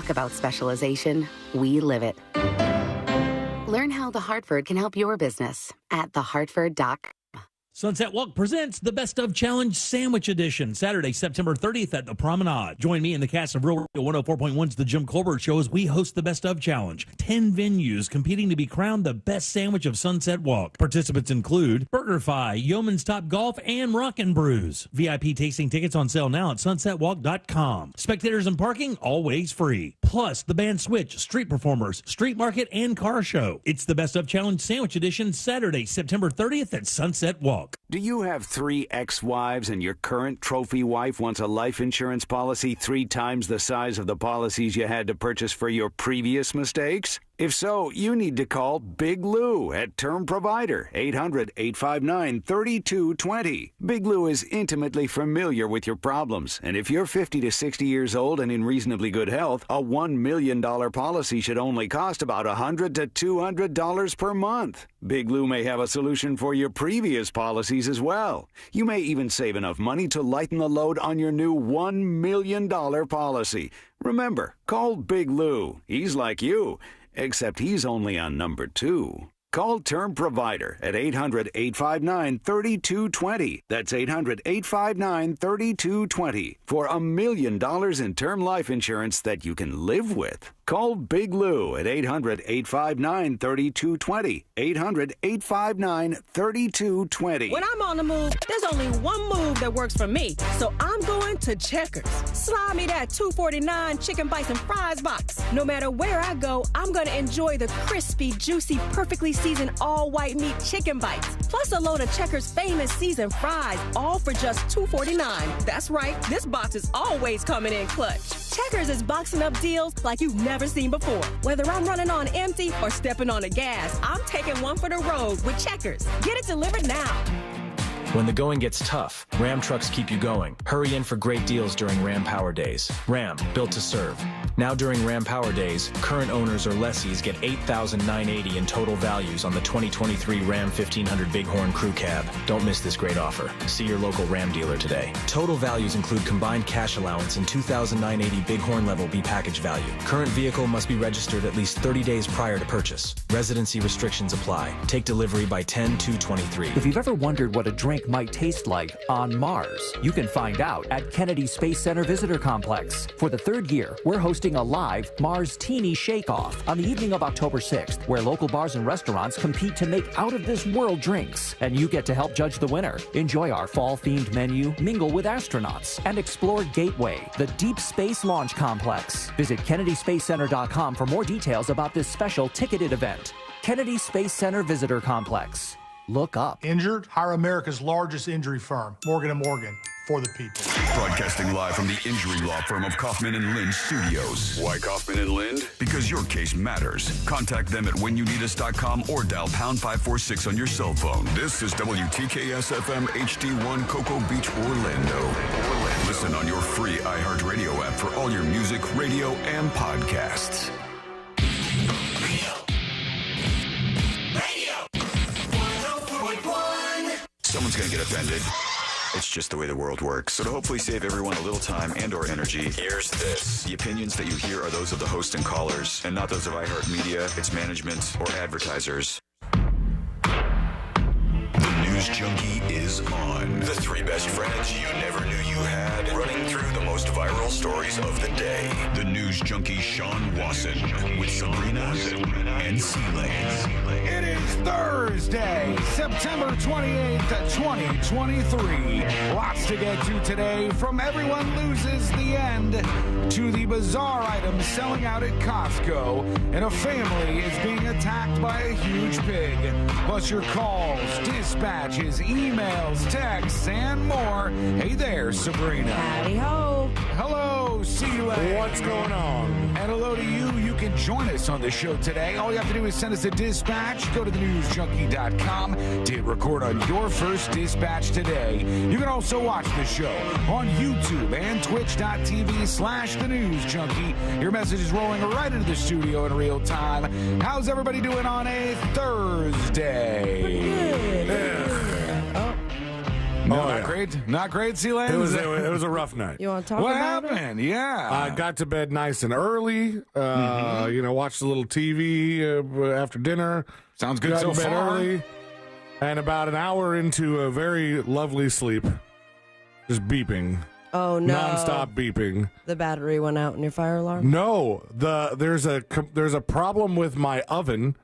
about specialization, we live it. Learn how The Hartford can help your business at thehartford.com. Sunset Walk presents the Best of Challenge Sandwich Edition, Saturday, September 30th at the Promenade. Join me and the cast of Real Radio 104.1's The Jim Colbert Show as we host the Best of Challenge. 10 venues competing to be crowned the best sandwich of Sunset Walk. Participants include BurgerFi, Yeoman's Top Golf, and Rockin' Brews. VIP tasting tickets on sale now at sunsetwalk.com. Spectators and parking always free. Plus, the band Switch, street performers, street market, and car show. It's the Best of Challenge Sandwich Edition, Saturday, September 30th at Sunset Walk. Do you have 3 ex-wives and your current trophy wife wants a life insurance policy 3 times the size of the policies you had to purchase for your previous mistakes? If so, you need to call Big Lou at Term Provider, 800-859-3220. Big Lou is intimately familiar with your problems, and if you're 50 to 60 years old and in reasonably good health, a $1 million policy should only cost about $100 to $200 per month. Big Lou may have a solution for your previous policies as well. You may even save enough money to lighten the load on your new $1 million policy. Remember, call Big Lou. He's like you, except he's only on number 2. Call Term Provider at 800-859-3220. That's 800-859-3220 for $1 million in term life insurance that you can live with. Call Big Lou at 800-859-3220. 800-859-3220. When I'm on the move, there's only one move that works for me. So I'm going to Checkers. Slide me that $2.49 chicken bites and fries box. No matter where I go, I'm going to enjoy the crispy, juicy, perfectly seasoned all-white meat chicken bites. Plus a load of Checkers' famous seasoned fries, all for just $2.49. That's right, this box is always coming in clutch. Checkers is boxing up deals like you've never seen before. Whether I'm running on empty or stepping on the gas, I'm taking one for the road with Checkers. Get it delivered now. When the going gets tough, Ram trucks keep you going. Hurry in for great deals during Ram Power Days. Ram, built to serve. Now during Ram Power Days, current owners or lessees get $8,980 in total values on the 2023 Ram 1500 Bighorn Crew Cab. Don't miss this great offer. See your local Ram dealer today. Total values include combined cash allowance and $2,980 Bighorn Level B package value. Current vehicle must be registered at least 30 days prior to purchase. Residency restrictions apply. Take delivery by 10/2/23. If you've ever wondered what a drink might taste like on Mars, you can find out at Kennedy Space Center Visitor Complex. For the 3rd year, we're hosting a live Mars Teeny Shake-Off on the evening of October 6th, where local bars and restaurants compete to make out-of-this-world drinks. And you get to help judge the winner. Enjoy our fall-themed menu, mingle with astronauts, and explore Gateway, the deep space launch complex. Visit KennedySpaceCenter.com for more details about this special ticketed event. Kennedy Space Center Visitor Complex. Look up. Injured? Hire America's largest injury firm, Morgan & Morgan, for the people. Broadcasting live from the injury law firm of Kaufman & Lind Studios. Why Kaufman & Lind? Because your case matters. Contact them at whenyouneedus.com or dial pound 546 on your cell phone. This is WTKS-FM HD1 Cocoa Beach, Orlando. Listen on your free iHeartRadio app for all your music, radio, and podcasts. Someone's going to get offended. It's just the way the world works. So to hopefully save everyone a little time and or energy, here's this. The opinions that you hear are those of the host and callers, and not those of iHeartMedia, its management, or advertisers. The News Junkie is on. The 3 best friends you never knew you had, running through the most viral stories of the day. The News Junkie Sean Wasson with Sabrina and C-Lane. It is Thursday, September 28th, 2023. Lots to get to today, from everyone loses the end to the bizarre items selling out at Costco, and a family is being attacked by a huge pig. Plus your calls, dispatches, emails, texts, and more. Hey there, Sabrina. Howdy ho. Hello, C-Lane. What's going on? And hello to you. You can join us on the show today. All you have to do is send us a dispatch. Go to thenewsjunkie.com to hit record on your first dispatch today. You can also watch the show on YouTube and twitch.tv/thenewsjunkie. Your message is rolling right into the studio in real time. How's everybody doing on a Thursday? Not great. Not great, Sealand. It was a rough night. You want to talk What about happened? Yeah. I got to bed nice and early. Watched a little TV after dinner. Sounds good got so to bed far. early. And about an hour into a very lovely sleep, just beeping. Oh, no. Nonstop beeping. The battery went out in your fire alarm? No, there's a problem with my oven.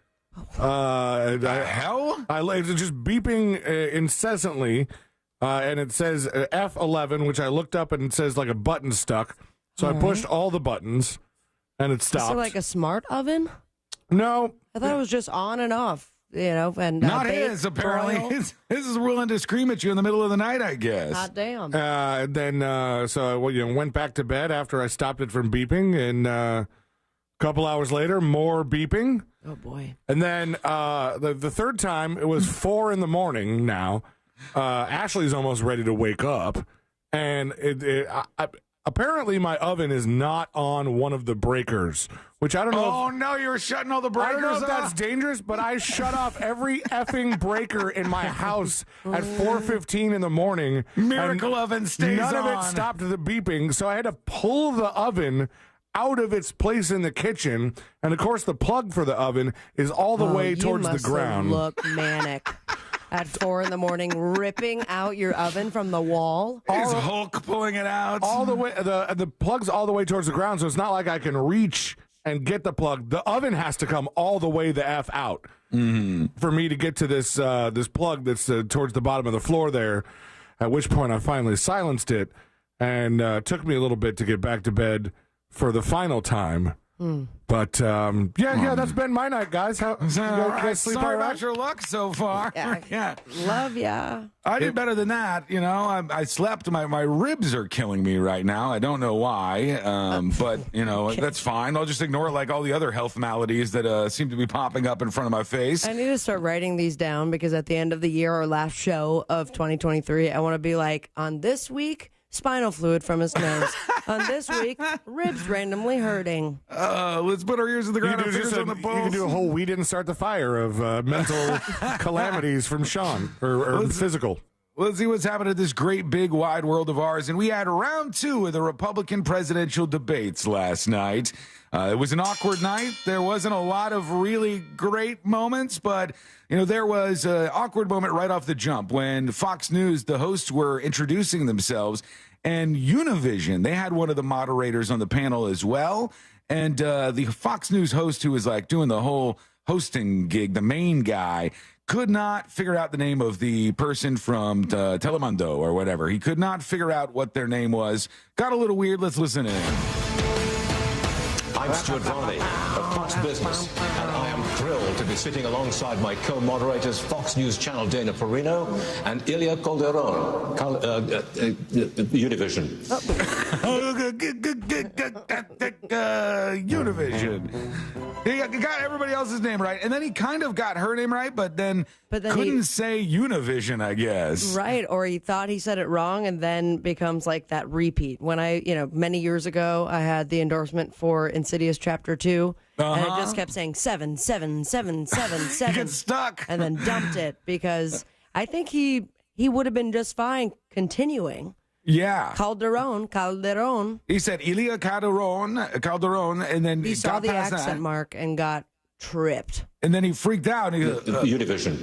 The hell? It's just beeping incessantly, and it says F11, which I looked up and it says like a button stuck. So I pushed all the buttons, and it stopped. Is it like a smart oven? No. I thought it was just on and off, and Not bake, his, apparently. broil. His is willing to scream at you in the middle of the night, I guess. Hot damn. So I went back to bed after I stopped it from beeping, and a couple hours later, more beeping. Oh, boy. And then the third time, it was 4 a.m. now. Ashley's almost ready to wake up, and apparently my oven is not on one of the breakers, which I don't know. Oh, no, you were shutting all the breakers I don't know if off? that's dangerous, but I shut off every effing breaker in my house at 4:15 in the morning. Miracle oven stays None of it on. stopped the beeping, so I had to pull the oven out of its place in the kitchen, and of course the plug for the oven is all the way towards the ground. You look manic. At 4 a.m, ripping out your oven from the wall. Is Hulk pulling it out? All the way, the plug's all the way towards the ground, so it's not like I can reach and get the plug. The oven has to come all the way the F out for me to get to this plug that's towards the bottom of the floor there, at which point I finally silenced it, and took me a little bit to get back to bed for the final time. But, that's been my night, guys. How you guys sleep Sorry all right? about your luck so far. Yeah. Love ya. I did better than that. I slept. My ribs are killing me right now. I don't know why, but, that's fine. I'll just ignore it like all the other health maladies that seem to be popping up in front of my face. I need to start writing these down because at the end of the year or last show of 2023, I want to be like, on this week, spinal fluid from his nose. On this week, ribs randomly hurting. Let's put our ears to the ground. You can do a whole "we didn't start the fire" of mental calamities from Sean or physical. Let's see what's happening in this great big wide world of ours. And we had round 2 of the Republican presidential debates last night. It was an awkward night. There wasn't a lot of really great moments, but there was an awkward moment right off the jump when Fox News, the hosts were introducing themselves, and Univision, they had one of the moderators on the panel as well. And the Fox News host, who was like doing the whole hosting gig, the main guy, could not figure out the name of the person from Telemundo or whatever. He could not figure out what their name was. Got a little weird. Let's listen in. I'm Stuart Varney of Fox Business, and I am thrilled to be sitting alongside my co-moderators, Fox News Channel Dana Perino and Ilya Calderon, Univision. Univision. He got everybody else's name right, and then he kind of got her name right, but then couldn't say Univision, I guess. Right, or he thought he said it wrong and then becomes like that repeat. When many years ago, I had the endorsement for Insidious Chapter 2, and it just kept saying 7, 7, 7, 7, 7. You get stuck. And then dumped it because I think he would have been just fine continuing. Yeah. Calderon. He said Ilya Calderon, and then He saw got the past accent that, mark and got tripped. and then he freaked out. And he goes, Univision.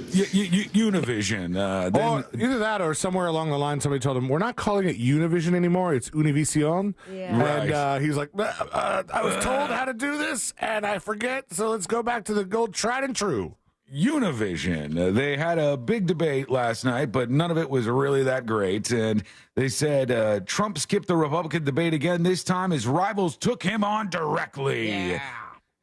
Univision. Or either that or somewhere along the line somebody told him, we're not calling it Univision anymore, it's Univision. Yeah. Right. And he's like, I was told how to do this, and I forget, so let's go back to the gold tried and true. Univision. They had a big debate last night, but none of it was really that great. And they said Trump skipped the Republican debate again. This time his rivals took him on directly. Yeah.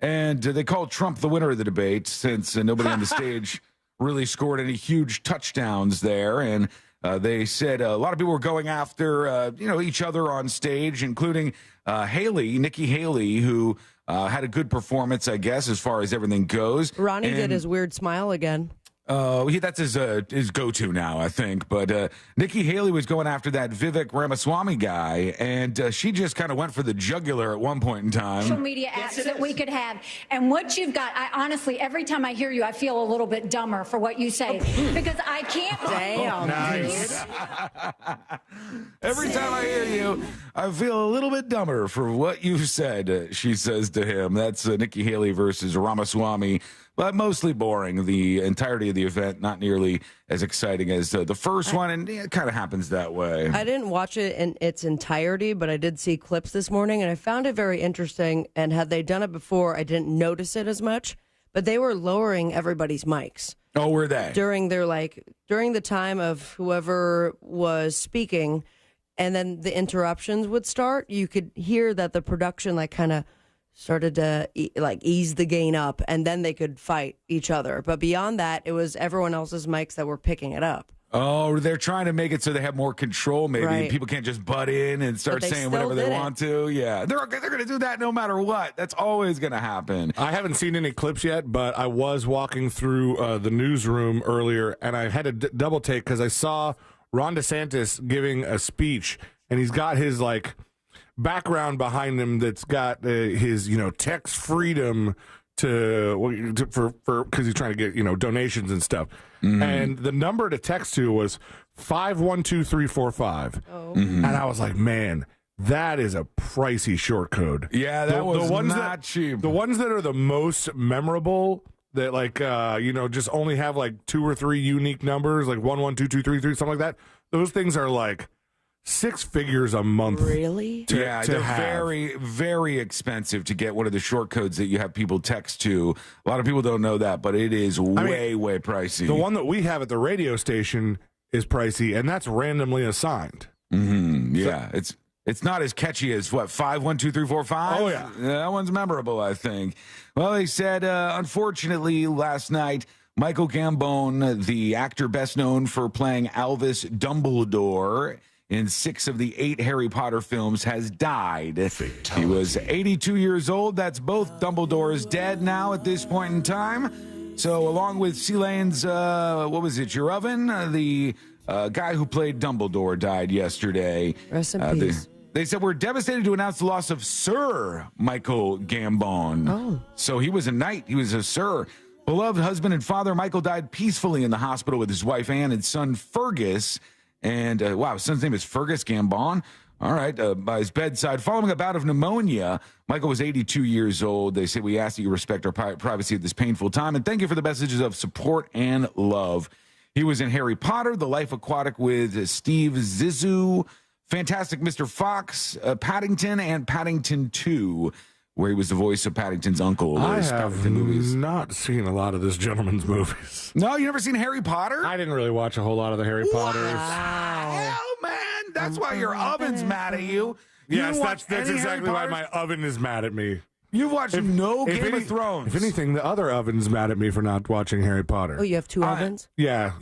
And they called Trump the winner of the debate since nobody on the stage really scored any huge touchdowns there. And they said a lot of people were going after, each other on stage, including Nikki Haley, who had a good performance, I guess, as far as everything goes. Ronnie did his weird smile again. That's his go-to now, I think. But Nikki Haley was going after that Vivek Ramaswamy guy, and she just kind of went for the jugular at one point in time. Social media apps that we could have. And what you've got, I honestly, every time I hear you, I feel a little bit dumber for what you say. Because I can't... Damn. Nice. Every time I hear you, I feel a little bit dumber for what you've said, she says to him. That's Nikki Haley versus Ramaswamy. But mostly boring. The entirety of the event, not nearly as exciting as the first one, and it kind of happens that way. I didn't watch it in its entirety, but I did see clips this morning, and I found it very interesting. And had they done it before, I didn't notice it as much. But they were lowering everybody's mics. Oh, were they? During the time of whoever was speaking, and then the interruptions would start, you could hear that the production kind of started to ease the gain up, and then they could fight each other. But beyond that, it was everyone else's mics that were picking it up. Oh, they're trying to make it so they have more control, maybe. Right. People can't just butt in and start saying whatever they want to. Yeah, they're going to do that no matter what. That's always going to happen. I haven't seen any clips yet, but I was walking through the newsroom earlier, and I had a double take because I saw Ron DeSantis giving a speech, and he's got his, background behind him that's got his text freedom for because he's trying to get donations and stuff, and the number to text to was 512345. And I was like, man, that is a pricey short code. Yeah, that was not cheap. The ones that are the most memorable that just only have 2 or 3 unique numbers, like 112233, something like that. Those things are 6 figures a month. Really? They're very, very expensive to get one of the short codes that you have people text to. A lot of people don't know that, but it is way pricey. The one that we have at the radio station is pricey, and that's randomly assigned. Mm-hmm. Yeah, it's not as catchy as 512345. Oh yeah, that one's memorable, I think. Well, they said unfortunately last night, Michael Gambon, the actor best known for playing Albus Dumbledore in 6 of the 8 Harry Potter films, has died. Fatality. He was 82 years old. That's both Dumbledores dead now at this point in time. So along with C. Lane's, your oven? The guy who played Dumbledore died yesterday. Rest in peace. They said, we're devastated to announce the loss of Sir Michael Gambon. Oh. So he was a knight. He was a sir. Beloved husband and father, Michael died peacefully in the hospital with his wife Anne and son Fergus. And, his son's name is Fergus Gambon. All right, by his bedside. Following a bout of pneumonia, Michael was 82 years old. They say, we ask that you respect our privacy at this painful time. And thank you for the messages of support and love. He was in Harry Potter, The Life Aquatic with Steve Zissou, Fantastic Mr. Fox, Paddington, and Paddington 2, where he was the voice of Paddington's uncle. I have not seen a lot of this gentleman's movies. No, you never seen Harry Potter? I didn't really watch a whole lot of the Harry Potters. Hell, man, that's why your oven's mad at you. Yes, that's exactly why my oven is mad at me. You've watched Game of Thrones. If anything, the other oven's mad at me for not watching Harry Potter. Oh, you have 2 ovens? Yeah.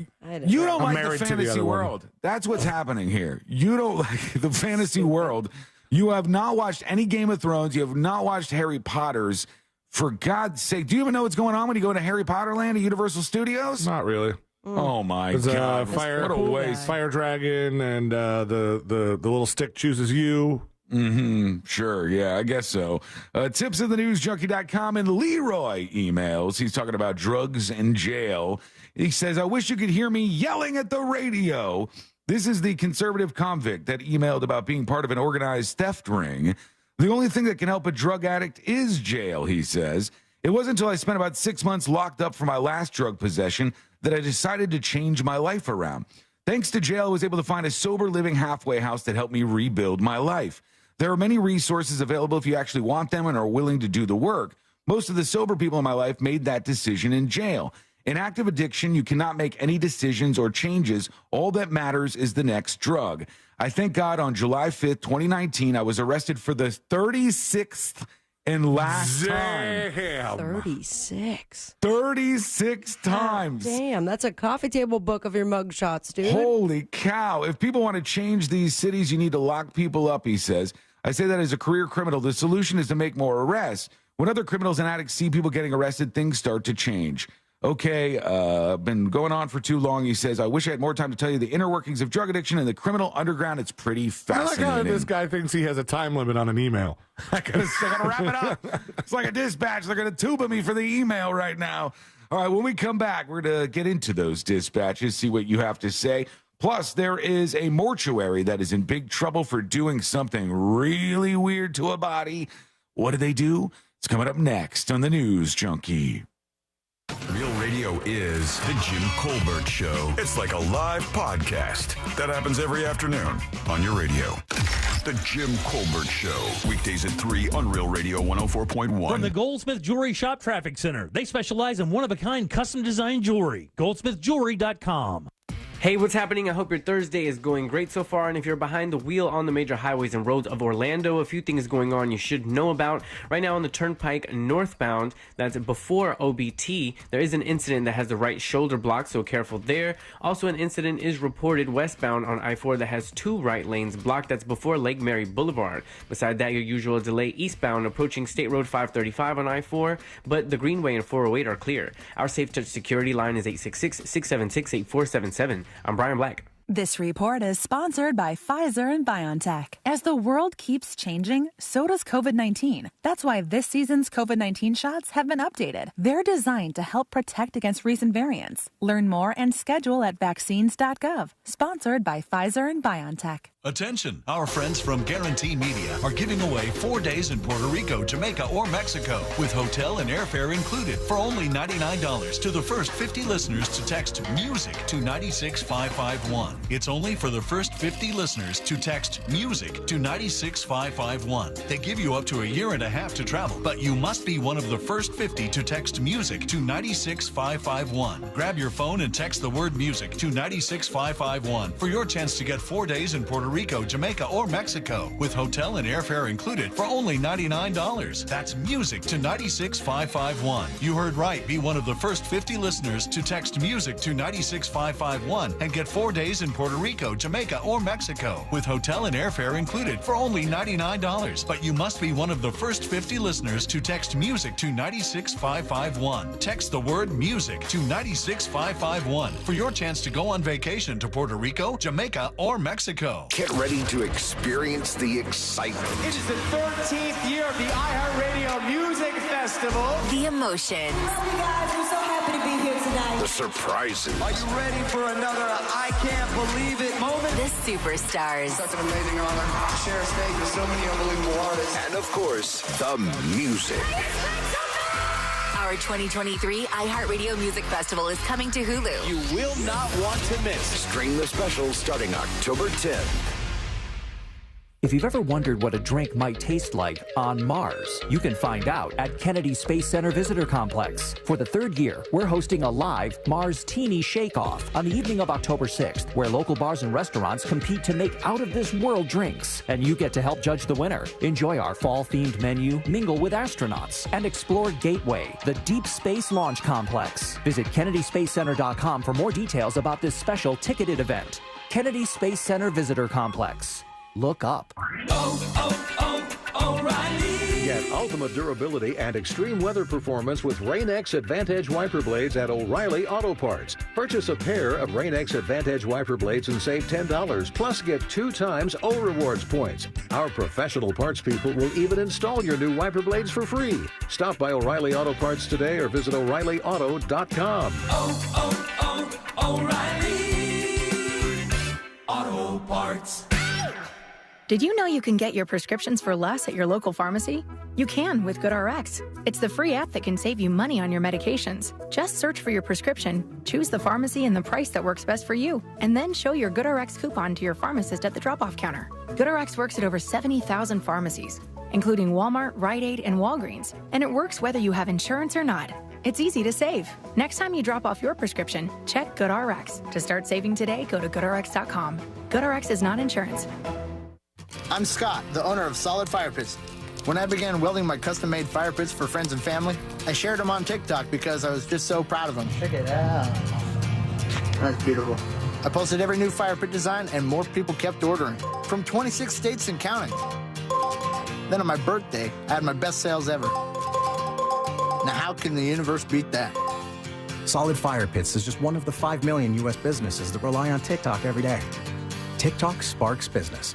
You don't like the fantasy world. That's what's happening here. You don't like the fantasy world. You have not watched any Game of Thrones. You have not watched Harry Potter's. For God's sake, do you even know what's going on when you go to Harry Potter Land at Universal Studios? Not really. Oh my God! What a waste! Fire dragon and the little stick chooses you. Mm-hmm. Sure. Yeah, I guess so. Tips of the newsjunkie.com and Leroy emails. He's talking about drugs and jail. He says, I wish you could hear me yelling at the radio. This is the conservative convict that emailed about being part of an organized theft ring. The only thing that can help a drug addict is jail, he says. It wasn't until I spent about 6 months locked up for my last drug possession that I decided to change my life around. Thanks to jail, I was able to find a sober living halfway house that helped me rebuild my life. There are many resources available if you actually want them and are willing to do the work. Most of the sober people in my life made that decision in jail. In active addiction, you cannot make any decisions or changes. All that matters is the next drug. I thank God on July 5th, 2019, I was arrested for the 36th and last time. 36. 36 times. Damn, that's a coffee table book of your mug shots, dude. Holy cow. If people want to change these cities, you need to lock people up, he says. I say that as a career criminal. The solution is to make more arrests. When other criminals and addicts see people getting arrested, things start to change. Okay, been going on for too long. He says, I wish I had more time to tell you the inner workings of drug addiction and the criminal underground. It's pretty fascinating. I like how this guy thinks he has a time limit on an email. I gotta wrap it up. It's like a dispatch. They're gonna tuba me for the email right now. All right, when we come back, we're gonna get into those dispatches, see what you have to say. Plus, there is a mortuary that is in big trouble for doing something really weird to a body. What do they do? It's coming up next on the News Junkie. Real radio is The Jim Colbert Show. It's like a live podcast that happens every afternoon on your radio. The Jim Colbert Show. Weekdays at 3 on Real Radio 104.1. From the Goldsmith Jewelry Shop Traffic Center. They specialize in one-of-a-kind custom-designed jewelry. GoldsmithJewelry.com. Hey, what's happening? I hope your Thursday is going great so far, and if you're behind the wheel on the major highways and roads of Orlando, a few things going on you should know about. Right now on the Turnpike northbound, that's before OBT, there is an incident that has the right shoulder blocked, so careful there. Also, an incident is reported westbound on I-4 that has 2 right lanes blocked. That's before Lake Mary Boulevard. Beside that, your usual delay eastbound approaching State Road 535 on I-4, but the Greenway and 408 are clear. Our Safe Touch security line is 866-676-8477. I'm Brian Black. This report is sponsored by Pfizer and BioNTech. As the world keeps changing, so does COVID-19. That's why this season's COVID-19 shots have been updated. They're designed to help protect against recent variants. Learn more and schedule at vaccines.gov. Sponsored by Pfizer and BioNTech. Attention, our friends from Guarantee Media are giving away 4 days in Puerto Rico, Jamaica, or Mexico with hotel and airfare included for only $99 to the first 50 listeners to text MUSIC to 96551. It's only for the first 50 listeners to text MUSIC to 96551. They give you up to a year and a half to travel, but you must be one of the first 50 to text MUSIC to 96551. Grab your phone and text the word MUSIC to 96551 for your chance to get 4 days in Puerto Rico, Jamaica, or Mexico with hotel and airfare included for only $99. That's MUSIC to 96551. You heard right. Be one of the first 50 listeners to text MUSIC to 96551 and get 4 days in Puerto Rico, Jamaica, or Mexico with hotel and airfare included for only $99. But you must be one of the first 50 listeners to text MUSIC to 96551. Text the word MUSIC to 96551 for your chance to go on vacation to Puerto Rico, Jamaica, or Mexico. Get ready to experience the excitement. It is the 13th year of the iHeartRadio Music Festival. The emotions. Hey guys, we're so happy to be here tonight. The surprises. Are you ready for another I can't believe it moment? The superstars. Such an amazing honor to share a stage with so many unbelievable artists. And of course, the music. Our 2023 iHeartRadio Music Festival is coming to Hulu. You will not want to miss. Stream the special starting October 10th. If you've ever wondered what a drink might taste like on Mars, you can find out at Kennedy Space Center Visitor Complex. For the 3rd year, we're hosting a live Mars Teeny Shake-Off on the evening of October 6th, where local bars and restaurants compete to make out-of-this-world drinks. And you get to help judge the winner. Enjoy our fall-themed menu, mingle with astronauts, and explore Gateway, the deep space launch complex. Visit KennedySpaceCenter.com for more details about this special ticketed event. Kennedy Space Center Visitor Complex. Look up. O'Reilly. Get ultimate durability and extreme weather performance with Rain-X Advantage wiper blades at O'Reilly Auto Parts. Purchase a pair of Rain-X Advantage wiper blades and save $10, plus get 2 times O Rewards points. Our professional parts people will even install your new wiper blades for free. Stop by O'Reilly Auto Parts today or visit O'ReillyAuto.com. O'Reilly Auto Parts. Did you know you can get your prescriptions for less at your local pharmacy? You can with GoodRx. It's the free app that can save you money on your medications. Just search for your prescription, choose the pharmacy and the price that works best for you, and then show your GoodRx coupon to your pharmacist at the drop-off counter. GoodRx works at over 70,000 pharmacies, including Walmart, Rite Aid, and Walgreens, and it works whether you have insurance or not. It's easy to save. Next time you drop off your prescription, check GoodRx. To start saving today, go to GoodRx.com. GoodRx is not insurance. I'm Scott, the owner of Solid Fire Pits. When I began welding my custom-made fire pits for friends and family, I shared them on TikTok because I was just so proud of them. Check it out. That's beautiful. I posted every new fire pit design, and more people kept ordering, from 26 states and counting. Then on my birthday, I had my best sales ever. Now how can the universe beat that? Solid Fire Pits is just one of the 5 million U.S. businesses that rely on TikTok every day. TikTok sparks business.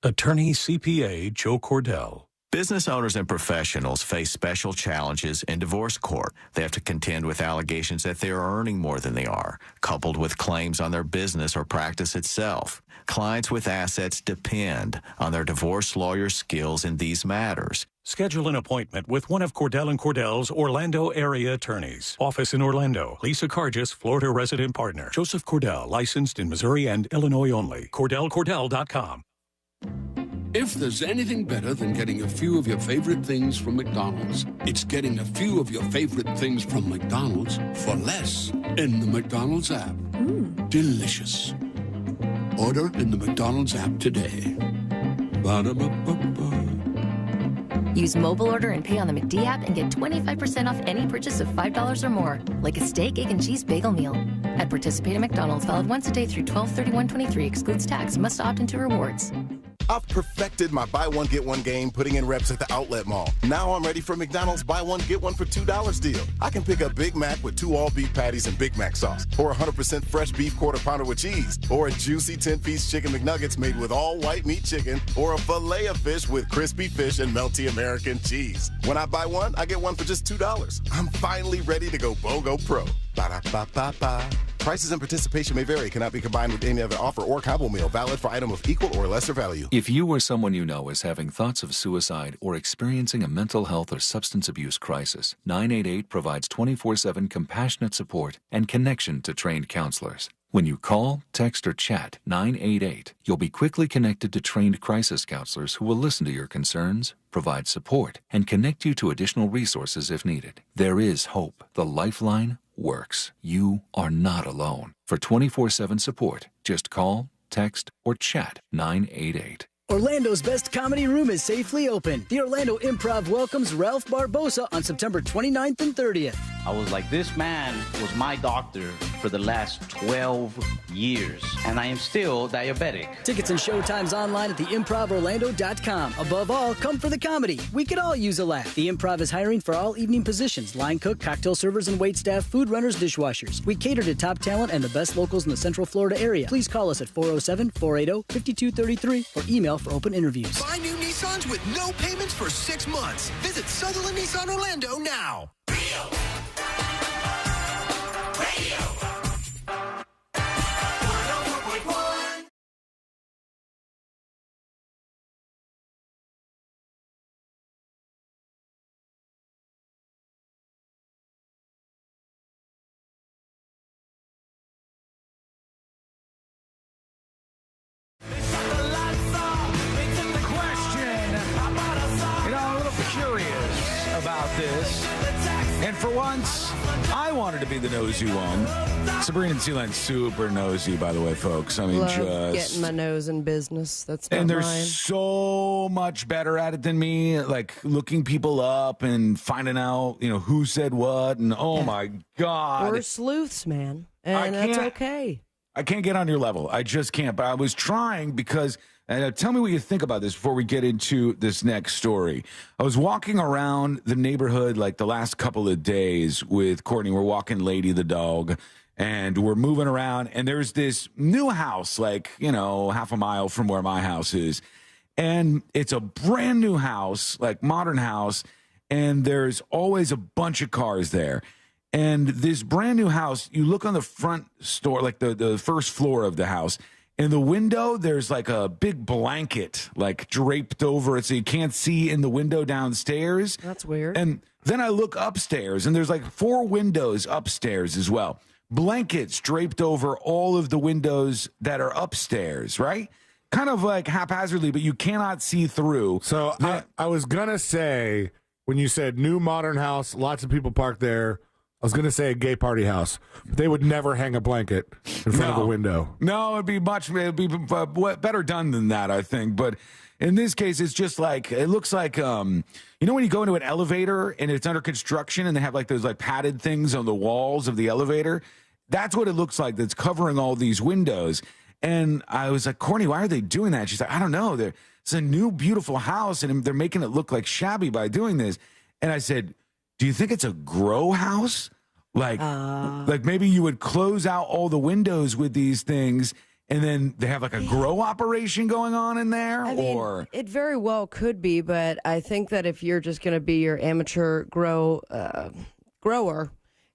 Attorney CPA Joe Cordell. Business owners and professionals face special challenges in divorce court. They have to contend with allegations that they are earning more than they are, coupled with claims on their business or practice itself. Clients with assets depend on their divorce lawyer's skills in these matters. Schedule an appointment with one of Cordell & Cordell's Orlando area attorneys. Office in Orlando. Lisa Cargis, Florida resident partner. Joseph Cordell, licensed in Missouri and Illinois only. CordellCordell.com. If there's anything better than getting a few of your favorite things from McDonald's, it's getting a few of your favorite things from McDonald's for less in the McDonald's app. Delicious. Order in the McDonald's app today. Ba-da-ba-ba-ba. Use mobile order and pay on the McD app and get 25% off any purchase of $5 or more, like a steak, egg, and cheese bagel meal. At participating McDonald's, valid once a day through 12/31/23, excludes tax, must opt into rewards. I've perfected my buy one, get one game putting in reps at the outlet mall. Now I'm ready for McDonald's buy one, get one for $2 deal. I can pick up Big Mac with 2 all-beef patties and Big Mac sauce, or 100% fresh beef quarter pounder with cheese, or a juicy 10-piece chicken McNuggets made with all white meat chicken, or a fillet of fish with crispy fish and melty American cheese. When I buy one, I get one for just $2. I'm finally ready to go BOGO Pro. Ba-da-ba-ba-ba. Prices and participation may vary. Cannot be combined with any other offer or combo meal. Valid for item of equal or lesser value. If you or someone you know is having thoughts of suicide or experiencing a mental health or substance abuse crisis, 988 provides 24/7 compassionate support and connection to trained counselors. When you call, text, or chat 988, you'll be quickly connected to trained crisis counselors who will listen to your concerns, provide support, and connect you to additional resources if needed. There is hope. The Lifeline works. You are not alone. For 24/7 support, just call, text, or chat 988. Orlando's best comedy room is safely open. The Orlando Improv welcomes Ralph Barbosa on September 29th and 30th. I was like, this man was my doctor for the last 12 years, and I am still diabetic. Tickets and showtimes online at theimprovorlando.com. Above all, come for the comedy. We could all use a laugh. The Improv is hiring for all evening positions: line cook, cocktail servers and waitstaff, food runners, dishwashers. We cater to top talent and the best locals in the Central Florida area. Please call us at 407-480-5233 or email for open interviews. Buy new Nissans with no payments for 6 months. Visit Sutherland Nissan Orlando now. And for once, I wanted to be the nosy one. Sabrina and Sealand, super nosy, by the way, folks. I mean, Love just getting my nose in business. That's not and they're mine. so much better at it than me, like looking people up and finding out, who said what, and oh my God. We're sleuths, man. And that's okay. I can't get on your level. I just can't. But I was trying because, tell me what you think about this before we get into this next story. I was walking around the neighborhood like the last couple of days with Courtney. We're walking Lady the dog, and we're moving around. And there's this new house, like, half a mile from where my house is. And it's a brand new house, like modern house. And there's always a bunch of cars there. And this brand new house, you look on the front store, like the first floor of the house. In the window, there's like a big blanket, like draped over it, so you can't see in the window downstairs. That's weird. And then I look upstairs, and there's like 4 windows upstairs as well. Blankets draped over all of the windows that are upstairs, right? Kind of like haphazardly, but you cannot see through. So I was going to say, when you said new modern house, lots of people park there, I was going to say a gay party house. They would never hang a blanket in front of a window. No, it'd be better done than that, I think. But in this case, it's just like, it looks like, when you go into an elevator and it's under construction and they have like those like padded things on the walls of the elevator, that's what it looks like that's covering all these windows. And I was like, Courtney, why are they doing that? She's like, I don't know. It's a new, beautiful house, and they're making it look like shabby by doing this. And I said, do you think it's a grow house? Like maybe you would close out all the windows with these things, and then they have like a grow operation going on in there? Or it very well could be, but I think that if you're just going to be your amateur grower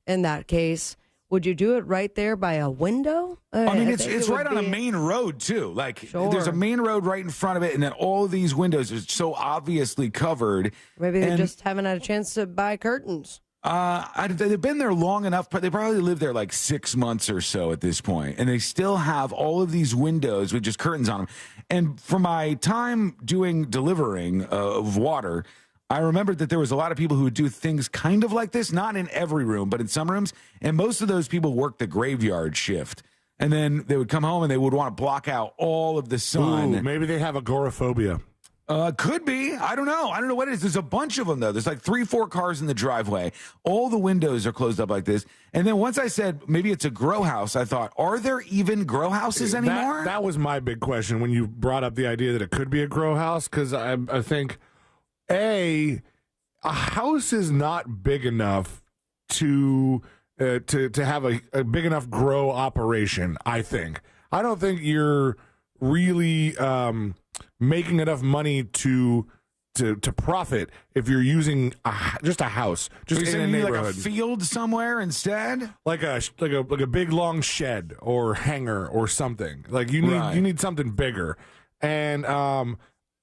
in that case, would you do it right there by a window? I mean, it's right on a main road, too. Like, there's a main road right in front of it, and then all these windows are so obviously covered. Maybe they just haven't had a chance to buy curtains. They've been there long enough, but they probably lived there like 6 months or so at this point, and they still have all of these windows with just curtains on them. And for my time delivering of water, I remembered that there was a lot of people who would do things kind of like this, not in every room, but in some rooms, and most of those people worked the graveyard shift. And then they would come home and they would want to block out all of the sun. Ooh, maybe they have agoraphobia. Could be. I don't know. I don't know what it is. There's a bunch of them, though. There's like 3-4 cars in the driveway. All the windows are closed up like this. And then once I said maybe it's a grow house, I thought, are there even grow houses anymore? That was my big question when you brought up the idea that it could be a grow house, because I think, a house is not big enough to have a big enough grow operation, I think. I don't think you're really making enough money to profit if you're using just a house, just in a neighborhood, like a field somewhere instead, like a big long shed or hangar or something. Like you need something bigger, and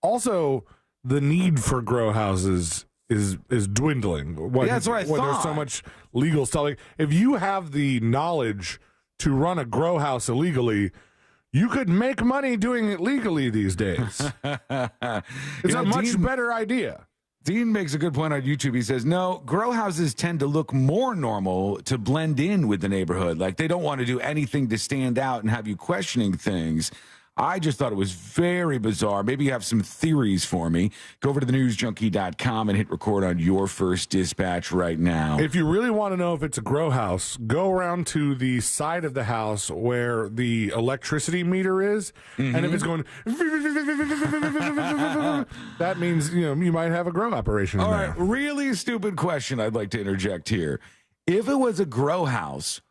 also the need for grow houses is dwindling. That's what I thought. There's so much legal stuff. Like, if you have the knowledge to run a grow house illegally, you could make money doing it legally these days. It's a much better idea. Dean makes a good point on YouTube. He says, no, grow houses tend to look more normal to blend in with the neighborhood. Like, they don't want to do anything to stand out and have you questioning things. I just thought it was very bizarre. Maybe you have some theories for me. Go over to thenewsjunkie.com and hit record on your first dispatch right now. If you really want to know if it's a grow house, go around to the side of the house where the electricity meter is, and if it's going, that means you might have a grow operation. All there. right, really stupid question I'd like to interject here. If it was a grow house,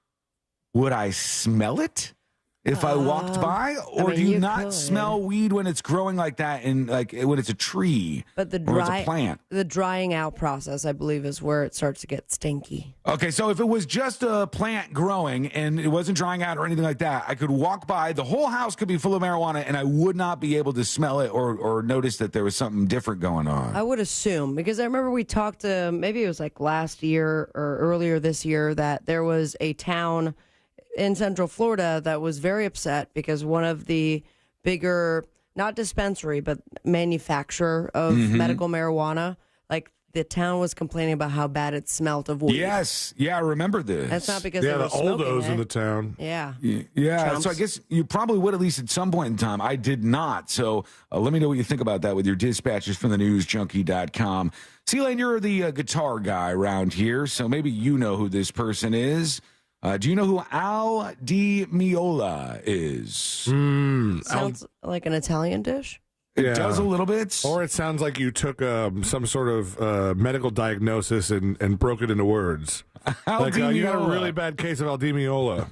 would I smell it if I walked by, or do you not smell weed when it's growing like that, and like when it's a tree, but or it's a plant? The drying out process, I believe, is where it starts to get stinky. Okay, so if it was just a plant growing and it wasn't drying out or anything like that, I could walk by, the whole house could be full of marijuana, and I would not be able to smell it or notice that there was something different going on. I would assume, because I remember we talked to, maybe it was like last year or earlier this year, that there was a town in Central Florida that was very upset because one of the bigger, not dispensary, but manufacturer of medical marijuana, like the town was complaining about how bad it smelled of weed. Yes. Yeah, I remember this. That's not because they were the smoking oldos it. in the town. Yeah. Yeah. Trumps. So I guess you probably would at least at some point in time. I did not. So let me know what you think about that with your dispatches from thenewsjunkie.com. C-Lane, you're the guitar guy around here, so maybe you know who this person is. Do you know who Al Di Meola is? Sounds like an Italian dish. It does a little bit. Or it sounds like you took some sort of medical diagnosis and broke it into words. You got a really bad case of Al Di Meola.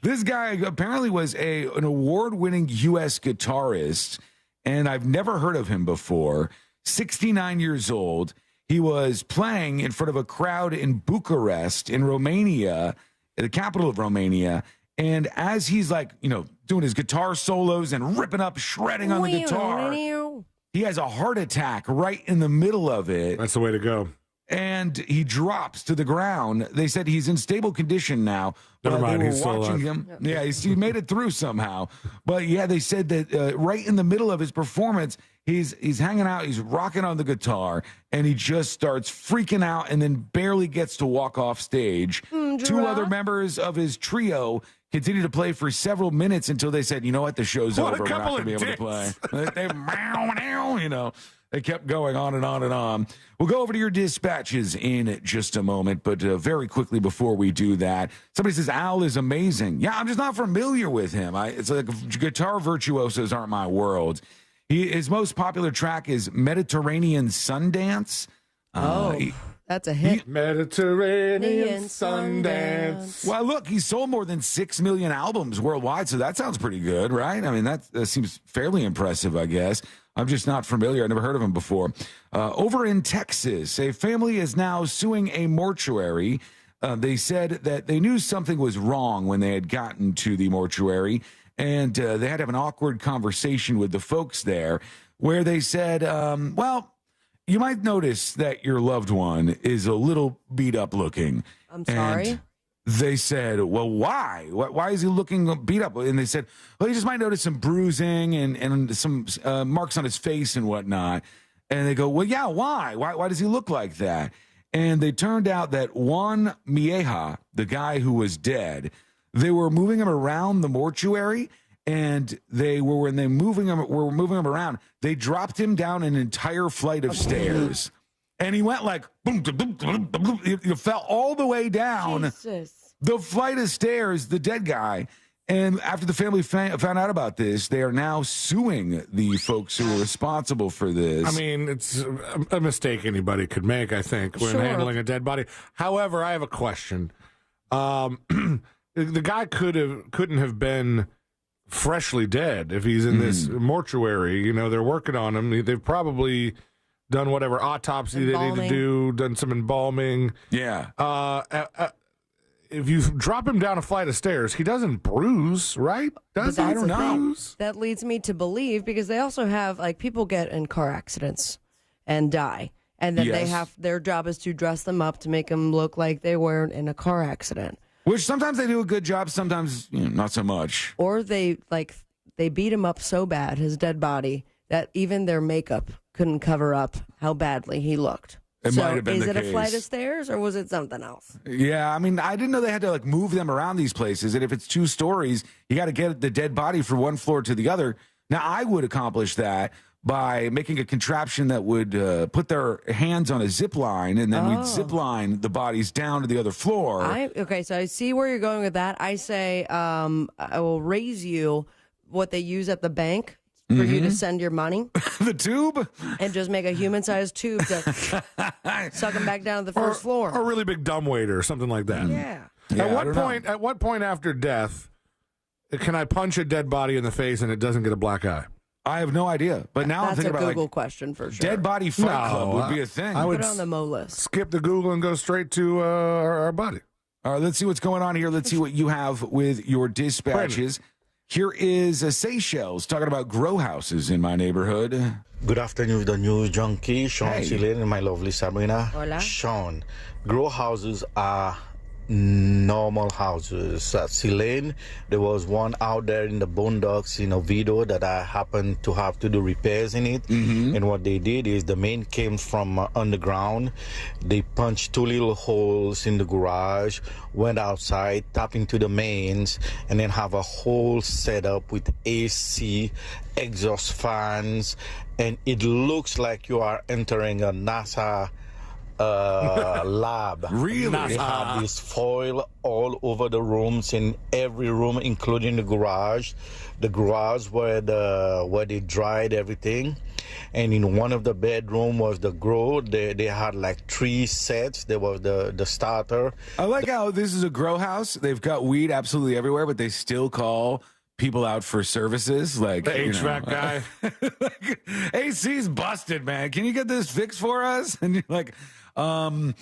This guy apparently was an award-winning U.S. guitarist, and I've never heard of him before. 69 years old. He was playing in front of a crowd in Bucharest, in Romania, the capital of Romania. And as he's doing his guitar solos and ripping up, shredding on the guitar, he has a heart attack right in the middle of it. That's the way to go. And he drops to the ground. They said he's in stable condition now. Never mind, they were he's still watching alive. him. Yeah, he made it through somehow. But yeah, they said that right in the middle of his performance, he's hanging out, he's rocking on the guitar, and he just starts freaking out and then barely gets to walk off stage. Two other members of his trio continue to play for several minutes until they said, you know what, the show's over. We're not going to be able to play. They kept going on and on and on. We'll go over to your dispatches in just a moment, but very quickly before we do that, somebody says Al is amazing. Yeah, I'm just not familiar with him. It's like guitar virtuosos aren't my world. His most popular track is Mediterranean Sundance. That That's a hit. Mediterranean Sundance. Well, look, he sold more than 6 million albums worldwide, so that sounds pretty good, right? I mean, that seems fairly impressive, I guess. I'm just not familiar. I never heard of him before. Over in Texas, a family is now suing a mortuary. They said that they knew something was wrong when they had gotten to the mortuary, and they had to have an awkward conversation with the folks there where they said, well, you might notice that your loved one is a little beat up looking. I'm sorry? And they said, well, why? Why is he looking beat up? And they said, well, you just might notice some bruising and some marks on his face and whatnot. And they go, well, yeah, why? Why does he look like that? And they turned out that Juan Mieja, the guy who was dead, they were moving him around the mortuary. And when they were moving him around, they dropped him down an entire flight of stairs. And he went like, boom, boom, boom, boom. He fell all the way down the flight of stairs, the dead guy. And after the family found out about this, they are now suing the folks who were responsible for this. I mean, it's a mistake anybody could make, I think, when handling a dead body. However, I have a question. The guy couldn't have been freshly dead if he's in this mortuary. You know, they're working on him. They've probably done whatever autopsy they need to do, done some embalming. Yeah. If you drop him down a flight of stairs, he doesn't bruise, right? Does he? I don't know. That leads me to believe, because they also have, like, people get in car accidents and die. And then their job is to dress them up to make them look like they weren't in a car accident. Which sometimes they do a good job, sometimes not so much. Or they beat him up so bad, his dead body, that even their makeup couldn't cover up how badly he looked. It might have been the case. Is it a flight of stairs or was it something else? Yeah, I mean, I didn't know they had to like move them around these places. And if it's 2 stories, you got to get the dead body from one floor to the other. Now, I would accomplish that by making a contraption that would put their hands on a zip line, and then we'd zip line the bodies down to the other floor. Okay, so I see where you're going with that. I say I will raise you what they use at the bank for you to send your money. The tube? And just make a human-sized tube to suck them back down to the first floor. Or a really big dumbwaiter or something like that. Yeah. At what point after death can I punch a dead body in the face and it doesn't get a black eye? I have no idea. But now I'm thinking about Google question for sure. Dead body fight club would be a thing. I would put it on the Mo list. Skip the Google and go straight to our buddy. All right, let's see what's going on here. Let's see what you have with your dispatches. Here is Seychelles talking about grow houses in my neighborhood. Good afternoon, the news junkie, Sean Silene and my lovely Sabrina. Hola. Sean, grow houses are normal houses. At Silene, there was one out there in the boondocks in Oviedo that I happened to have to do repairs in it. And what they did is the main came from underground. They punched 2 little holes in the garage, went outside, tapped into the mains, and then have a whole setup with AC, exhaust fans, and it looks like you are entering a NASA lab. Really? They have this foil all over the rooms, in every room, including the garage. The garage where they dried everything. And in one of the bedroom was the grow. They had like 3 sets. There was the starter. I like how this is a grow house. They've got weed absolutely everywhere, but they still call people out for services, like the HVAC guy. Like, AC's busted, man. Can you get this fixed for us? And you're like, I'm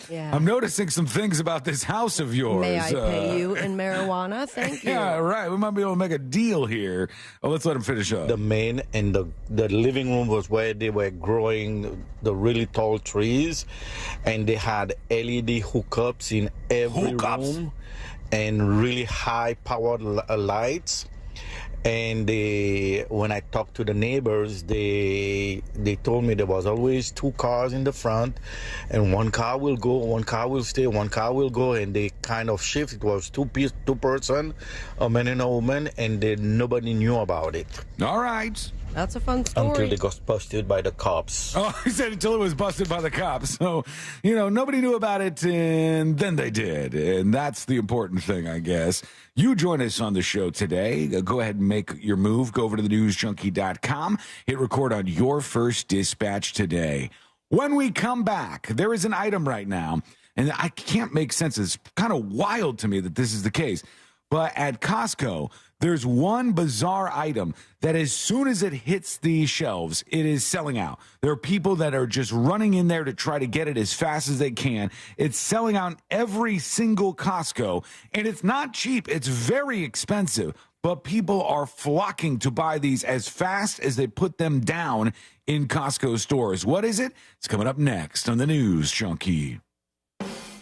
noticing some things about this house of yours. May I pay you in marijuana? Thank you. Yeah, right. We might be able to make a deal here. Oh, let's let him finish up. The main and the living room was where they were growing the really tall trees, and they had LED hookups in every room and really high-powered lights. And when I talked to the neighbors, they told me there was always 2 cars in the front, and 1 car will go, 1 car will stay, 1 car will go, and they kind of shift. It was two person, a man and a woman, and nobody knew about it. All right. That's a fun story. Until they got busted by the cops. Oh, he said until it was busted by the cops. So, nobody knew about it, and then they did. And that's the important thing, I guess. You join us on the show today. Go ahead and make your move. Go over to thenewsjunkie.com. Hit record on your first dispatch today. When we come back, there is an item right now, and I can't make sense. It's kind of wild to me that this is the case. But at Costco, there's one bizarre item that as soon as it hits the shelves, it is selling out. There are people that are just running in there to try to get it as fast as they can. It's selling out in every single Costco, and it's not cheap. It's very expensive, but people are flocking to buy these as fast as they put them down in Costco stores. What is it? It's coming up next on the News Junkie.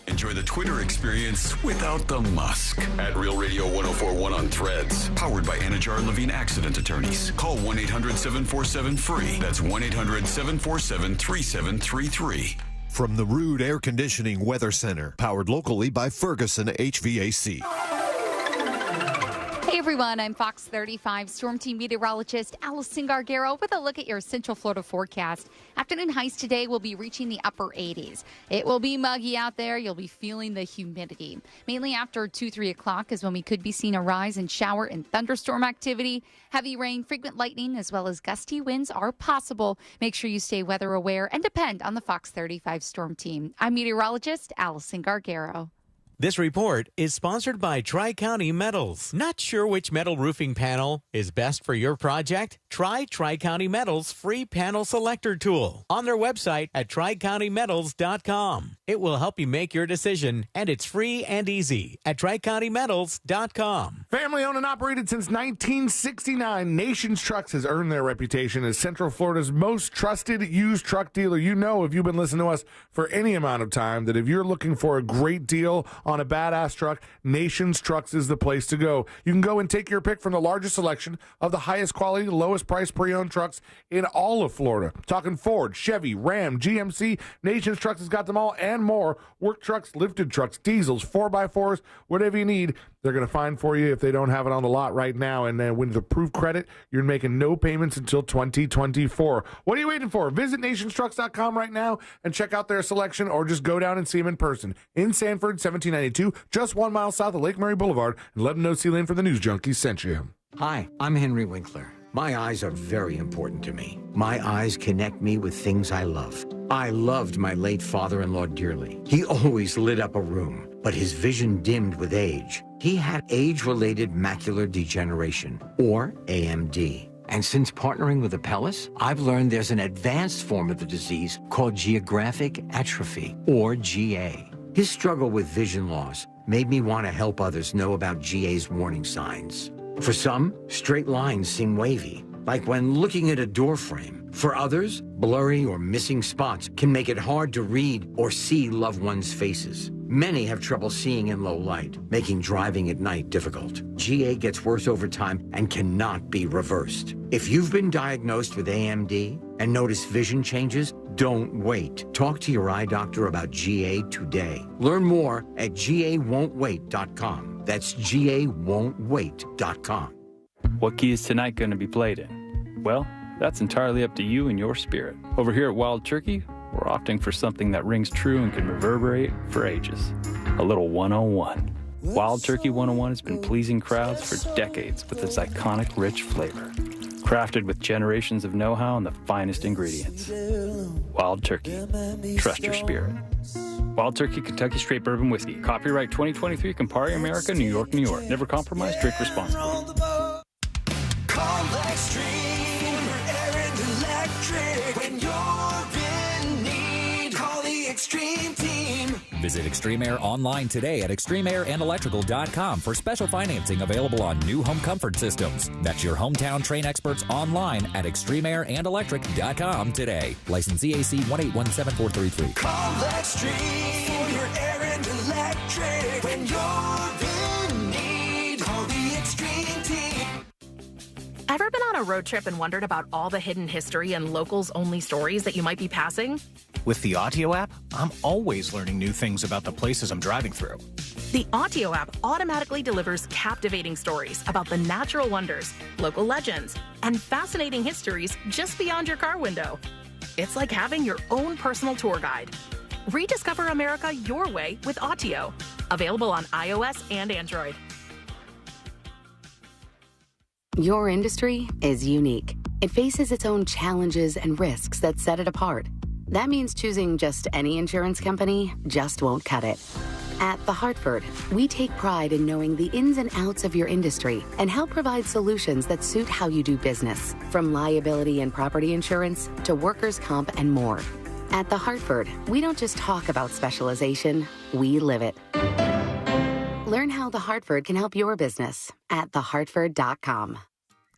Enjoy the Twitter experience without the musk. At Real Radio 1041 on Threads. Powered by Anajar Levine Accident Attorneys. Call 1-800-747-FREE. That's 1-800-747-3733. From the Rude Air Conditioning Weather Center. Powered locally by Ferguson HVAC. Hey everyone, I'm Fox 35 Storm Team meteorologist Allison Gargaro with a look at your Central Florida forecast. Afternoon highs today will be reaching the upper 80s. It will be muggy out there. You'll be feeling the humidity. Mainly after 2-3 o'clock is when we could be seeing a rise in shower and thunderstorm activity. Heavy rain, frequent lightning, as well as gusty winds are possible. Make sure you stay weather aware and depend on the Fox 35 Storm Team. I'm meteorologist Allison Gargaro. This report is sponsored by Tri-County Metals. Not sure which metal roofing panel is best for your project? Try Tri-County Metals' free panel selector tool on their website at tricountymetals.com. It will help you make your decision, and it's free and easy at tricountymetals.com. Family owned and operated since 1969, Nations Trucks has earned their reputation as Central Florida's most trusted used truck dealer. You know, if you've been listening to us for any amount of time, that if you're looking for a great deal on a badass truck, Nations Trucks is the place to go. You can go and take your pick from the largest selection of the highest quality, lowest price pre-owned trucks in all of Florida. Talking Ford, Chevy, Ram, GMC, Nations Trucks has got them all and more. Work trucks, lifted trucks, diesels, 4x4s, whatever you need, they're going to find for you if they don't have it on the lot right now. And then with approved credit, you're making no payments until 2024. What are you waiting for? Visit nationstrucks.com right now and check out their selection, or just go down and see them in person in Sanford, 1792, just 1 mile south of Lake Murray Boulevard, and let them know C-Lane for the News Junkies sent you. Hi, I'm Henry Winkler. My eyes are very important to me. My eyes connect me with things I love. I loved my late father-in-law dearly. He always lit up a room, but his vision dimmed with age. He had age-related macular degeneration, or AMD. And since partnering with Apellis, I've learned there's an advanced form of the disease called geographic atrophy, or GA. His struggle with vision loss made me want to help others know about GA's warning signs. For some, straight lines seem wavy, like when looking at a door frame. For others, blurry or missing spots can make it hard to read or see loved ones' faces. Many have trouble seeing in low light, making driving at night difficult. GA gets worse over time and cannot be reversed. If you've been diagnosed with AMD and notice vision changes, don't wait. Talk to your eye doctor about GA today. Learn more at GAWon'tWait.com. That's GAWon'tWait.com. What key is tonight going to be played in? Well, that's entirely up to you and your spirit. Over here at Wild Turkey, we're opting for something that rings true and can reverberate for ages. A little 101. Wild Turkey 101 has been pleasing crowds for decades with its iconic rich flavor. Crafted with generations of know-how and the finest ingredients. Wild Turkey. Trust your spirit. Wild Turkey Kentucky Straight Bourbon Whiskey. Copyright 2023, Campari America, New York, New York. Never compromise, drink responsibly. Call Extreme Air and Electric. When you're in need, call the Extreme Team. Visit Extreme Air online today at extremeairandelectrical.com for special financing available on new home comfort systems. That's your hometown Train experts online at extremeairandelectric.com today. License EAC 1817433. Call Extreme for your air and electric. When you're in need, call the Extreme Team. Ever been on a road trip and wondered about all the hidden history and locals-only stories that you might be passing? With the Audio app, I'm always learning new things about the places I'm driving through. The Audio app automatically delivers captivating stories about the natural wonders, local legends, and fascinating histories just beyond your car window. It's like having your own personal tour guide. Rediscover America your way with Audio. Available on iOS and Android. Your industry is unique. It faces its own challenges and risks that set it apart. That means choosing just any insurance company just won't cut it. At The Hartford, we take pride in knowing the ins and outs of your industry and help provide solutions that suit how you do business, from liability and property insurance to workers' comp and more. At The Hartford, we don't just talk about specialization, we live it. Learn how The Hartford can help your business at thehartford.com.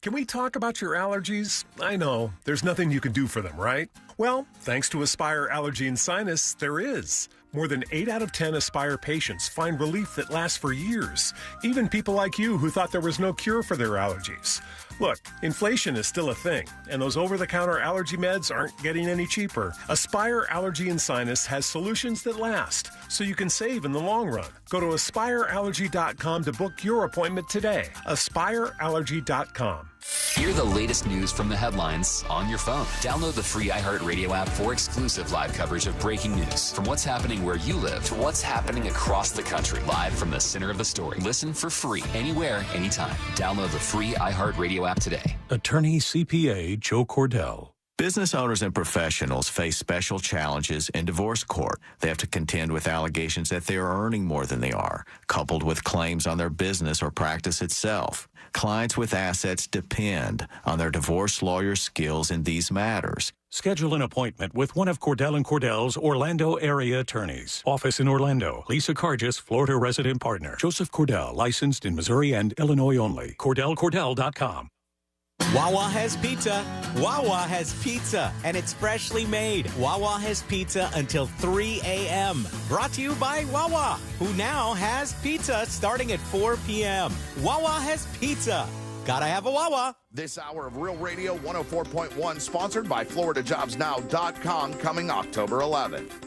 Can we talk about your allergies? I know, there's nothing you can do for them, right? Well, thanks to Aspire Allergy and Sinus, there is. More than 8 out of 10 Aspire patients find relief that lasts for years. Even people like you who thought there was no cure for their allergies. Look, inflation is still a thing, and those over-the-counter allergy meds aren't getting any cheaper. Aspire Allergy and Sinus has solutions that last, so you can save in the long run. Go to aspireallergy.com to book your appointment today. aspireallergy.com. Hear the latest news from the headlines on your phone. Download the free iHeartRadio app for exclusive live coverage of breaking news. From what's happening where you live to what's happening across the country. Live from the center of the story. Listen for free anywhere, anytime. Download the free iHeartRadio app today. Attorney CPA Joe Cordell. Business owners and professionals face special challenges in divorce court. They have to contend with allegations that they are earning more than they are, coupled with claims on their business or practice itself. Clients with assets depend on their divorce lawyer's skills in these matters. Schedule an appointment with one of Cordell & Cordell's Orlando area attorneys. Office in Orlando. Lisa Cargis, Florida resident partner. Joseph Cordell, licensed in Missouri and Illinois only. CordellCordell.com. Wawa has pizza. Wawa has pizza, and it's freshly made. Wawa has pizza until 3 a.m. Brought to you by Wawa, who now has pizza starting at 4 p.m. Wawa has pizza. Gotta have a Wawa. This hour of Real Radio 104.1, sponsored by FloridaJobsNow.com, coming October 11th.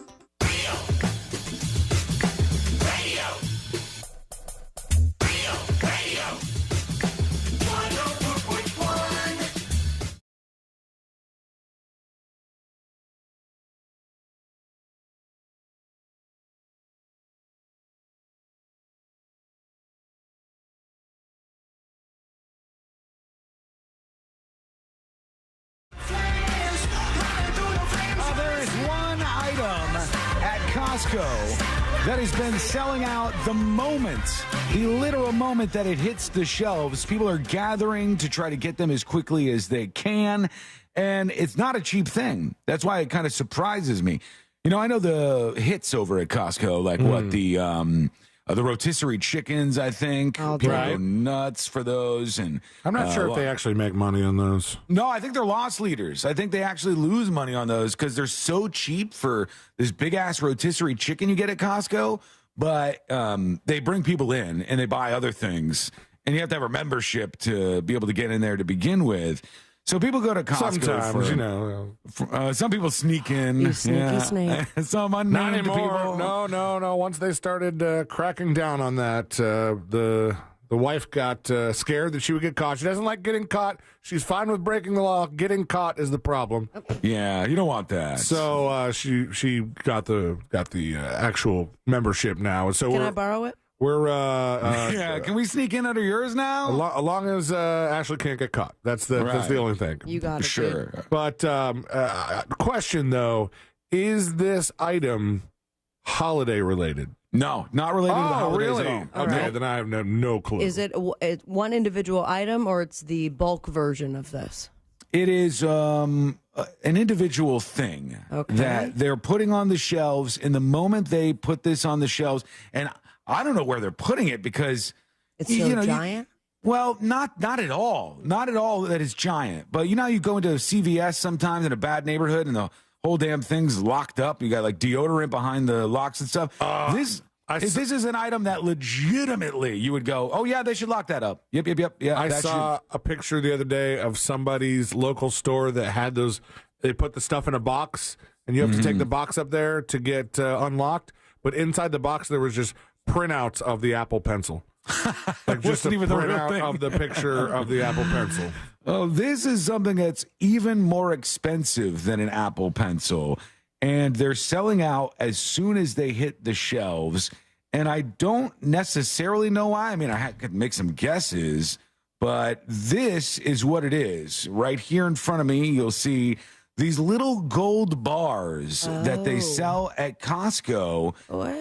Costco that has been selling out the literal moment that it hits the shelves. People are gathering to try to get them as quickly as they can, and it's not a cheap thing. That's why it kind of surprises me. You know, I know the hits over at Costco, like the rotisserie chickens, I think. People go nuts for those. And I'm not sure if they actually make money on those. No, I think they're loss leaders. I think they actually lose money on those because they're so cheap for this big-ass rotisserie chicken you get at Costco. But they bring people in, and they buy other things. And you have to have a membership to be able to get in there to begin with. So people go to Costco. Sometimes, you know. Some people sneak in. You sneaky snake. Some unnamed Not anymore. people. No. Once they started cracking down on that, the wife got scared that she would get caught. She doesn't like getting caught. She's fine with breaking the law. Getting caught is the problem. Yeah, you don't want that. So she got the actual membership now. So Can I borrow it? We're can we sneak in under yours now? As long as Ashley can't get caught. That's the only thing. You got it. Sure. Dude. But question though, is this item holiday related? No, not related to the holidays really? at all. Okay, No. then I have no clue. Is it one individual item or it's the bulk version of this? It is an individual thing that they're putting on the shelves. In the moment they put this on the shelves, and I don't know where they're putting it because it's so giant. Well, not at all. Not at all that it's giant. But you know how you go into CVS sometimes in a bad neighborhood and the whole damn thing's locked up. You got like deodorant behind the locks and stuff. This is an item that legitimately you would go, oh yeah, they should lock that up. Yep. Yeah, I saw a picture the other day of somebody's local store that had those. They put the stuff in a box, and you have to take the box up there to get unlocked. But inside the box, there was just printouts of the Apple Pencil. Like just a printout of the picture of the Apple Pencil. Oh, this is something that's even more expensive than an Apple Pencil. And they're selling out as soon as they hit the shelves. And I don't necessarily know why. I mean, I could make some guesses, but this is what it is. Right here in front of me, you'll see these little gold bars that they sell at Costco.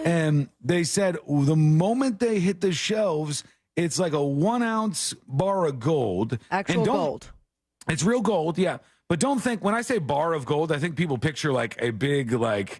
And they said the moment they hit the shelves, it's like a 1 ounce bar of gold. Actual gold. It's real gold, yeah. But don't think, when I say bar of gold, I think people picture like a big, like,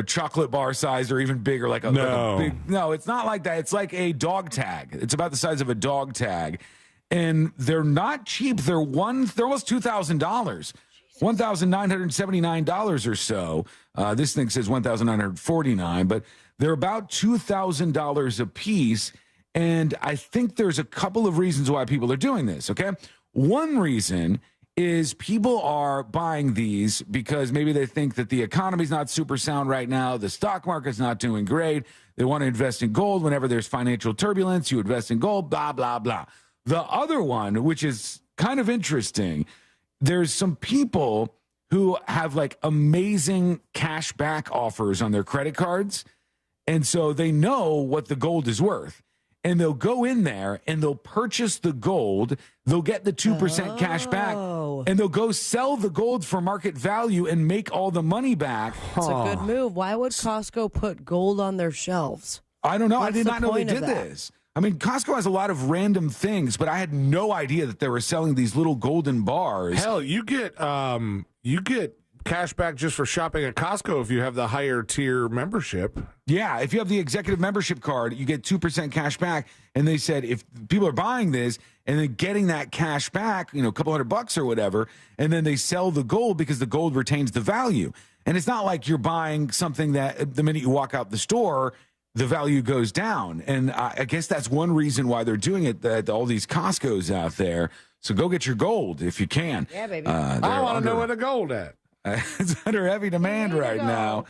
chocolate bar size or even bigger, like a big. No, it's not like that. It's like a dog tag. It's about the size of a dog tag. And they're not cheap. They're almost $2,000. $1,979 or so. This thing says $1,949, but they're about $2,000 a piece. And I think there's a couple of reasons why people are doing this, okay? One reason is people are buying these because maybe they think that the economy's not super sound right now, the stock market's not doing great, they want to invest in gold. Whenever there's financial turbulence, you invest in gold, blah, blah, blah. The other one, which is kind of interesting, there's some people who have like amazing cash back offers on their credit cards, and so they know what the gold is worth. And they'll go in there and they'll purchase the gold. They'll get the 2% cash back, and they'll go sell the gold for market value and make all the money back. That's a good move. Why would Costco put gold on their shelves? I don't know. I did not know they did this. I mean, Costco has a lot of random things, but I had no idea that they were selling these little golden bars. Hell, you get cash back just for shopping at Costco if you have the higher tier membership. Yeah, if you have the executive membership card, you get 2% cash back. And they said if people are buying this and then getting that cash back, a couple $100 or whatever, and then they sell the gold because the gold retains the value. And it's not like you're buying something that the minute you walk out the store, the value goes down. And I guess that's one reason why they're doing it, that all these Costco's out there. So go get your gold if you can. Yeah, baby. I want to know where the gold at. It's under heavy demand right now.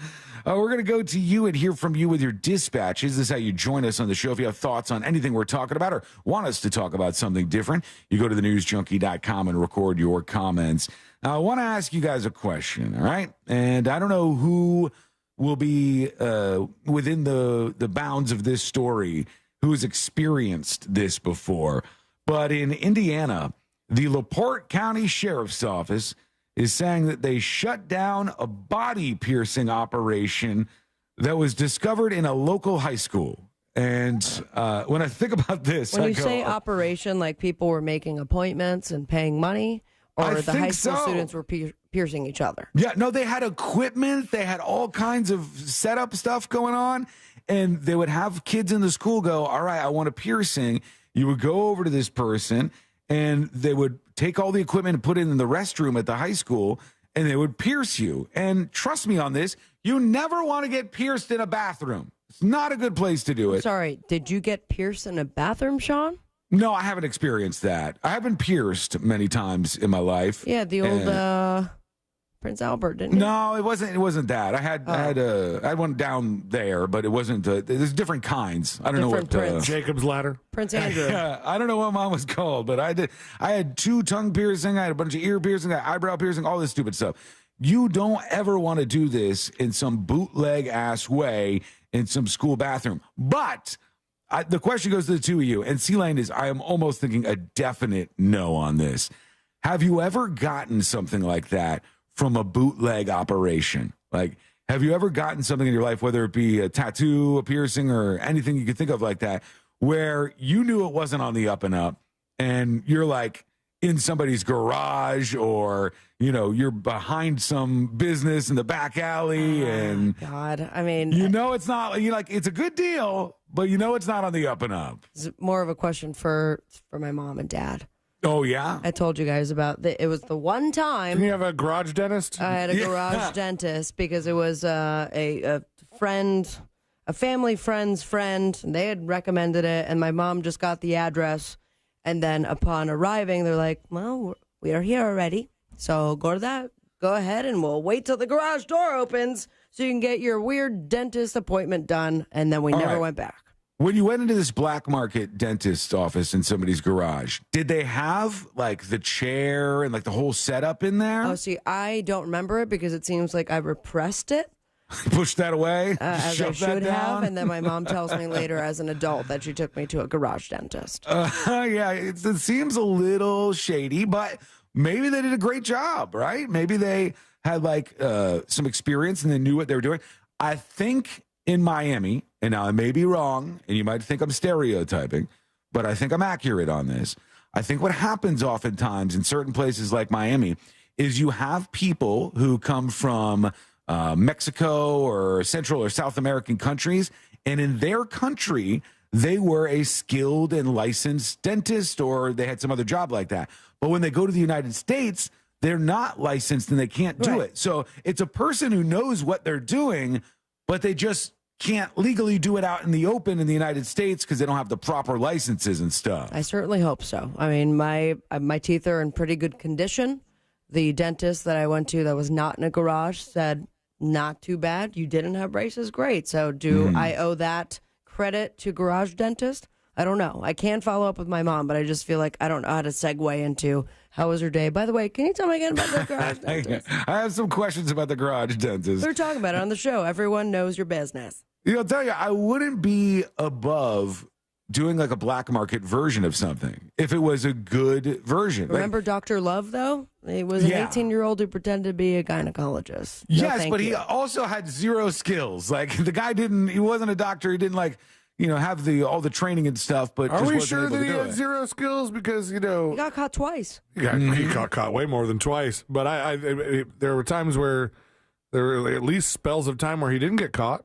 We're going to go to you and hear from you with your dispatches. This is how you join us on the show. If you have thoughts on anything we're talking about or want us to talk about something different, you go to thenewsjunkie.com and record your comments. Now, I want to ask you guys a question, all right? And I don't know who will be within the bounds of this story who has experienced this before. But in Indiana, the LaPorte County Sheriff's Office is saying that they shut down a body piercing operation that was discovered in a local high school. And when I think about this, when you say operation, like people were making appointments and paying money, or the high school students were piercing each other? Yeah, no, they had equipment. They had all kinds of setup stuff going on. And they would have kids in the school go, all right, I want a piercing. You would go over to this person, and they would take all the equipment and put it in the restroom at the high school, and they would pierce you. And trust me on this, you never want to get pierced in a bathroom. It's not a good place to do it. Sorry, did you get pierced in a bathroom, Sean? No, I haven't experienced that. I have been pierced many times in my life. Yeah, the old Prince Albert, didn't you? No, it wasn't that. I had one down there, but it wasn't. There's different kinds. I don't know what. Jacob's Ladder. Prince Andrew. Yeah, I don't know what mine was called, but I did. I had 2 tongue piercing. I had a bunch of ear piercing, eyebrow piercing, all this stupid stuff. You don't ever want to do this in some bootleg ass way in some school bathroom. But the question goes to the two of you, and C-Lane is, I am almost thinking a definite no on this. Have you ever gotten something like that from a bootleg operation? Like, have you ever gotten something in your life, whether it be a tattoo, a piercing, or anything you could think of like that, where you knew it wasn't on the up and up, and you're like in somebody's garage, or you're behind some business in the back alley, and God, I mean, it's not. You're like, it's a good deal, but it's not on the up and up. It's more of a question for my mom and dad. Oh, yeah? I told you guys about it was the one time. Didn't you have a garage dentist? I had a garage dentist because it was a friend, a family friend's friend, and they had recommended it, and my mom just got the address, and then upon arriving, they're like, well, we are here already, so go ahead, and we'll wait till the garage door opens so you can get your weird dentist appointment done, and then we never went back. When you went into this black market dentist office in somebody's garage, did they have like the chair and like the whole setup in there? Oh, see, I don't remember it because it seems like I repressed it. Pushed that away? As I should have. And then my mom tells me later as an adult that she took me to a garage dentist. Yeah, it seems a little shady, but maybe they did a great job, right? Maybe they had like some experience and they knew what they were doing. I think in Miami, and now I may be wrong, and you might think I'm stereotyping, but I think I'm accurate on this. I think what happens oftentimes in certain places like Miami is you have people who come from Mexico or Central or South American countries, and in their country, they were a skilled and licensed dentist or they had some other job like that. But when they go to the United States, they're not licensed and they can't do it. So it's a person who knows what they're doing, but they just can't legally do it out in the open in the United States because they don't have the proper licenses and stuff. I certainly hope so. I mean, my teeth are in pretty good condition. The dentist that I went to that was not in a garage said, not too bad. You didn't have braces. Great. So do I owe that credit to garage dentist? I don't know. I can follow up with my mom, but I just feel like I don't know how to segue into how was her day. By the way, can you tell me again about the garage dentist? I have some questions about the garage dentist. We were talking about it on the show. Everyone knows your business. I'll tell you, I wouldn't be above doing like a black market version of something if it was a good version. Remember Dr. Love, though? He was an 18-year-old who pretended to be a gynecologist. Yes, but he also had zero skills. Like the guy he wasn't a doctor. He didn't have all the training and stuff. But are we sure that he had zero skills? Because, he got caught twice. He got caught way more than twice. But there were times where there were at least spells of time where he didn't get caught.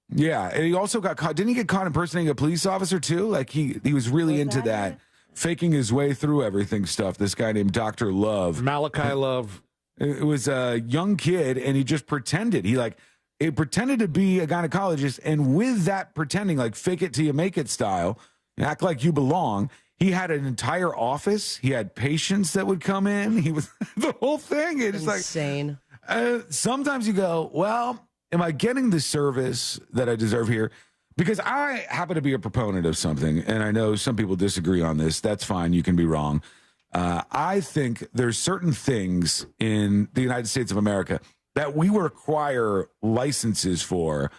Yeah, and he also got caught. Didn't he get caught impersonating a police officer too? Like he was really into that, faking his way through everything stuff. This guy named Dr. Love, Malachi Love. It was a young kid, and he just pretended. He pretended to be a gynecologist, and with that pretending, like fake it till you make it style, act like you belong. He had an entire office. He had patients that would come in. He was the whole thing. It's insane. Sometimes you go, well, am I getting the service that I deserve here? Because I happen to be a proponent of something, and I know some people disagree on this. That's fine. You can be wrong. I think there's certain things in the United States of America that we require licenses for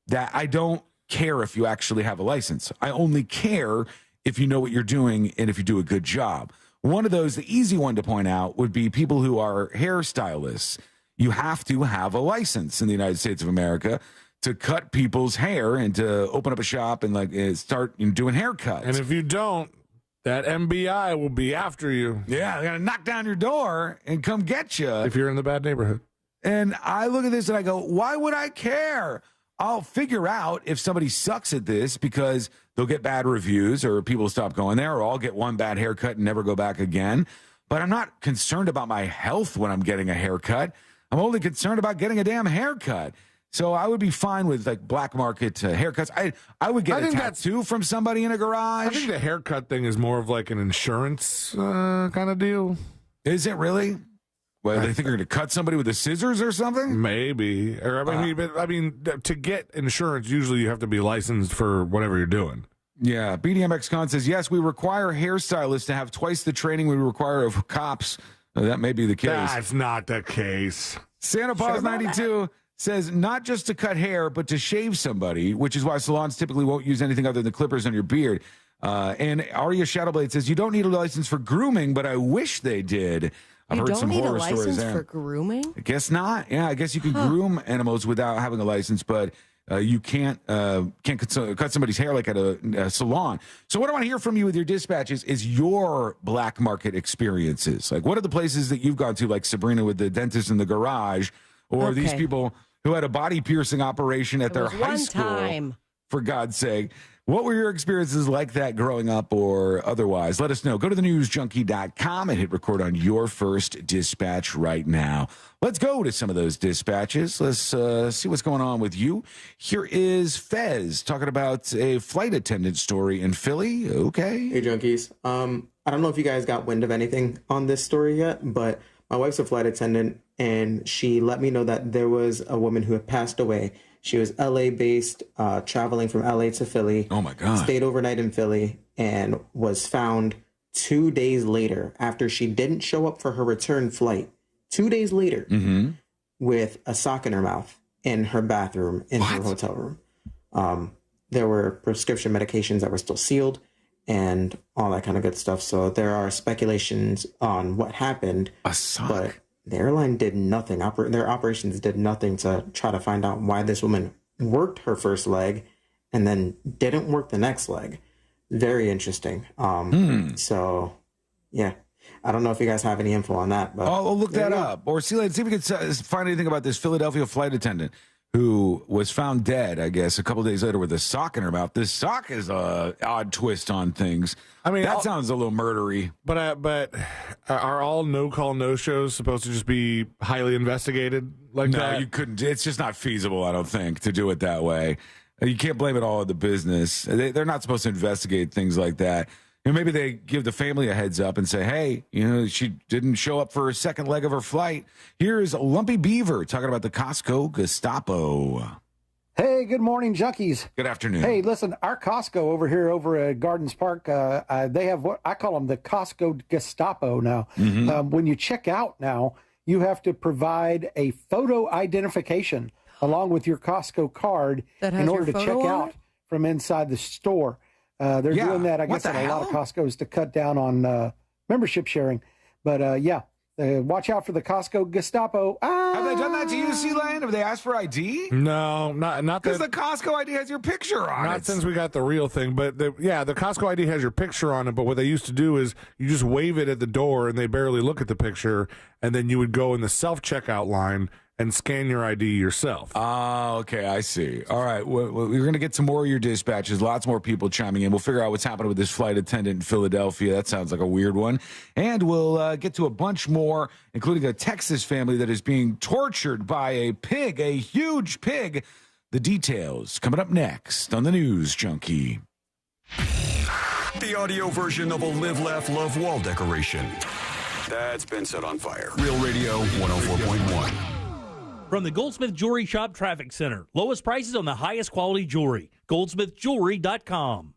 that I don't care if you actually have a license. I only care if you know what you're doing and if you do a good job. One of those, the easy one to point out, would be people who are hairstylists. You have to have a license in the United States of America to cut people's hair and to open up a shop and start doing haircuts. And if you don't, that MBI will be after you. Yeah, they're going to knock down your door and come get you. If you're in the bad neighborhood. And I look at this and I go, why would I care? I'll figure out if somebody sucks at this because they'll get bad reviews or people stop going there, or I'll get one bad haircut and never go back again. But I'm not concerned about my health when I'm getting a haircut. I'm only concerned about getting a damn haircut. So I would be fine with like black market haircuts. I would get a tattoo from somebody in a garage. I think the haircut thing is more of like an insurance kind of deal. Is it really? Well, they think you're going to cut somebody with the scissors or something? Maybe. Or I mean, to get insurance, usually you have to be licensed for whatever you're doing. Yeah. BDMX Con says, yes, we require hairstylists to have twice the training we require of cops. That may be the case. That's not the case. Santa Paws 92 says not just to cut hair, but to shave somebody, which is why salons typically won't use anything other than clippers on your beard. And Arya Shadowblade says you don't need a license for grooming, but I wish they did. I've heard some horror stories there. You don't need a license for grooming? I guess not. Yeah, I guess you can groom animals without having a license, but you can't cut somebody's hair like at a salon. So what I want to hear from you with your dispatches is your black market experiences. Like, what are the places that you've gone to, like Sabrina with the dentist in the garage, or these people who had a body piercing operation at their high school? Time. For God's sake. What were your experiences like that growing up or otherwise? Let us know. Go to thenewsjunkie.com and hit record on your first dispatch right now. Let's go to some of those dispatches. Let's see what's going on with you. Here is Fez talking about a flight attendant story in Philly. Okay. Hey, junkies. I don't know if you guys got wind of anything on this story yet, but my wife's a flight attendant, and she let me know that there was a woman who had passed away. She was LA-based, traveling from LA to Philly. Oh, my God. Stayed overnight in Philly and was found 2 days later after she didn't show up for her return flight. 2 days later with a sock in her mouth in her bathroom in her hotel room. There were prescription medications that were still sealed. and all that kind of good stuff. So there are speculations on what happened. A sock? But the airline did nothing. Their operations did nothing to try to find out why this woman worked her first leg and then didn't work the next leg. Very interesting. So, yeah. I don't know if you guys have any info on that. But I'll look that up. Or see if we could find anything about this Philadelphia flight attendant who was found dead, I guess, a couple days later with a sock in her mouth. This sock is a odd twist on things. I mean, that sounds a little murdery. But are all no-call, no-shows supposed to just be highly investigated like that? No, you couldn't. It's just not feasible, I don't think, to do it that way. You can't blame it all on the business. They're not supposed to investigate things like that. You know, maybe they give the family a heads up and say, hey, she didn't show up for her second leg of her flight. Here's Lumpy Beaver talking about the Costco Gestapo. Hey, good morning, junkies. Good afternoon. Hey, listen, our Costco over at Gardens Park, they have what I call them the Costco Gestapo now. When you check out now, you have to provide a photo identification along with your Costco card in order to check out from inside the store. They're doing that, I guess, at a lot of Costco's to cut down on membership sharing. But watch out for the Costco Gestapo. Have they done that to you, Sealand? Have they asked for ID? No, not because the Costco ID has your picture on it. Not since we got the real thing, but the Costco ID has your picture on it. But what they used to do is you just wave it at the door, and they barely look at the picture, and then you would go in the self-checkout line and scan your ID yourself. Oh, okay, I see. All right, we're going to get some more of your dispatches. Lots more people chiming in. We'll figure out what's happening with this flight attendant in Philadelphia. That sounds like a weird one. And we'll get to a bunch more, including a Texas family that is being tortured by a pig, a huge pig. The details coming up next on the News Junkie. The audio version of a Live, Laugh, Love wall decoration that's been set on fire. Real Radio 104.1. From the Goldsmith Jewelry Shop Traffic Center. Lowest prices on the highest quality jewelry. GoldsmithJewelry.com.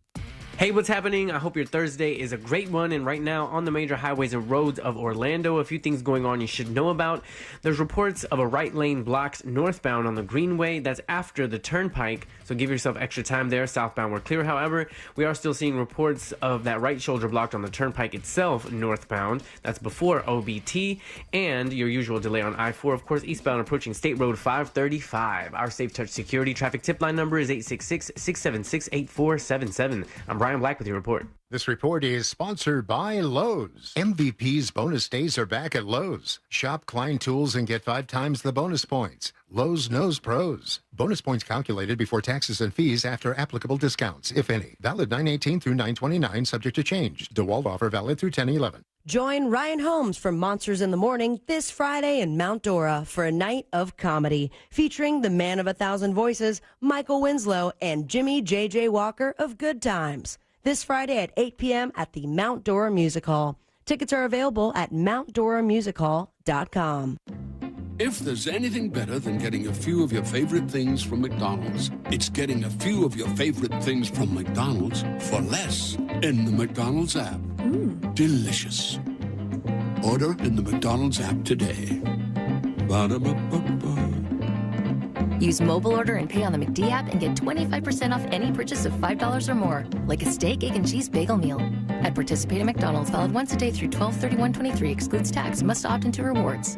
Hey, what's happening? I hope your Thursday is a great one. And right now, on the major highways and roads of Orlando, a few things going on you should know about. There's reports of a right lane blocked northbound on the Greenway. That's after the Turnpike, so give yourself extra time there. Southbound, we're clear. However, we are still seeing reports of that right shoulder blocked on the Turnpike itself, northbound. That's before OBT. And your usual delay on I-4, of course, eastbound approaching State Road 535. Our Safe Touch Security traffic tip line number is 866-676-8477. I'm Brian Black with your report. This report is sponsored by Lowe's. MVP's bonus days are back at Lowe's. Shop Klein Tools and get 5 times the bonus points. Lowe's knows pros. Bonus points calculated before taxes and fees after applicable discounts, if any. Valid 9/18 through 9/29, subject to change. DeWalt offer valid through 10/11. Join Ryan Holmes from Monsters in the Morning this Friday in Mount Dora for a night of comedy featuring the man of 1,000 voices, Michael Winslow, and Jimmy J.J. Walker of Good Times. This Friday at 8 p.m. at the Mount Dora Music Hall. Tickets are available at mountdoramusichall.com. If there's anything better than getting a few of your favorite things from McDonald's, it's getting a few of your favorite things from McDonald's for less in the McDonald's app. Delicious. Order in the McDonald's app today. Ba-da-ba-ba-ba. Use mobile order and pay on the McD app and get 25% off any purchase of $5 or more, like a steak, egg, and cheese bagel meal. At participating McDonald's, valid once a day through 12/31/23, excludes tax, must opt into rewards.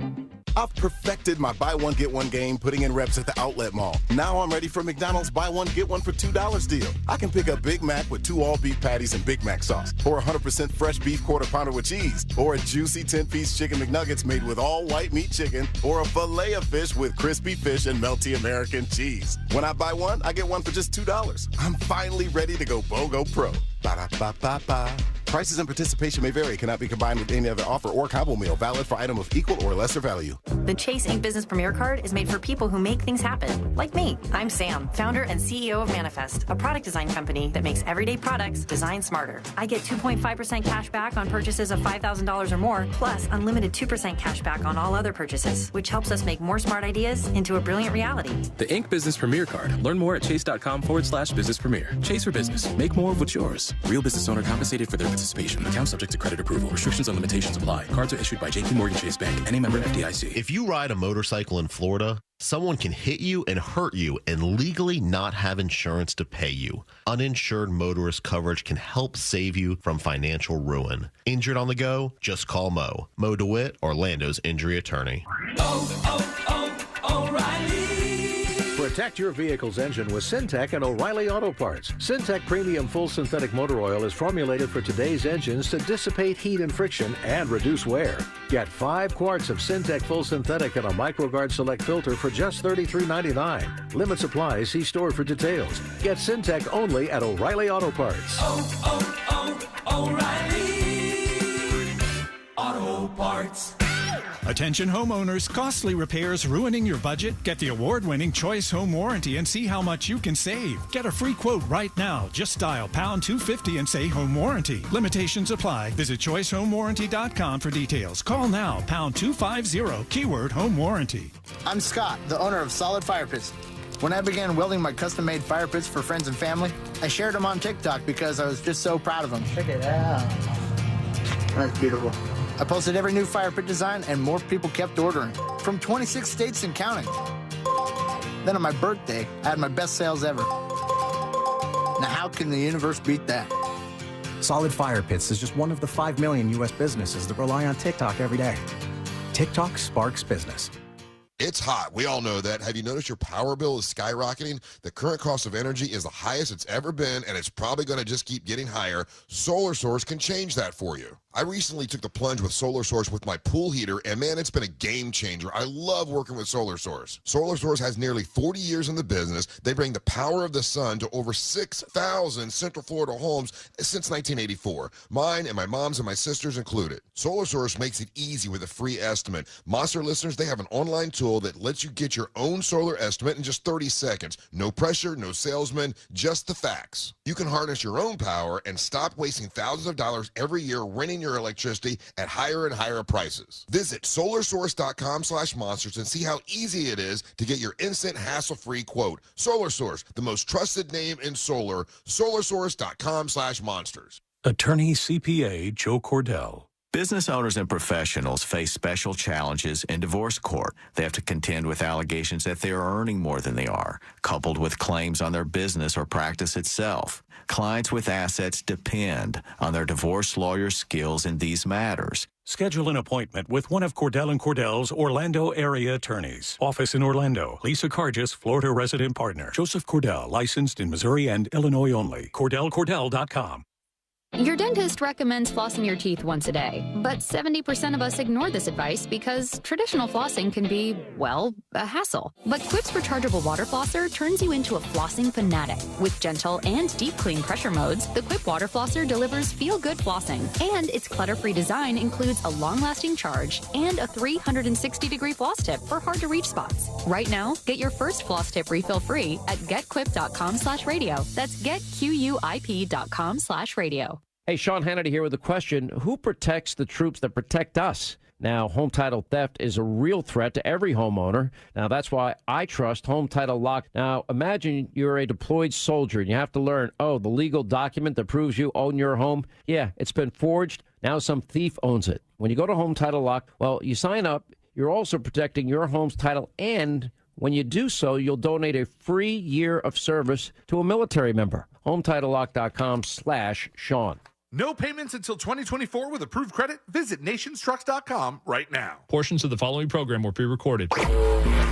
I've perfected my buy one, get one game putting in reps at the outlet mall. Now I'm ready for McDonald's buy one, get one for $2 deal. I can pick up Big Mac with 2 all-beef patties and Big Mac sauce, or 100% fresh beef quarter pounder with cheese, or a juicy 10-piece chicken McNuggets made with all white meat chicken, or a fillet of fish with crispy fish and melty American cheese. When I buy one, I get one for just $2. I'm finally ready to go BOGO Pro. Ba-da-ba-ba-ba. Prices and participation may vary. Cannot be combined with any other offer or combo meal. Valid for item of equal or lesser value. The Chase Ink Business Premier Card is made for people who make things happen, like me. I'm Sam, founder and CEO of Manifest, a product design company that makes everyday products designed smarter. I get 2.5% cash back on purchases of $5,000 or more, plus unlimited 2% cash back on all other purchases, which helps us make more smart ideas into a brilliant reality. The Ink Business Premier Card. Learn more at chase.com/business premier. Chase for business. Make more of what's yours. Real business owner compensated for their participation. Account subject to credit approval. Restrictions and limitations apply. Cards are issued by JPMorgan Chase Bank. Any member FDIC. If you ride a motorcycle in Florida, someone can hit you and hurt you and legally not have insurance to pay you. Uninsured motorist coverage can help save you from financial ruin. Injured on the go? Just call Mo. Mo DeWitt, Orlando's injury attorney. Protect your vehicle's engine with Syntec and O'Reilly Auto Parts. Syntec Premium Full Synthetic Motor Oil is formulated for today's engines to dissipate heat and friction and reduce wear. Get 5 quarts of Syntec Full Synthetic and a MicroGuard Select filter for just $33.99. Limit apply. See store for details. Get Syntec only at O'Reilly Auto Parts. O'Reilly Auto Parts. Attention homeowners, costly repairs ruining your budget? Get the award-winning Choice Home Warranty and see how much you can save. Get a free quote right now. Just dial pound 250 and say Home Warranty. Limitations apply. Visit choicehomewarranty.com for details. Call now, pound 250, keyword Home Warranty. I'm Scott, the owner of Solid Fire Pits. When I began welding my custom-made fire pits for friends and family, I shared them on TikTok because I was just so proud of them. Check it out. That's beautiful. I posted every new fire pit design, and more people kept ordering, from 26 states and counting. Then on my birthday, I had my best sales ever. Now how can the universe beat that? Solid Fire Pits is just one of the 5 million U.S. businesses that rely on TikTok every day. TikTok sparks business. It's hot. We all know that. Have you noticed your power bill is skyrocketing? The current cost of energy is the highest it's ever been, and it's probably going to just keep getting higher. Solar Source can change that for you. I recently took the plunge with Solar Source with my pool heater, and man, it's been a game changer. I love working with Solar Source. Solar Source has nearly 40 years in the business. They bring the power of the sun to over 6,000 Central Florida homes since 1984. Mine and my mom's and my sister's included. Solar Source makes it easy with a free estimate. Monster listeners, they have an online tool that lets you get your own solar estimate in just 30 seconds. No pressure, no salesman, just the facts. You can harness your own power and stop wasting thousands of dollars every year renting your electricity at higher and higher prices. Visit solarsource.com/monsters and see how easy it is to get your instant hassle-free quote. Solar Source, the most trusted name in solar. solarsource.com/monsters. Attorney CPA Joe Cordell. Business owners and professionals face special challenges in divorce court. They have to contend with allegations that they are earning more than they are, coupled with claims on their business or practice itself. Clients with assets depend on their divorce lawyer's skills in these matters. Schedule an appointment with one of Cordell & Cordell's Orlando area attorneys. Office in Orlando. Lisa Cargis, Florida resident partner. Joseph Cordell, licensed in Missouri and Illinois only. CordellCordell.com. Your dentist recommends flossing your teeth once a day, but 70% of us ignore this advice because traditional flossing can be, well, a hassle. But Quip's rechargeable water flosser turns you into a flossing fanatic. With gentle and deep clean pressure modes, the Quip water flosser delivers feel-good flossing, and its clutter-free design includes a long-lasting charge and a 360-degree floss tip for hard-to-reach spots. Right now, get your first floss tip refill free at getquip.com/radio. That's getquip.com/radio. Hey, Sean Hannity here with a question. Who protects the troops that protect us? Now, home title theft is a real threat to every homeowner. Now, that's why I trust Home Title Lock. Now, imagine you're a deployed soldier and you have to learn, the legal document that proves you own your home. Yeah, it's been forged. Now some thief owns it. When you go to Home Title Lock, well, you sign up. You're also protecting your home's title, and when you do so, you'll donate a free year of service to a military member. HometitleLock.com/Sean. No payments until 2024 with approved credit. Visit nationstrucks.com right now. Portions of the following program were pre-recorded.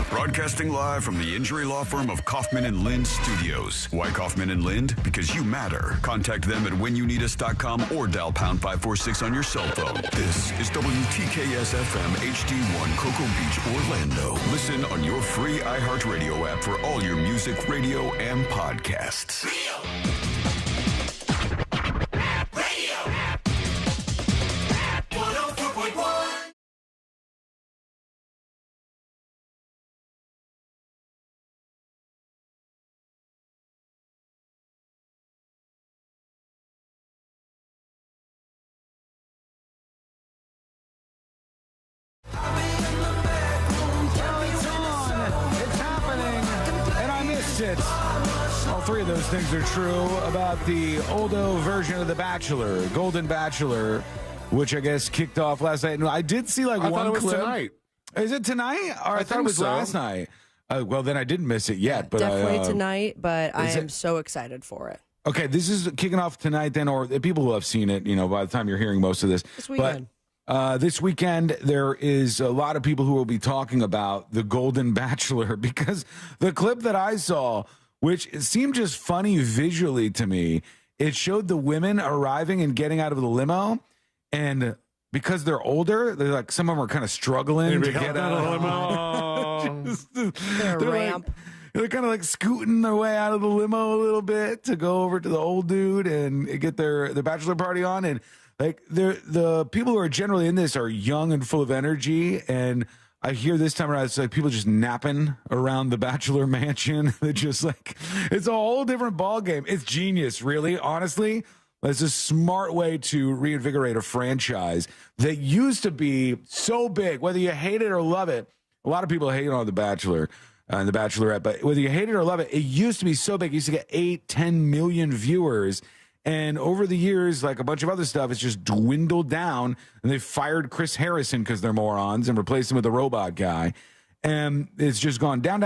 Broadcasting live from the injury law firm of Kaufman and Lind Studios. Why Kaufman and Lind? Because you matter. Contact them at whenyouneedus.com or dial pound 546 on your cell phone. This is WTKS-FM HD1 Cocoa Beach, Orlando. Listen on your free iHeartRadio app for all your music, radio, and podcasts. three of those things are true about the oldo version of The Bachelor, Golden Bachelor, which I guess kicked off last night. And I did see like one thought it was clip. tonight. Is it tonight? Or I thought it was last night. Well, then I didn't miss it yet. But Definitely tonight, but I am so excited for it. Okay, this is kicking off tonight then, or people who have seen it, by the time you're hearing most of this. This weekend. But this weekend, there is a lot of people who will be talking about the Golden Bachelor because the clip that I saw, which seemed just funny visually to me, it showed the women arriving and getting out of the limo, and because they're older, they're like, some of them are kind of struggling to get out of the limo. They're ramp. They're kind of like scooting their way out of the limo a little bit to go over to the old dude and get their bachelor party on. And like the people who are generally in this are young and full of energy. And I hear this time around, it's like people just napping around the bachelor mansion. They're just like, it's a whole different ball game. It's genius, really, honestly. It's a smart way to reinvigorate a franchise that used to be so big, whether you hate it or love it. A lot of people hate on The Bachelor and The Bachelorette, but whether you hate it or love it, it used to be so big. It used to get 8-10 million viewers. And over the years, like a bunch of other stuff, it's just dwindled down. And they fired Chris Harrison because they're morons and replaced him with a robot guy. And it's just gone down.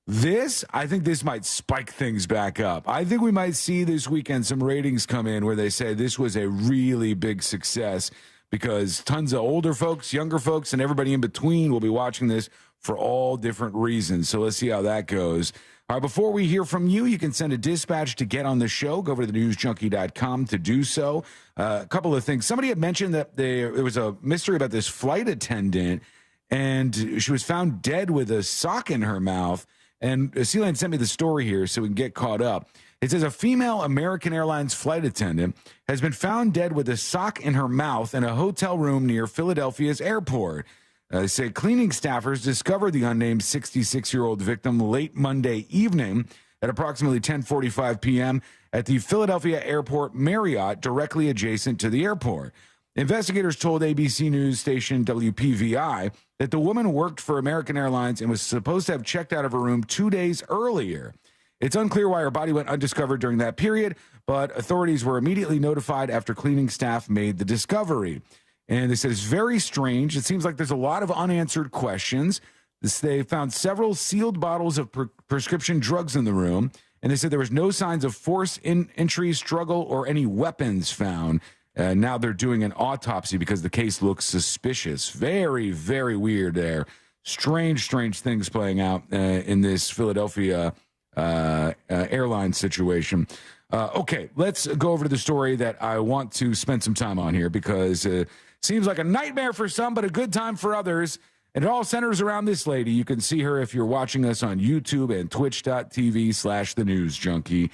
This, I think this might spike things back up. I think we might see this weekend some ratings come in where they say this was a really big success because tons of older folks, younger folks, and everybody in between will be watching this for all different reasons. So let's see how that goes. All right, before we hear from you, you can send a dispatch to get on the show. Go over to thenewsjunkie.com to do so. A couple of things. Somebody had mentioned that there was a mystery about this flight attendant, and she was found dead with a sock in her mouth. And Celine sent me the story here so we can get caught up. It says a female American Airlines flight attendant has been found dead with a sock in her mouth in a hotel room near Philadelphia's airport. They say cleaning staffers discovered the unnamed 66-year-old victim late Monday evening at approximately 10:45 p.m. at the Philadelphia Airport Marriott directly adjacent to the airport. Investigators told ABC News station WPVI that the woman worked for American Airlines and was supposed to have checked out of her room 2 days earlier. It's unclear why her body went undiscovered during that period, but authorities were immediately notified after cleaning staff made the discovery. And they said it's very strange. It seems like there's a lot of unanswered questions. They found several sealed bottles of prescription drugs in the room, and they said there was no signs of forced entry, struggle, or any weapons found. Now they're doing an autopsy because the case looks suspicious. Very, very weird there. Strange things playing out in this Philadelphia airline situation. Okay, let's go over to the story that I want to spend some time on here because it seems like a nightmare for some, but a good time for others. And it all centers around this lady. You can see her if you're watching us on YouTube and twitch.tv/thenewsjunkie.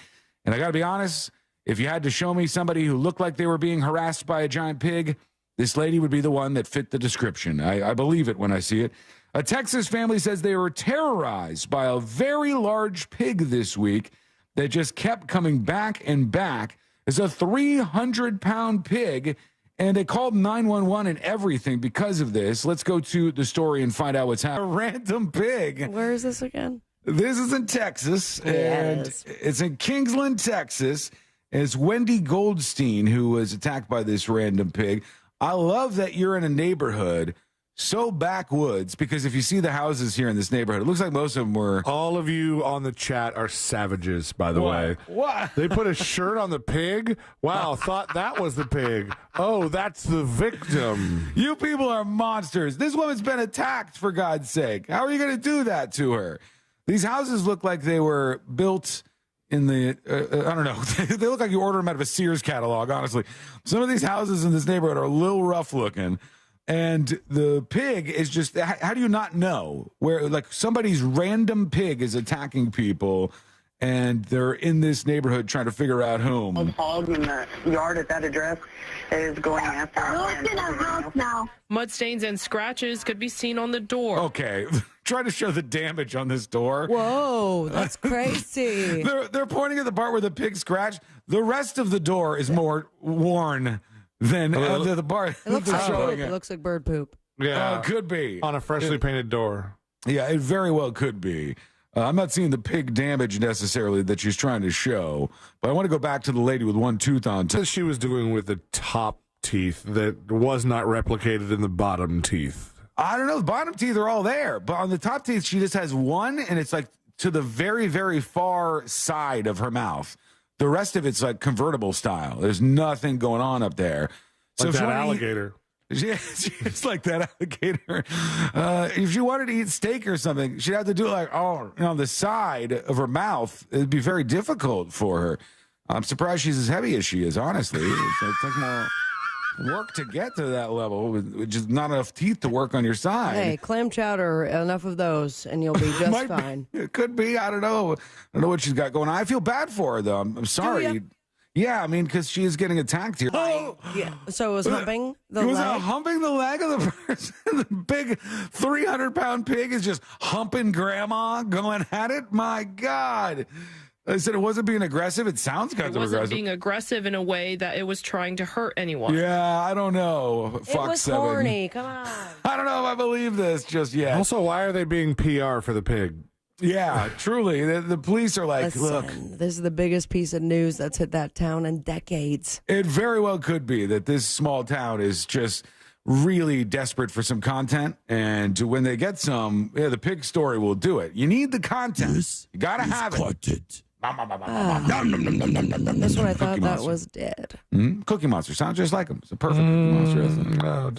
And I got to be honest, if you had to show me somebody who looked like they were being harassed by a giant pig, this lady would be the one that fit the description. I believe it when I see it. A Texas family says they were terrorized by a very large pig this week that just kept coming back and back. It's a 300-pound pig, and they called 911 and everything because of this. Let's go to the story and find out what's happening. A random pig. Where is this again? This is in Texas, and it's in Kingsland, Texas. It's Wendy Goldstein who was attacked by this random pig. I love that you're in a neighborhood so backwoods, because if you see the houses here in this neighborhood, it looks like most of them were... All of you on the chat are savages, by the way. What? They put a shirt on the pig? Wow, thought that was the pig. Oh, that's the victim. You people are monsters. This woman's been attacked, for God's sake. How are you going to do that to her? These houses look like they were built in the... I don't know. They look like you ordered them out of a Sears catalog, honestly. Some of these houses in this neighborhood are a little rough looking. And the pig is just, how do you not know where, like, somebody's random pig is attacking people and they're in this neighborhood trying to figure out whom? The hog in the yard at that address is going after now. Mud stains and scratches could be seen on the door. Okay. Try to show the damage on this door. Whoa, that's crazy. They're pointing at the part where the pig scratched. The rest of the door is more worn than the bar. It looks like poop. It looks like bird poop. Yeah. Could be. On a freshly painted door. Yeah, it very well could be. I'm not seeing the pig damage necessarily that she's trying to show, but I want to go back to the lady with one tooth on. She was doing with the top teeth that was not replicated in the bottom teeth. I don't know. The bottom teeth are all there, but on the top teeth, she just has one, and it's like to the very, very far side of her mouth. The rest of it's like convertible style. There's nothing going on up there. Like that alligator. Yeah, it's like that alligator. If she wanted to eat steak or something, she'd have to do it like on the side of her mouth. It'd be very difficult for her. I'm surprised she's as heavy as she is, honestly. It takes more work to get to that level with just not enough teeth to work on your side. Hey, clam chowder, enough of those, and you'll be just fine. It could be. I don't know. I don't know what she's got going on. I feel bad for her, though. I'm sorry. Yeah, I mean, because she is getting attacked here. Yeah. So it was humping the leg? Humping the leg of the person. The big 300-pound pig is just humping grandma, going at it. My God. I said it wasn't being aggressive. It sounds kind of aggressive. It wasn't being aggressive in a way that it was trying to hurt anyone. Yeah, I don't know. It was horny. Come on. I don't know if I believe this just yet. Also, why are they being PR for the pig? Yeah, truly. The police are like, look. This is the biggest piece of news that's hit that town in decades. It very well could be that this small town is just really desperate for some content. And when they get some, the pig story will do it. You need the content. You got to have it. That's what I thought that was dead. Mm-hmm. Cookie Monster sounds just like him. It's a perfect Cookie Monster.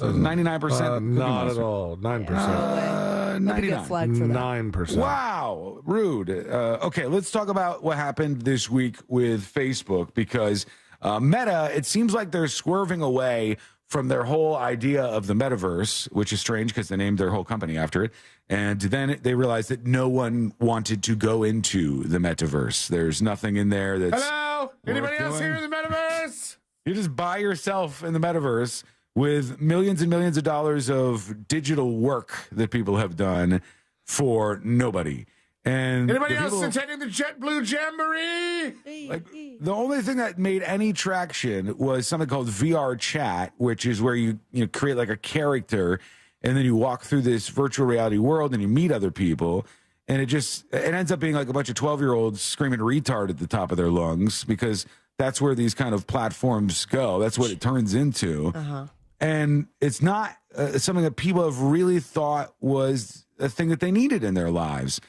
99%. Not at all. 9%. 99. Flagged for that. 9%. Wow, rude. Okay, let's talk about what happened this week with Facebook because Meta. It seems like they're swerving away from their whole idea of the metaverse, which is strange because they named their whole company after it. And then they realized that no one wanted to go into the metaverse. There's nothing in there that's... Hello? Anybody else here in the metaverse? You just buy yourself in the metaverse with millions and millions of dollars of digital work that people have done for nobody. And anybody else attending the JetBlue Jamboree? Like, the only thing that made any traction was something called VR Chat, which is where you create like a character and then you walk through this virtual reality world and you meet other people. And it ends up being like a bunch of 12-year-olds screaming retard at the top of their lungs because that's where these kind of platforms go. That's what it turns into. Uh-huh. And it's not something that people have really thought was a thing that they needed in their lives.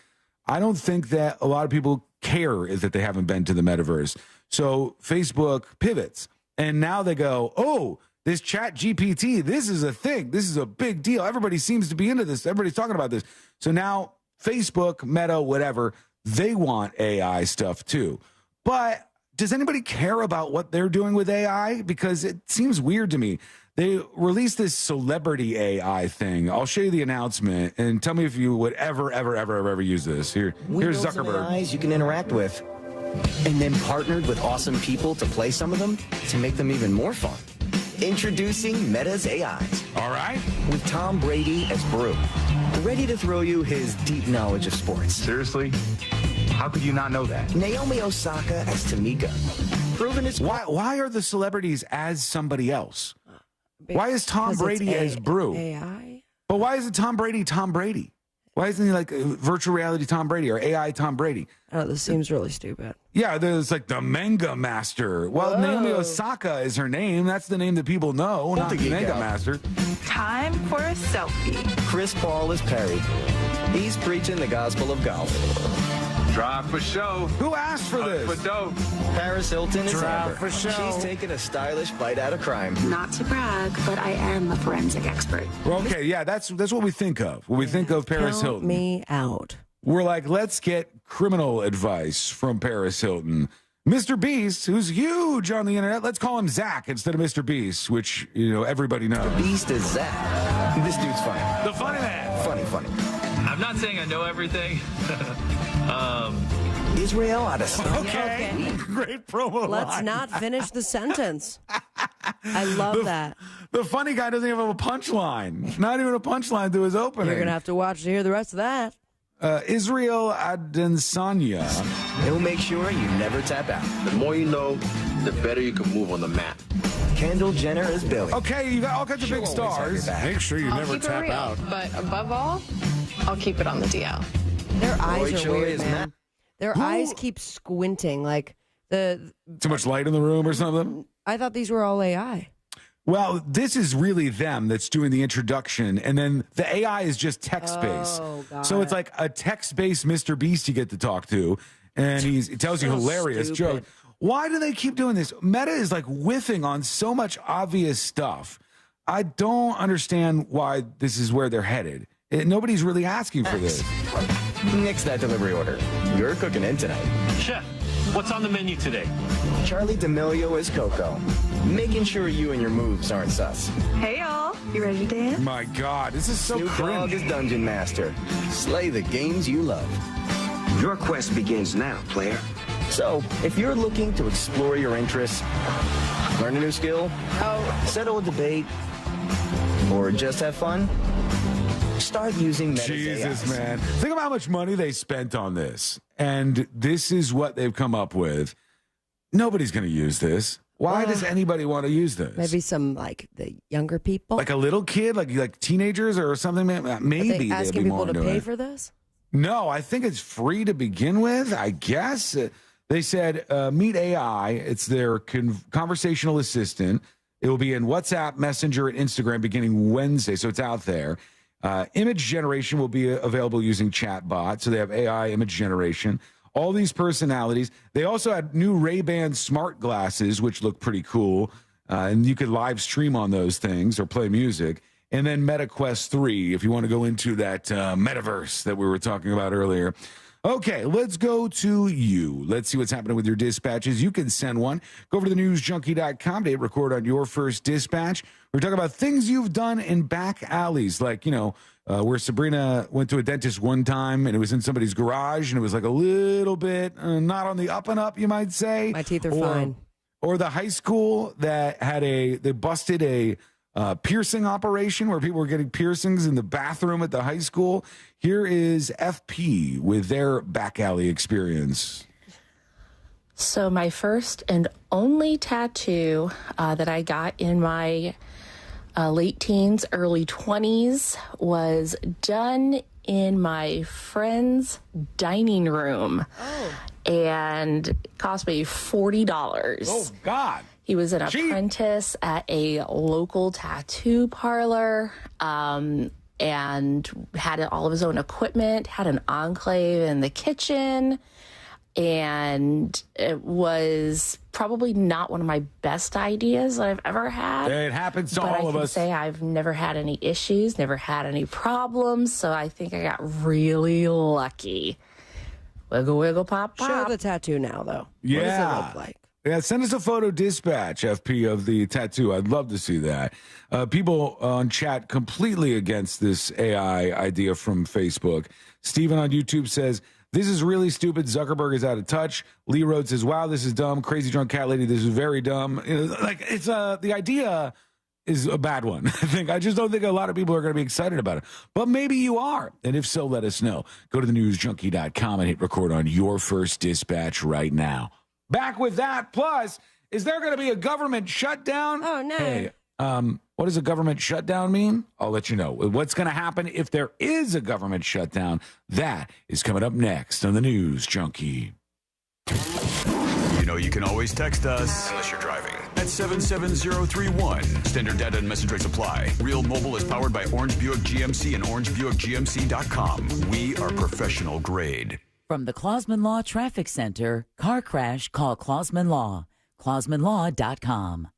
I don't think that a lot of people care is that they haven't been to the metaverse. So Facebook pivots and now they go, oh, this Chat GPT, this is a thing. This is a big deal. Everybody seems to be into this. Everybody's talking about this. So now Facebook, Meta, whatever, they want AI stuff too. But does anybody care about what they're doing with AI? Because it seems weird to me. They released this celebrity AI thing. I'll show you the announcement and tell me if you would ever use this. Here's Zuckerberg. AIs you can interact with, and then partnered with awesome people to play some of them to make them even more fun. Introducing Meta's AIs. All right. With Tom Brady as Brew, ready to throw you his deep knowledge of sports. Seriously? How could you not know that? Naomi Osaka as Tamika. Proven his... Why are the celebrities as somebody else? Why is Tom Brady as Brew? AI? But why isn't Tom Brady Tom Brady? Why isn't he like virtual reality Tom Brady or AI Tom Brady? Oh, this seems really stupid. Yeah, there's like the Manga Master. Well, Naomi Osaka is her name. That's the name that people know, not the Manga Master. Time for a selfie. Chris Paul is Perry. He's preaching the gospel of golf. Drive for show. Who asked for this? For dope. Paris Hilton is Drive Amber. for show. She's taking a stylish bite out of crime. Not to brag, but I am a forensic expert. Okay, yeah, that's what we think of. When we think of Paris Hilton. Me out. We're like, let's get criminal advice from Paris Hilton. Mr. Beast, who's huge on the internet, let's call him Zach instead of Mr. Beast, which, everybody knows. Mr. Beast is Zach. This dude's funny. The funny man. Funny. I'm not saying I know everything. Israel Adesanya. Okay. Great promo Let's line. not finish the sentence. I love that. The funny guy doesn't even have a punchline. Not even a punchline to his opening. You're going to have to watch to hear the rest of that. Israel Adesanya. He'll make sure you never tap out. The more you know, the better you can move on the map. Kendall Jenner is Billy. Okay, you got all kinds of big stars. Make sure you I'll never keep it tap real, out. but above all, I'll keep it on the DL. Their eyes are weird, man. Their eyes keep squinting, like too much light in the room or something. I thought these were all AI. Well, this is really them that's doing the introduction, and then the AI is just text-based. So it's like a text-based Mr. Beast you get to talk to, and he tells you hilarious jokes. Why do they keep doing this? Meta is like whiffing on so much obvious stuff. I don't understand why this is where they're headed. Nobody's really asking for this. Nix that delivery order. You're cooking in tonight. Chef, what's on the menu today? Charlie D'Amelio is Coco, making sure you and your moves aren't sus. Hey, y'all. You ready to dance? My God, this is so Snoop Dogg is Dungeon Master. Slay the games you love. Your quest begins now, player. So, if you're looking to explore your interests, learn a new skill, settle a debate, or just have fun, start using Meta's Jesus, AIs. man. Think about how much money they spent on this. And this is what they've come up with. Nobody's going to use this. Why does anybody want to use this? Maybe some, like, the younger people. Like a little kid, like teenagers or something? Maybe Are they asking people to pay for this? No, I think it's free to begin with, I guess. They said, meet AI. It's their conversational assistant. It will be in WhatsApp, Messenger, and Instagram beginning Wednesday, so it's out there. Image generation will be available using chatbot, so they have AI image generation. All these personalities. They also had new Ray-Ban smart glasses, which look pretty cool, and you could live stream on those things or play music. And then Meta Quest 3, if you want to go into that metaverse that we were talking about earlier. Okay, let's go to you. Let's see what's happening with your dispatches. You can send one. Go over to thenewsjunkie.com to hit record on your first dispatch. We're talking about things you've done in back alleys, like, where Sabrina went to a dentist one time and it was in somebody's garage and it was like a little bit not on the up and up, you might say. My teeth are fine. Or the high school that had they busted a piercing operation where people were getting piercings in the bathroom at the high school. Here is FP with their back alley experience. So my first and only tattoo that I got in my late teens, early 20s was done in my friend's dining room. And it cost me $40. Oh, God. He was an apprentice at a local tattoo parlor and had all of his own equipment, had an enclave in the kitchen, and it was probably not one of my best ideas that I've ever had. It happens to but all I of can us. say I've never had any issues, never had any problems, so I think I got really lucky. Wiggle, wiggle, pop, pop. Show the tattoo now, though. Yeah. What does it look like? Yeah, send us a photo dispatch, FP, of the tattoo. I'd love to see that. People on chat completely against this AI idea from Facebook. Steven on YouTube says, this is really stupid. Zuckerberg is out of touch. Lee Road says, wow, this is dumb. Crazy Drunk Cat Lady, this is very dumb. It's the idea is a bad one. I just don't think a lot of people are going to be excited about it. But maybe you are. And if so, let us know. Go to thenewsjunkie.com and hit record on your first dispatch right now. Back with that. Plus, is there going to be a government shutdown? Oh, no. Hey, what does a government shutdown mean? I'll let you know. What's going to happen if there is a government shutdown? That is coming up next on the News Junkie. You know you can always text us, unless you're driving, at 77031. Standard data and message rates apply. Real Mobile is powered by Orange Buick GMC and OrangeBuickGMC.com. We are professional grade. From the Clausman Law Traffic Center, car crash, call Clausman Law. ClausmanLaw.com.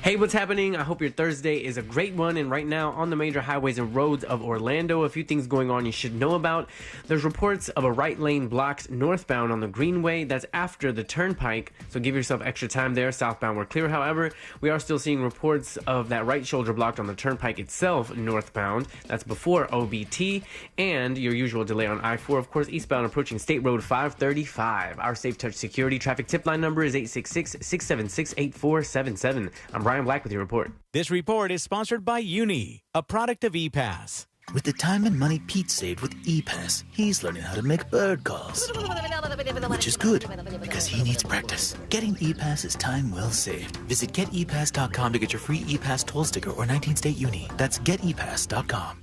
Hey, what's happening? I hope your Thursday is a great one. And right now, on the major highways and roads of Orlando, a few things going on you should know about. There's reports of a right lane blocked northbound on the Greenway. That's after the Turnpike, so give yourself extra time there. Southbound, we're clear. However, we are still seeing reports of that right shoulder blocked on the Turnpike itself northbound. That's before OBT. And your usual delay on I-4, of course, eastbound approaching State Road 535. Our Safe Touch Security traffic tip line number is 866-676-8477. I'm Brian Black with your report. This report is sponsored by Uni, a product of ePass. With the time and money Pete saved with ePass, he's learning how to make bird calls. Which is good, because he needs practice. Getting ePass is time well saved. Visit GetEPass.com to get your free ePass toll sticker or 19-state Uni. That's GetEPass.com.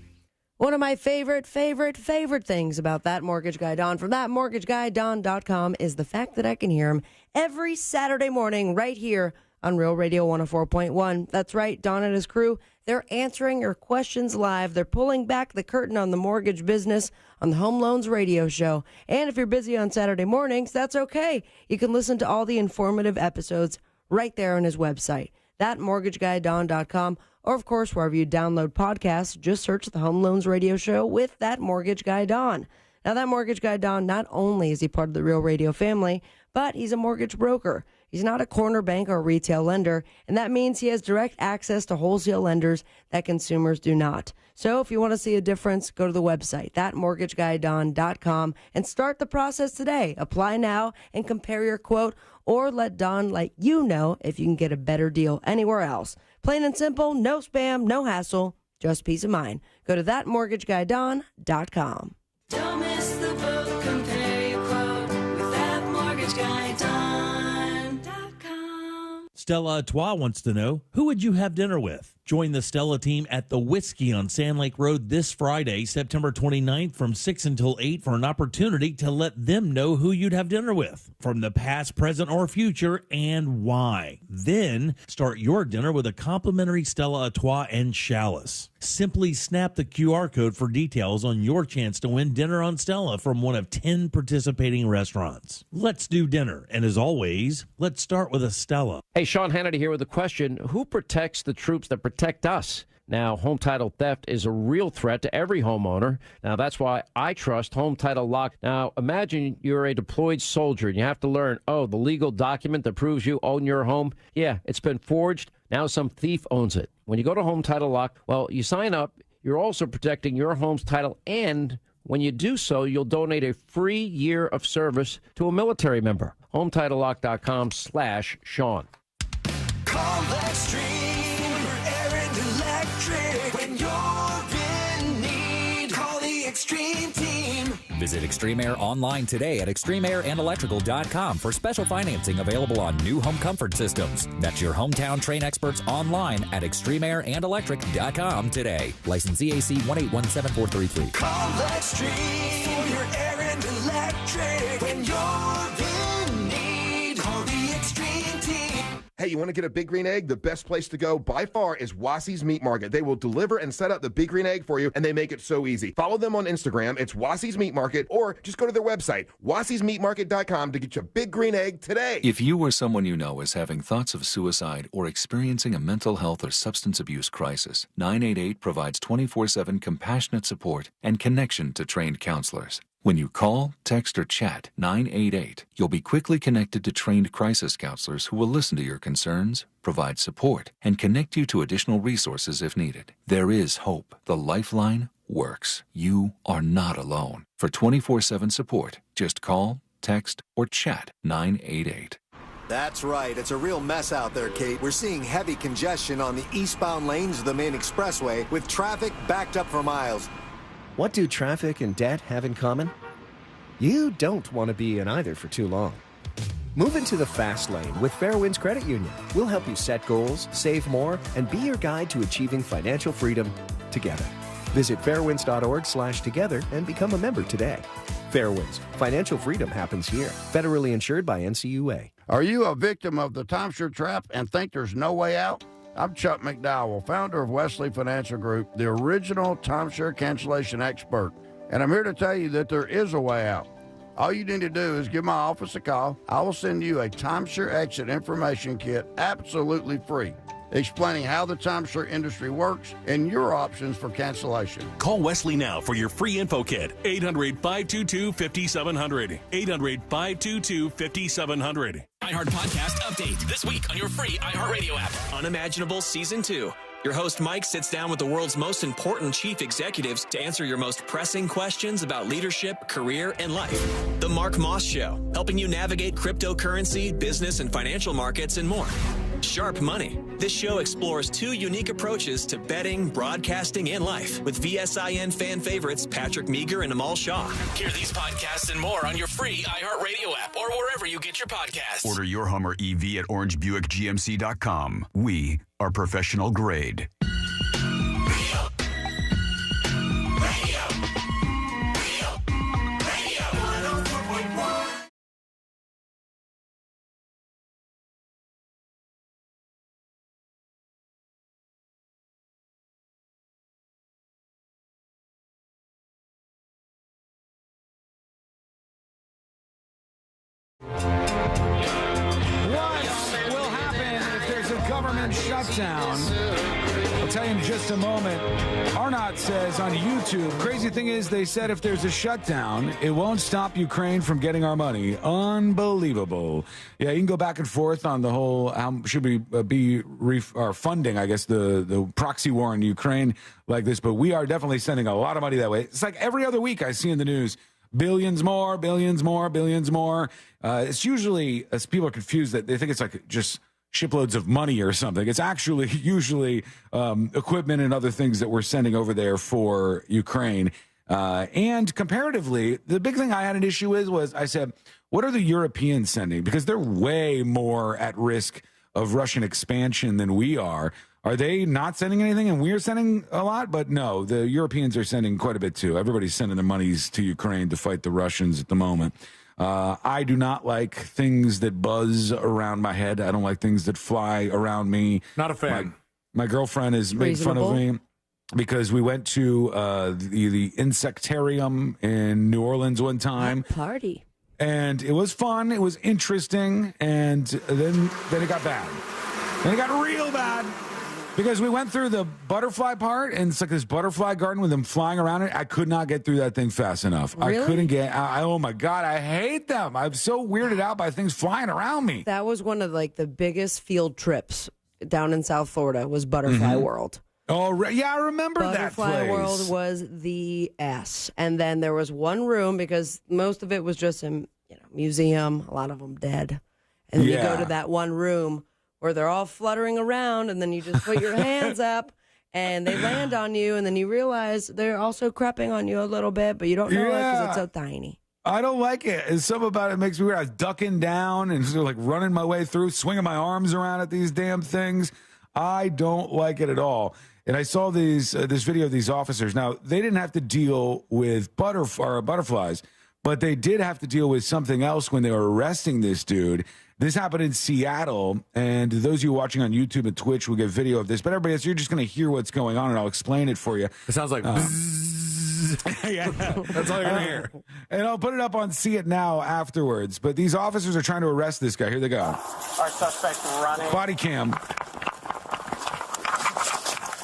One of my favorite things about That Mortgage Guy Don from thatmortgageguyDon.com is the fact that I can hear him every Saturday morning right here on Real Radio 104.1. That's right, Don and his crew, they're answering your questions live. They're pulling back the curtain on the mortgage business on the Home Loans Radio Show. And if you're busy on Saturday mornings, that's okay. You can listen to all the informative episodes right there on his website, thatmortgageguyDon.com. Or, of course, wherever you download podcasts, just search the Home Loans Radio Show with That Mortgage Guy Don. Now, That Mortgage Guy Don, not only is he part of the Real Radio family, but he's a mortgage broker. He's not a corner bank or retail lender, and that means he has direct access to wholesale lenders that consumers do not. So if you want to see a difference, go to the website, thatmortgageguyDon.com, and start the process today. Apply now and compare your quote, or let Don let you know if you can get a better deal anywhere else. Plain and simple, no spam, no hassle, just peace of mind. Go to thatmortgageguyDon.com. Don't miss the boat, compare your quote with thatmortgageguyDon.com. Stella Artois wants to know, who would you have dinner with? Join the Stella team at The Whiskey on Sand Lake Road this Friday, September 29th from 6 until 8 for an opportunity to let them know who you'd have dinner with, from the past, present, or future, and why. Then start your dinner with a complimentary Stella Artois and chalice. Simply snap the QR code for details on your chance to win dinner on Stella from one of 10 participating restaurants. Let's do dinner, and as always, let's start with a Stella. Hey, Sean Hannity here with a question. Who protects the troops that protect us? Now, home title theft is a real threat to every homeowner. Now, that's why I trust Home Title Lock. Now, imagine you're a deployed soldier and you have to learn, the legal document that proves you own your home, yeah, it's been forged. Now some thief owns it. When you go to Home Title Lock, well, you sign up. You're also protecting your home's title, and when you do so, you'll donate a free year of service to a military member. HometitleLock.com/Sean. Call Extreme Air and Electric. When you're in need, call the Extreme team. Visit Extreme Air online today at extremeairandelectrical.com for special financing available on new home comfort systems. That's your hometown Train experts online at extremeairandelectric.com today. License EAC 1817433. Call Extreme for your air and electric. When you're in need, call the Extreme team. Hey, you want to get a Big Green Egg? The best place to go by far is Wassy's Meat Market. They will deliver and set up the Big Green Egg for you, and they make it so easy. Follow them on Instagram. It's Wassy's Meat Market, or just go to their website, wassysmeatmarket.com, to get your Big Green Egg today. If you or someone you know is having thoughts of suicide or experiencing a mental health or substance abuse crisis, 988 provides 24/7 compassionate support and connection to trained counselors. When you call, text, or chat 988, you'll be quickly connected to trained crisis counselors who will listen to your concerns, provide support, and connect you to additional resources if needed. There is hope. The Lifeline works. You are not alone. For 24/7 support, just call, text, or chat 988. That's right. It's a real mess out there, Kate. We're seeing heavy congestion on the eastbound lanes of the main expressway with traffic backed up for miles. What do traffic and debt have in common? You don't want to be in either for too long. Move into the fast lane with Fairwinds Credit Union. We'll help you set goals, save more, and be your guide to achieving financial freedom together. Visit fairwinds.org/together and become a member today. Fairwinds. Financial freedom happens here. Federally insured by NCUA. Are you a victim of the timeshare trap and think there's no way out? I'm Chuck McDowell, founder of Wesley Financial Group, the original timeshare cancellation expert. And I'm here to tell you that there is a way out. All you need to do is give my office a call. I will send you a timeshare exit information kit absolutely free, explaining how the timeshare industry works and your options for cancellation. Call Wesley now for your free info kit. 800-522-5700. 800-522-5700. iHeart Podcast Update. This week on your free iHeartRadio app. Unimaginable Season 2. Your host Mike sits down with the world's most important chief executives to answer your most pressing questions about leadership, career, and life. The Mark Moss Show, helping you navigate cryptocurrency, business, and financial markets, and more. Sharp Money. This show explores two unique approaches to betting, broadcasting, and life with VSIN fan favorites Patrick Meager and Amal Shaw. Hear these podcasts and more on your free iHeartRadio app or wherever you get your podcasts. Order your Hummer EV at orangebuickgmc.com. We are professional grade. government shutdown. I'll tell you in just a moment. Arnott says on YouTube, crazy thing is they said if there's a shutdown, it won't stop Ukraine from getting our money. Unbelievable. Yeah, you can go back and forth on the whole, how should we be funding, I guess, the proxy war in Ukraine like this, but we are definitely sending a lot of money that way. It's like every other week I see in the news, billions more, billions more, billions more. It's usually, as people are confused, that they think it's like just shiploads of money or something. It's actually usually equipment and other things that we're sending over there for Ukraine. And comparatively, the big thing I had an issue with was I said, what are the Europeans sending? Because they're way more at risk of Russian expansion than we are. Are they not sending anything and we're sending a lot? But no, the Europeans are sending quite a bit too. Everybody's sending their monies to Ukraine to fight the Russians at the moment. I do not like things that buzz around my head. I don't like things that fly around me. Not a fan. My girlfriend has made fun of me because we went to the insectarium in New Orleans one time. Party. And it was fun. It was interesting. And then it got bad. Then it got real bad. Because we went through the butterfly part, and it's like this butterfly garden with them flying around it. I could not get through that thing fast enough. Really? I couldn't get. Oh my God, I hate them. I'm so weirded out by things flying around me. That was one of like the biggest field trips down in South Florida was Butterfly World. Oh yeah, I remember that place. Butterfly World was the S, and then there was one room because most of it was just a museum. A lot of them dead, and then you go to that one room where they're all fluttering around, and then you just put your hands up, and they land on you, and then you realize they're also creeping on you a little bit, but you don't know it because it's so tiny. I don't like it. And something about it makes me weird. I was ducking down and sort of like running my way through, swinging my arms around at these damn things. I don't like it at all. And I saw this video of these officers. Now, they didn't have to deal with butterflies, but they did have to deal with something else when they were arresting this dude. This happened in Seattle, and those of you watching on YouTube and Twitch will get video of this, but everybody else, you're just going to hear what's going on, and I'll explain it for you. It sounds like yeah, that's all you're going to hear. And I'll put it up on See It Now afterwards, but these officers are trying to arrest this guy. Here they go. Our suspect running. Body cam.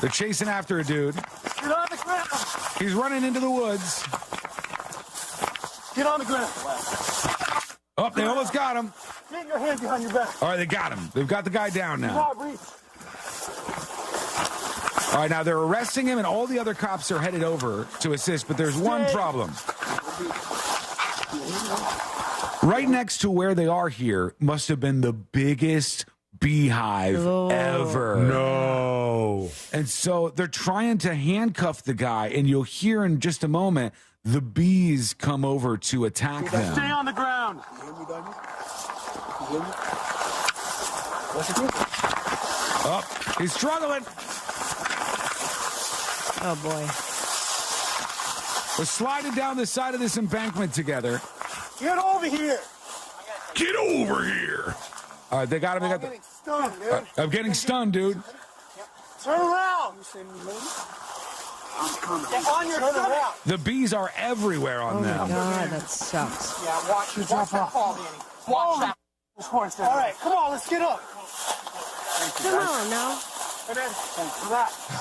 They're chasing after a dude. Get on the ground. He's running into the woods. Get on the ground. Oh, they almost got him. Get your hands behind your back. All right, they got him. They've got the guy down now. Not reach. All right, now they're arresting him, and all the other cops are headed over to assist, but there's one problem. Right next to where they are here must have been the biggest beehive ever. No. And so they're trying to handcuff the guy, and you'll hear in just a moment the bees come over to attack them. Stay on the ground. Oh, he's struggling. Oh, boy. We're sliding down the side of this embankment together. Get over here. Get over here. All right, they got him. They got Getting stunned, dude. I'm getting stunned, dude. Turn around. Get on your stomach. The bees are everywhere on them. Oh, my God, that sucks. Yeah, watch that fall, Danny. Watch that. All right, come on, let's get up. Come on, now.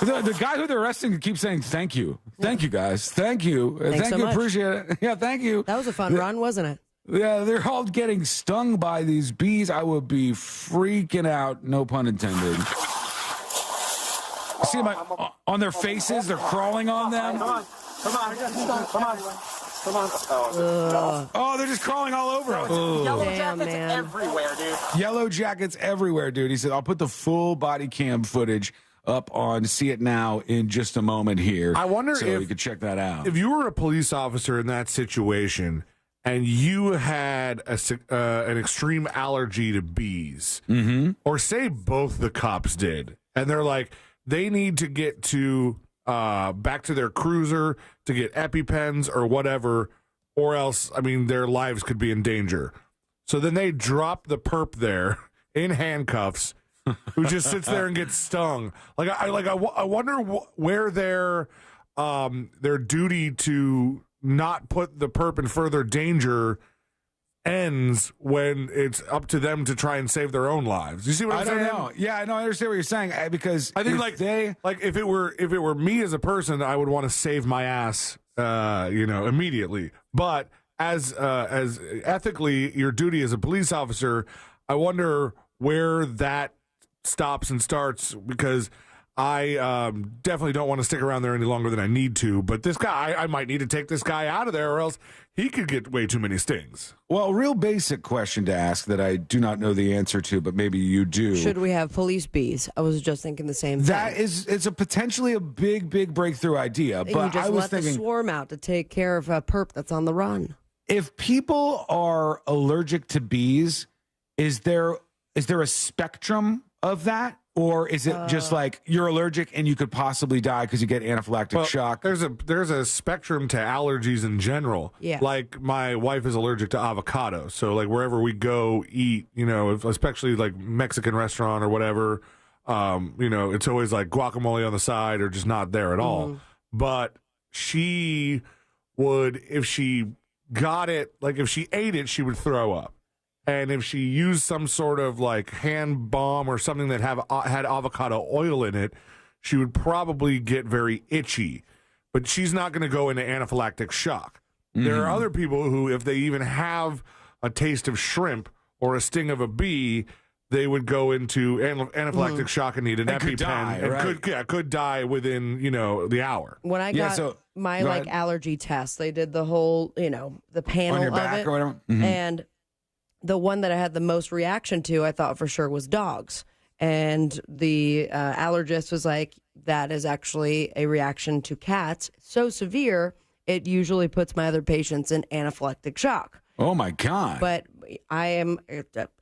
The guy who they're arresting keeps saying, thank you. Thank you, guys. Thank you. Thanks Thank so you. much. Appreciate it. Yeah, thank you. That was a fun run, wasn't it? Yeah, they're all getting stung by these bees. I would be freaking out, no pun intended. See them on their faces? They're crawling on them. Come on. Oh, they're just crawling all over us. Yellow Damn, jackets man. everywhere, dude. Yellow jackets everywhere, dude. He said, I'll put the full body cam footage up on See It Now in just a moment here. I wonder so if you could check that out. If you were a police officer in that situation and you had an extreme allergy to bees, or say both the cops did, and they're like, they need to get to back to their cruiser to get EpiPens or whatever, or else, I mean, their lives could be in danger. So then they drop the perp there in handcuffs, who just sits there and gets stung. I wonder where their duty to not put the perp in further danger ends when it's up to them to try and save their own lives. You see what I'm saying? I don't know. Yeah, I know. I understand what you're saying because I think if it were me as a person, I would want to save my ass, immediately. But as ethically your duty as a police officer, I wonder where that stops and starts, because I definitely don't want to stick around there any longer than I need to. But this guy, I might need to take this guy out of there, or else he could get way too many stings. Well, a real basic question to ask that I do not know the answer to, but maybe you do. Should we have police bees? I was just thinking the same thing. It's a potentially a big breakthrough idea. You But just I was let thinking, the swarm out to take care of a perp that's on the run. if people are allergic to bees, is there a spectrum of that? Or is it just like you're allergic and you could possibly die because you get anaphylactic shock? There's a spectrum to allergies in general. Yeah. Like my wife is allergic to avocado, so like wherever we go eat, especially like Mexican restaurant or whatever, it's always like guacamole on the side or just not there at all. But she would, if she got it, like if she ate it, she would throw up. And if she used some sort of like hand balm or something that had avocado oil in it, she would probably get very itchy. But she's not going to go into anaphylactic shock. There are other people who, if they even have a taste of shrimp or a sting of a bee, they would go into anaphylactic shock and need an EpiPen and could die within the hour. When I got my allergy test, they did the whole the panel on your of back it, or whatever. and the one that I had the most reaction to, I thought for sure was dogs. And the allergist was like, that is actually a reaction to cats. So severe, it usually puts my other patients in anaphylactic shock. Oh, my God. But I am,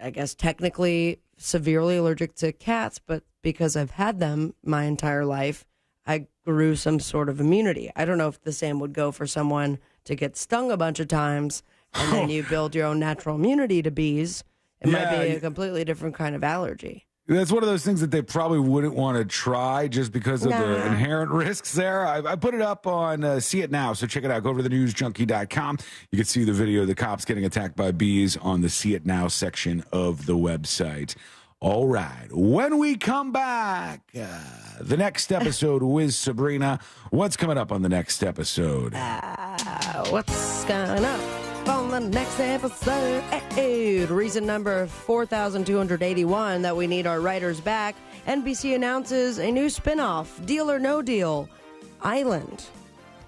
I guess, technically severely allergic to cats, but because I've had them my entire life, I grew some sort of immunity. I don't know if the same would go for someone to get stung a bunch of times and then you build your own natural immunity to bees. It might be a completely different kind of allergy. That's one of those things that they probably wouldn't want to try just because of the inherent risks there. I put it up on See It Now, so check it out. Go over to thenewsjunkie.com. You can see the video of the cops getting attacked by bees on the See It Now section of the website. All right. When we come back, the next episode with Sabrina. What's coming up on the next episode? What's coming up on the next episode? Reason number 4,281 that we need our writers back. NBC announces a new spinoff, Deal or No Deal, Island.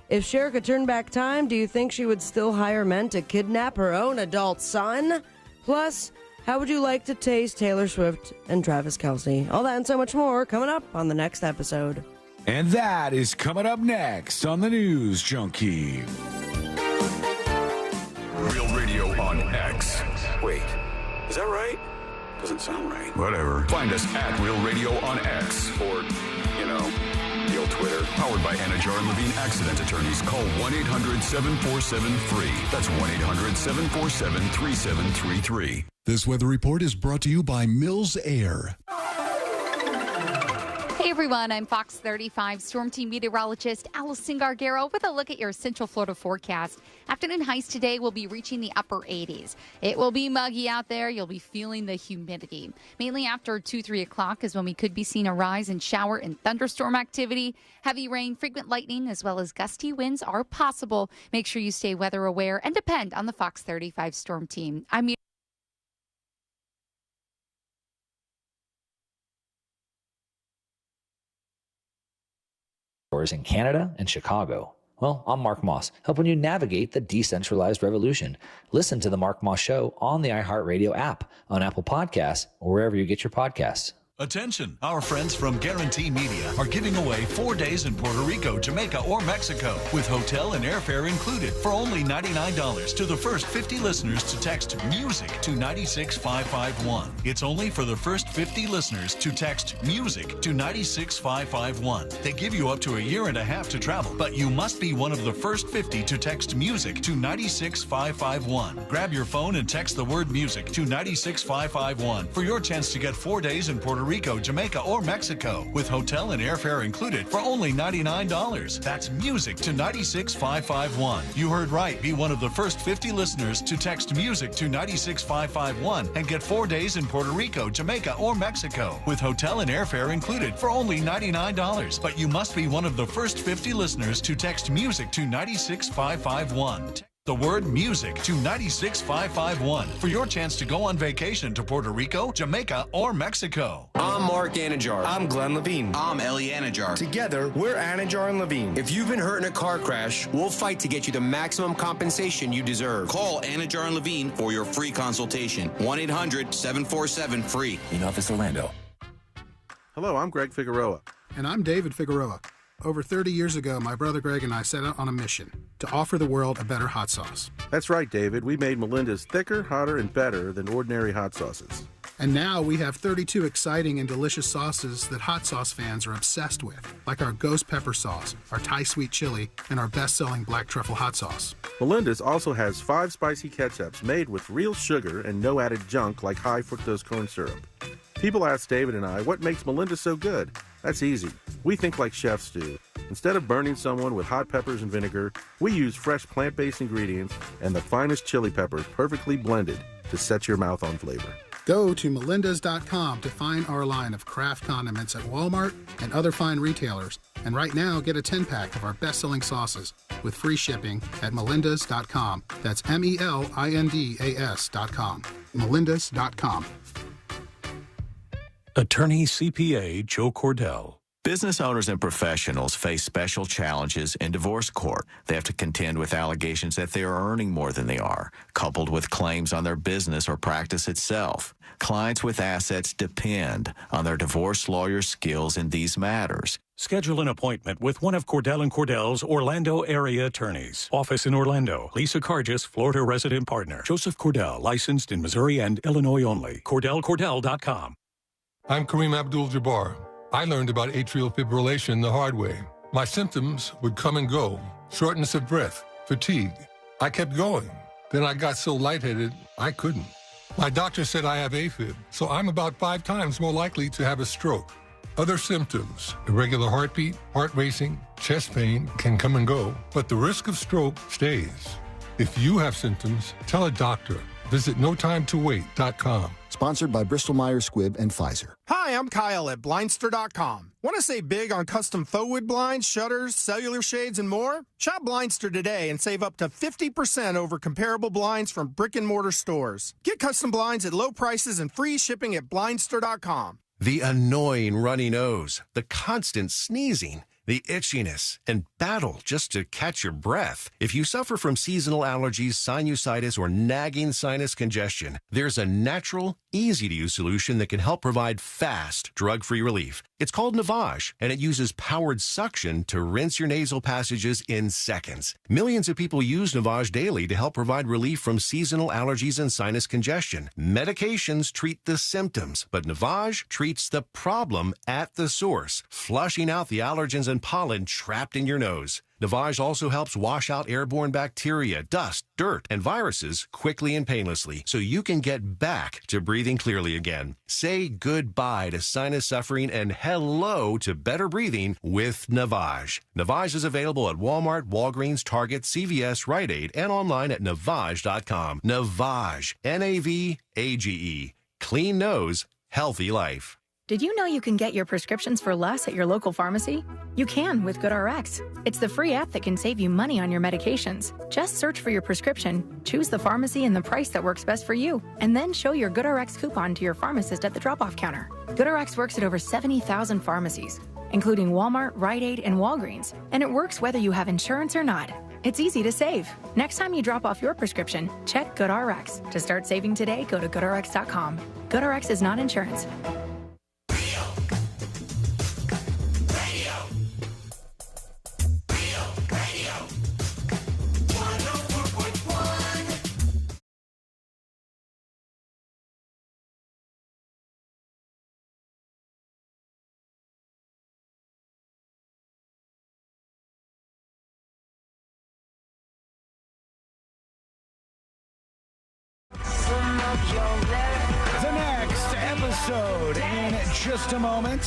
If Cher could turn back time, do you think she would still hire men to kidnap her own adult son? Plus, how would you like to taste Taylor Swift and Travis Kelce? All that and so much more coming up on the next episode. And that is coming up next on the News Junkie. Real Radio on X. Wait, is that right? Doesn't sound right. Whatever. Find us at Real Radio on X. Or, the old Twitter. Powered by Anajar and Levine Accident Attorneys. Call 1-800-747-FREE. That's 1-800-747-3733. This weather report is brought to you by Mills Air. Hey everyone, I'm Fox 35 Storm Team meteorologist Allison Gargaro with a look at your Central Florida forecast. Afternoon highs today will be reaching the upper 80s. It will be muggy out there. You'll be feeling the humidity. Mainly after 2-3 o'clock is when we could be seeing a rise in shower and thunderstorm activity. Heavy rain, frequent lightning, as well as gusty winds are possible. Make sure you stay weather aware and depend on the Fox 35 Storm Team. I'm in Canada and Chicago. Well, I'm Mark Moss, helping you navigate the decentralized revolution. Listen to The Mark Moss Show on the iHeartRadio app, on Apple Podcasts, or wherever you get your podcasts. Attention, our friends from Guarantee Media are giving away 4 days in Puerto Rico, Jamaica, or Mexico with hotel and airfare included for only $99 to the first 50 listeners to text MUSIC to 96551. It's only for the first 50 listeners to text MUSIC to 96551. They give you up to a year and a half to travel, but you must be one of the first 50 to text MUSIC to 96551. Grab your phone and text the word MUSIC to 96551 for your chance to get 4 days in Puerto Rico Rico, Jamaica, or Mexico with hotel and airfare included for only $99. That's music to 96551. You heard right. Be one of the first 50 listeners to text music to 96551 and get 4 days in Puerto Rico, Jamaica, or Mexico with hotel and airfare included for only $99. But you must be one of the first 50 listeners to text music to 96551. The word music to 96551 for your chance to go on vacation to Puerto Rico, Jamaica, or Mexico. I'm Mark Anajar. I'm Glenn Levine. I'm Ellie Anajar. Together, we're Anajar and Levine. If you've been hurt in a car crash, we'll fight to get you the maximum compensation you deserve. Call Anajar and Levine for your free consultation. 1-800-747-FREE. In Office Orlando. Hello, I'm Greg Figueroa. And I'm David Figueroa. Over 30 years ago, my brother Greg and I set out on a mission to offer the world a better hot sauce. That's right, David. We made Melinda's thicker, hotter, and better than ordinary hot sauces. And now we have 32 exciting and delicious sauces that hot sauce fans are obsessed with, like our ghost pepper sauce, our Thai sweet chili, and our best-selling black truffle hot sauce. Melinda's also has 5 spicy ketchups made with real sugar and no added junk like high fructose corn syrup. People ask David and I, what makes Melinda so good? That's easy. We think like chefs do. Instead of burning someone with hot peppers and vinegar, we use fresh plant-based ingredients and the finest chili peppers perfectly blended to set your mouth on flavor. Go to melindas.com to find our line of craft condiments at Walmart and other fine retailers. And right now, get a 10-pack of our best-selling sauces with free shipping at melindas.com. That's melindas.com. melindas.com. Attorney CPA Joe Cordell. Business owners and professionals face special challenges in divorce court. They have to contend with allegations that they are earning more than they are, coupled with claims on their business or practice itself. Clients with assets depend on their divorce lawyer's skills in these matters. Schedule an appointment with one of Cordell & Cordell's Orlando area attorneys. Office in Orlando. Lisa Cargis, Florida resident partner. Joseph Cordell, licensed in Missouri and Illinois only. CordellCordell.com. I'm Kareem Abdul-Jabbar. I learned about atrial fibrillation the hard way. My symptoms would come and go. Shortness of breath, fatigue. I kept going. Then I got so lightheaded, I couldn't. My doctor said I have AFib, so I'm about 5 times more likely to have a stroke. Other symptoms, irregular heartbeat, heart racing, chest pain can come and go, but the risk of stroke stays. If you have symptoms, tell a doctor. Visit notimetowait.com. Sponsored by Bristol-Myers Squibb and Pfizer. Hi, I'm Kyle at Blindster.com. Want to save big on custom faux wood blinds, shutters, cellular shades, and more? Shop Blindster today and save up to 50% over comparable blinds from brick-and-mortar stores. Get custom blinds at low prices and free shipping at Blindster.com. The annoying runny nose, the constant sneezing, the itchiness, and battle just to catch your breath. If you suffer from seasonal allergies, sinusitis, or nagging sinus congestion, there's a natural, easy-to-use solution that can help provide fast, drug-free relief. It's called Navage, and it uses powered suction to rinse your nasal passages in seconds. Millions of people use Navage daily to help provide relief from seasonal allergies and sinus congestion. Medications treat the symptoms, but Navage treats the problem at the source, flushing out the allergens and pollen trapped in your nose. Navage also helps wash out airborne bacteria, dust, dirt, and viruses quickly and painlessly so you can get back to breathing clearly again. Say goodbye to sinus suffering and hello to better breathing with Navage. Navage is available at Walmart, Walgreens, Target, CVS, Rite Aid, and online at Navage.com. Navage. N-A-V-A-G-E. Clean nose, healthy life. Did you know you can get your prescriptions for less at your local pharmacy? You can with GoodRx. It's the free app that can save you money on your medications. Just search for your prescription, choose the pharmacy and the price that works best for you, and then show your GoodRx coupon to your pharmacist at the drop-off counter. GoodRx works at over 70,000 pharmacies, including Walmart, Rite Aid, and Walgreens, and it works whether you have insurance or not. It's easy to save. Next time you drop off your prescription, check GoodRx. To start saving today, go to GoodRx.com. GoodRx is not insurance. the next episode in just a moment.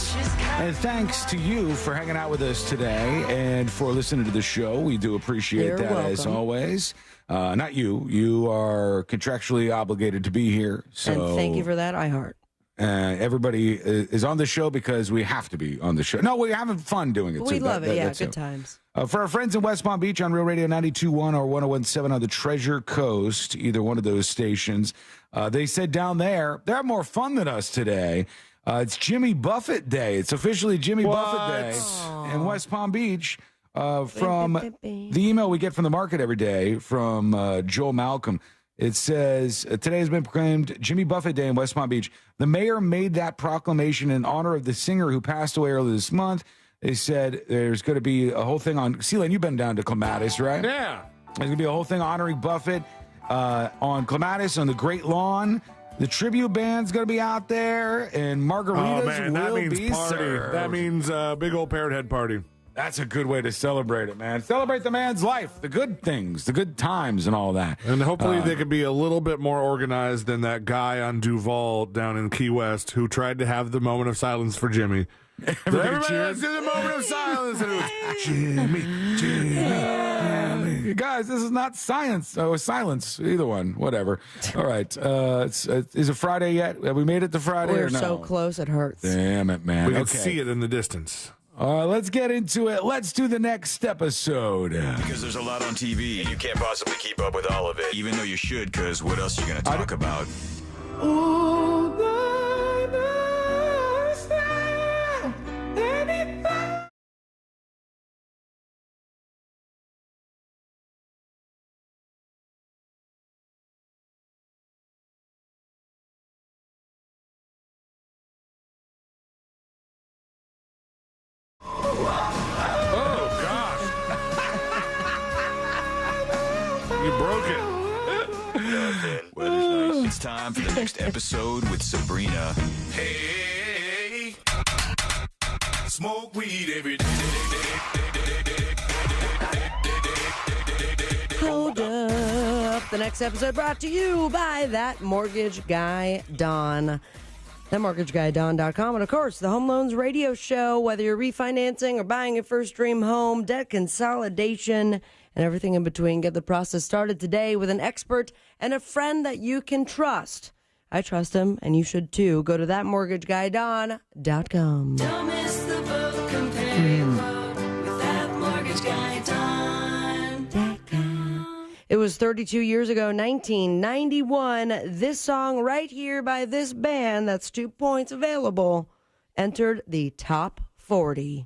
And thanks to you for hanging out with us today and for listening to the show. We do appreciate You're that welcome. as always. Not you. You are contractually obligated to be here. So And thank you for that, iHeart. Everybody is on the show because we have to be on the show. No, we're having fun doing it. We too. love it. Yeah, that's good times. For our friends in West Palm Beach on Real Radio 92.1 or 101.7 on the Treasure Coast, either one of those stations, they said down there, they're more fun than us today. It's Jimmy Buffett Day. It's officially Jimmy Buffett Day in West Palm Beach. From the email we get from the market every day from Joel Malcolm, it says, today has been proclaimed Jimmy Buffett Day in West Palm Beach. The mayor made that proclamation in honor of the singer who passed away earlier this month. They said there's going to be a whole thing on, Celine, you've been down to Clematis, right? Yeah. There's going to be a whole thing honoring Buffett on Clematis on the Great Lawn. The tribute band's going to be out there, and margaritas will be served. That means big old parrot head party. That's a good way to celebrate it, man. Celebrate the man's life, the good things, the good times, and all that. And hopefully they could be a little bit more organized than that guy on Duval down in Key West who tried to have the moment of silence for Jimmy. Everybody cheers. did the moment of silence, and it was Jimmy. You guys, this is not science. Oh, silence. Either one. Whatever. All right. Is it Friday yet? Have we made it to Friday We're or no? so close, it hurts. Damn it, man. We can Okay. see it in the distance. All right, let's get into it. Let's do the next episode. Because there's a lot on TV, and you can't possibly keep up with all of it, even though you should, because what else are you going to talk about? Oh, gosh. You broke it. Nothing. Weather's nice. It's time for the next episode with Sabrina. Hey, smoke weed every day. Hold up. The next episode brought to you by That Mortgage Guy Don. ThatMortgageGuyDon.com. And of course, the Home Loans Radio Show. Whether you're refinancing or buying your first dream home, debt consolidation, and everything in between, get the process started today with an expert and a friend that you can trust. I trust him, and you should too. Go to ThatMortgageGuyDon.com. Don't miss the boat, compare your quote with That Mortgage Guy Don. It was 32 years ago, 1991. This song right here by this band, that's 2 points available, entered the top 40.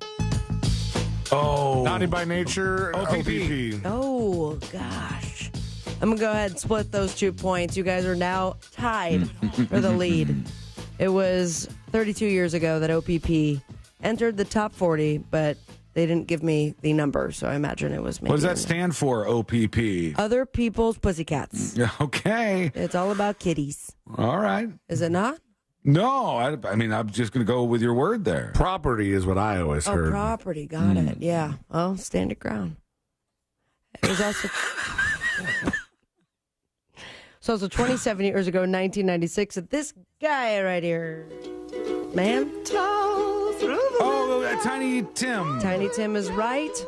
Oh. Naughty by Nature, OPP. Oh, gosh. I'm going to go ahead and split those 2 points. You guys are now tied for the lead. It was 32 years ago that OPP entered the top 40, but they didn't give me the number, so I imagine it was maybe. What does that stand for, OPP? Other People's Pussycats. Okay. It's all about kitties. All right. Is it not? No, I mean, I'm just going to go with your word there. Property is what I always Oh, heard. property. Got it. Yeah. Oh, stand your ground. It was also... So it's 27 years ago, 1996, that this guy right here, man. Oh, Tiny Tim. Tiny Tim is right.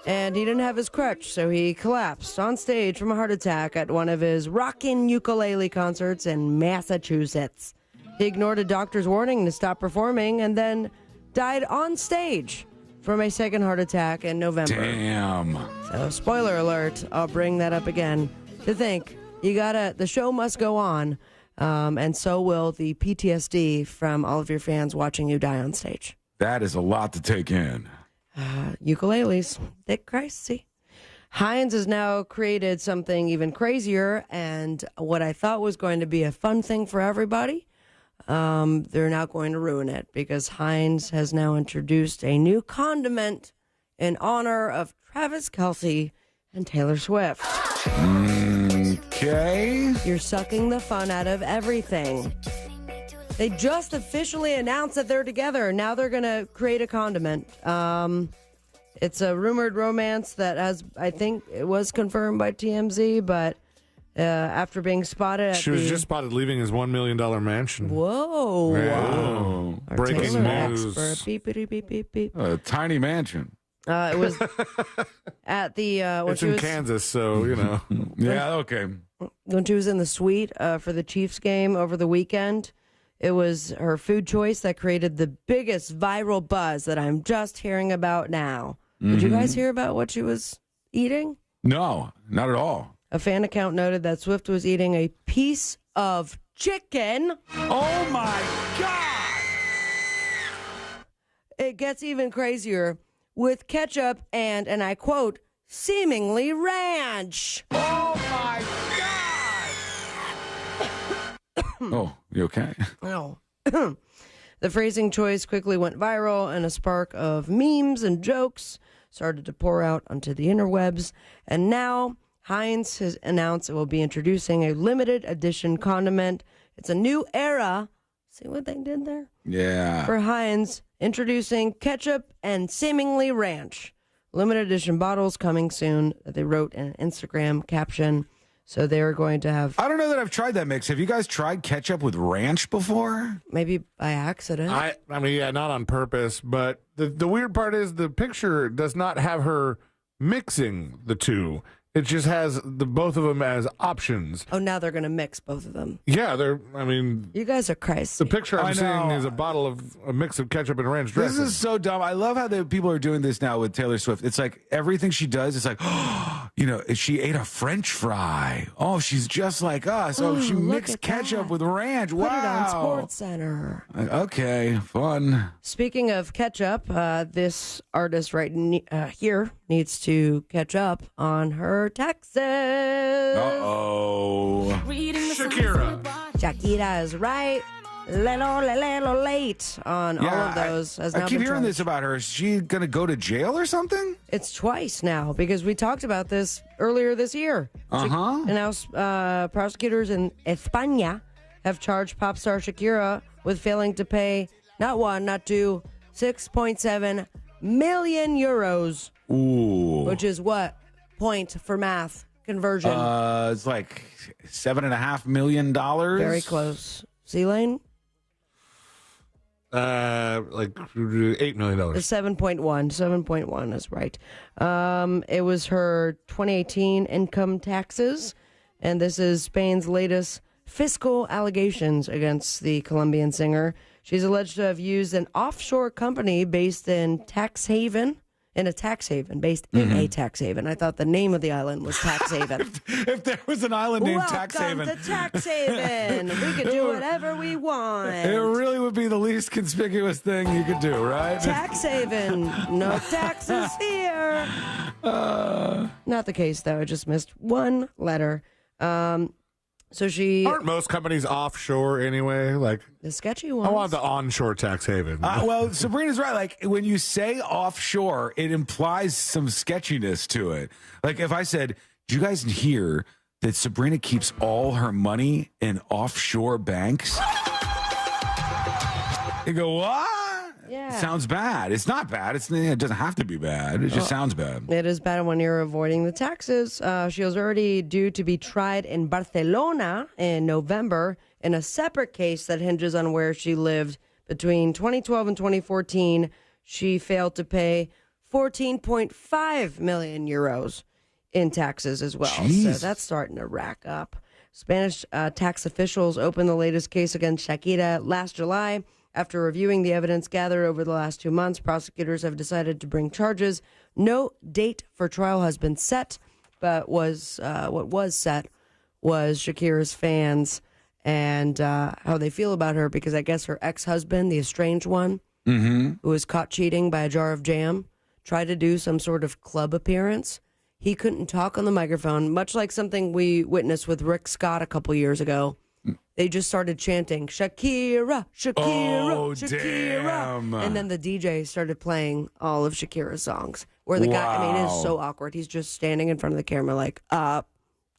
And he didn't have his crutch, so he collapsed on stage from a heart attack at one of his rockin' ukulele concerts in Massachusetts. He ignored a doctor's warning to stop performing and then died on stage from a second heart attack in November. Damn. So, spoiler alert, I'll bring that up again. To think, the show must go on, and so will the PTSD from all of your fans watching you die on stage. That is a lot to take in. Ukuleles, Dick crazy. Heinz has now created something even crazier, and what I thought was going to be a fun thing for everybody, they're now going to ruin it, because Heinz has now introduced a new condiment in honor of Travis Kelce and Taylor Swift. Okay. You're sucking the fun out of everything. They just officially announced that they're together. Now they're going to create a condiment. It's a rumored romance that I think it was confirmed by TMZ, but after being spotted at She was just spotted leaving his $1 million mansion. Whoa. Yeah. Our Breaking Taylor news. expert. Beep, beep, beep, beep, beep. A tiny mansion. It was at the when It's she in was Kansas, so, you know. Yeah, okay. when she was in the suite for the Chiefs game over the weekend. It was her food choice that created the biggest viral buzz that I'm just hearing about now. Did you guys hear about what she was eating? No, not at all. A fan account noted that Swift was eating a piece of chicken. Oh my God! It gets even crazier with ketchup and I quote, seemingly ranch. Oh my God! Oh, you okay? No. The phrasing choice quickly went viral, and a spark of memes and jokes started to pour out onto the interwebs. And now Heinz has announced it will be introducing a limited edition condiment. It's a new era. See what they did there? Yeah. For Heinz, introducing ketchup and seemingly ranch. Limited edition bottles coming soon. They wrote in an Instagram caption. So they're going to have... I don't know that I've tried that mix. Have you guys tried ketchup with ranch before? Maybe by accident. I mean, yeah, not on purpose, but the weird part is the picture does not have her mixing the two. It just has both of them as options. Oh, now they're going to mix both of them. Yeah, You guys are crazy. The picture I'm seeing is a mix of ketchup and ranch dressing. This is so dumb. I love how people are doing this now with Taylor Swift. It's like everything she does, it's like, you know, she ate a French fry. Oh, she's just like us. Oh, she mixed ketchup with ranch. Wow. Put it on Sports Center. Okay, fun. Speaking of ketchup, this artist here needs to catch up on her taxes. Uh-oh. Shakira. Shakira is right. Little late on all of those. I keep hearing this about her. Is she going to go to jail or something? It's twice now because we talked about this earlier this year. Uh-huh. And now prosecutors in España have charged pop star Shakira with failing to pay not one, not two, 6.7 million euros. Ooh. Which is what? Point for math conversion. It's like $7.5 million. Very close. C-Lane? Like $8 million. 7.1 is right. It was her 2018 income taxes, and this is Spain's latest fiscal allegations against the Colombian singer. She's alleged to have used an offshore company based in a tax haven. In a tax haven. I thought the name of the island was Tax Haven. If there was an island named Tax Haven. Welcome to Tax Haven. We could do whatever we want. It really would be the least conspicuous thing you could do, right? Tax Haven. No taxes here. Not the case, though. I just missed one letter. So she... Aren't most companies offshore anyway? Like the sketchy ones. I want the onshore tax haven. Well, Sabrina's right. Like when you say offshore, it implies some sketchiness to it. Like if I said, "Do you guys hear that Sabrina keeps all her money in offshore banks?" You go, "What?" Yeah. Sounds bad. It's not bad. It doesn't have to be bad. It just sounds bad. It is bad when you're avoiding the taxes. She was already due to be tried in Barcelona in November in a separate case that hinges on where she lived. Between 2012 and 2014, she failed to pay 14.5 million euros in taxes as well. Jeez. So that's starting to rack up. Spanish tax officials opened the latest case against Shakira last July. After reviewing the evidence gathered over the last 2 months, prosecutors have decided to bring charges. No date for trial has been set, but what was set was Shakira's fans and how they feel about her, because I guess her ex-husband, the estranged one, who was caught cheating by a jar of jam, tried to do some sort of club appearance. He couldn't talk on the microphone, much like something we witnessed with Rick Scott a couple years ago. They just started chanting, Shakira, Shakira, Oh, Shakira. damn. And then the DJ started playing all of Shakira's songs. Where the guy, I mean, it is so awkward. He's just standing in front of the camera like,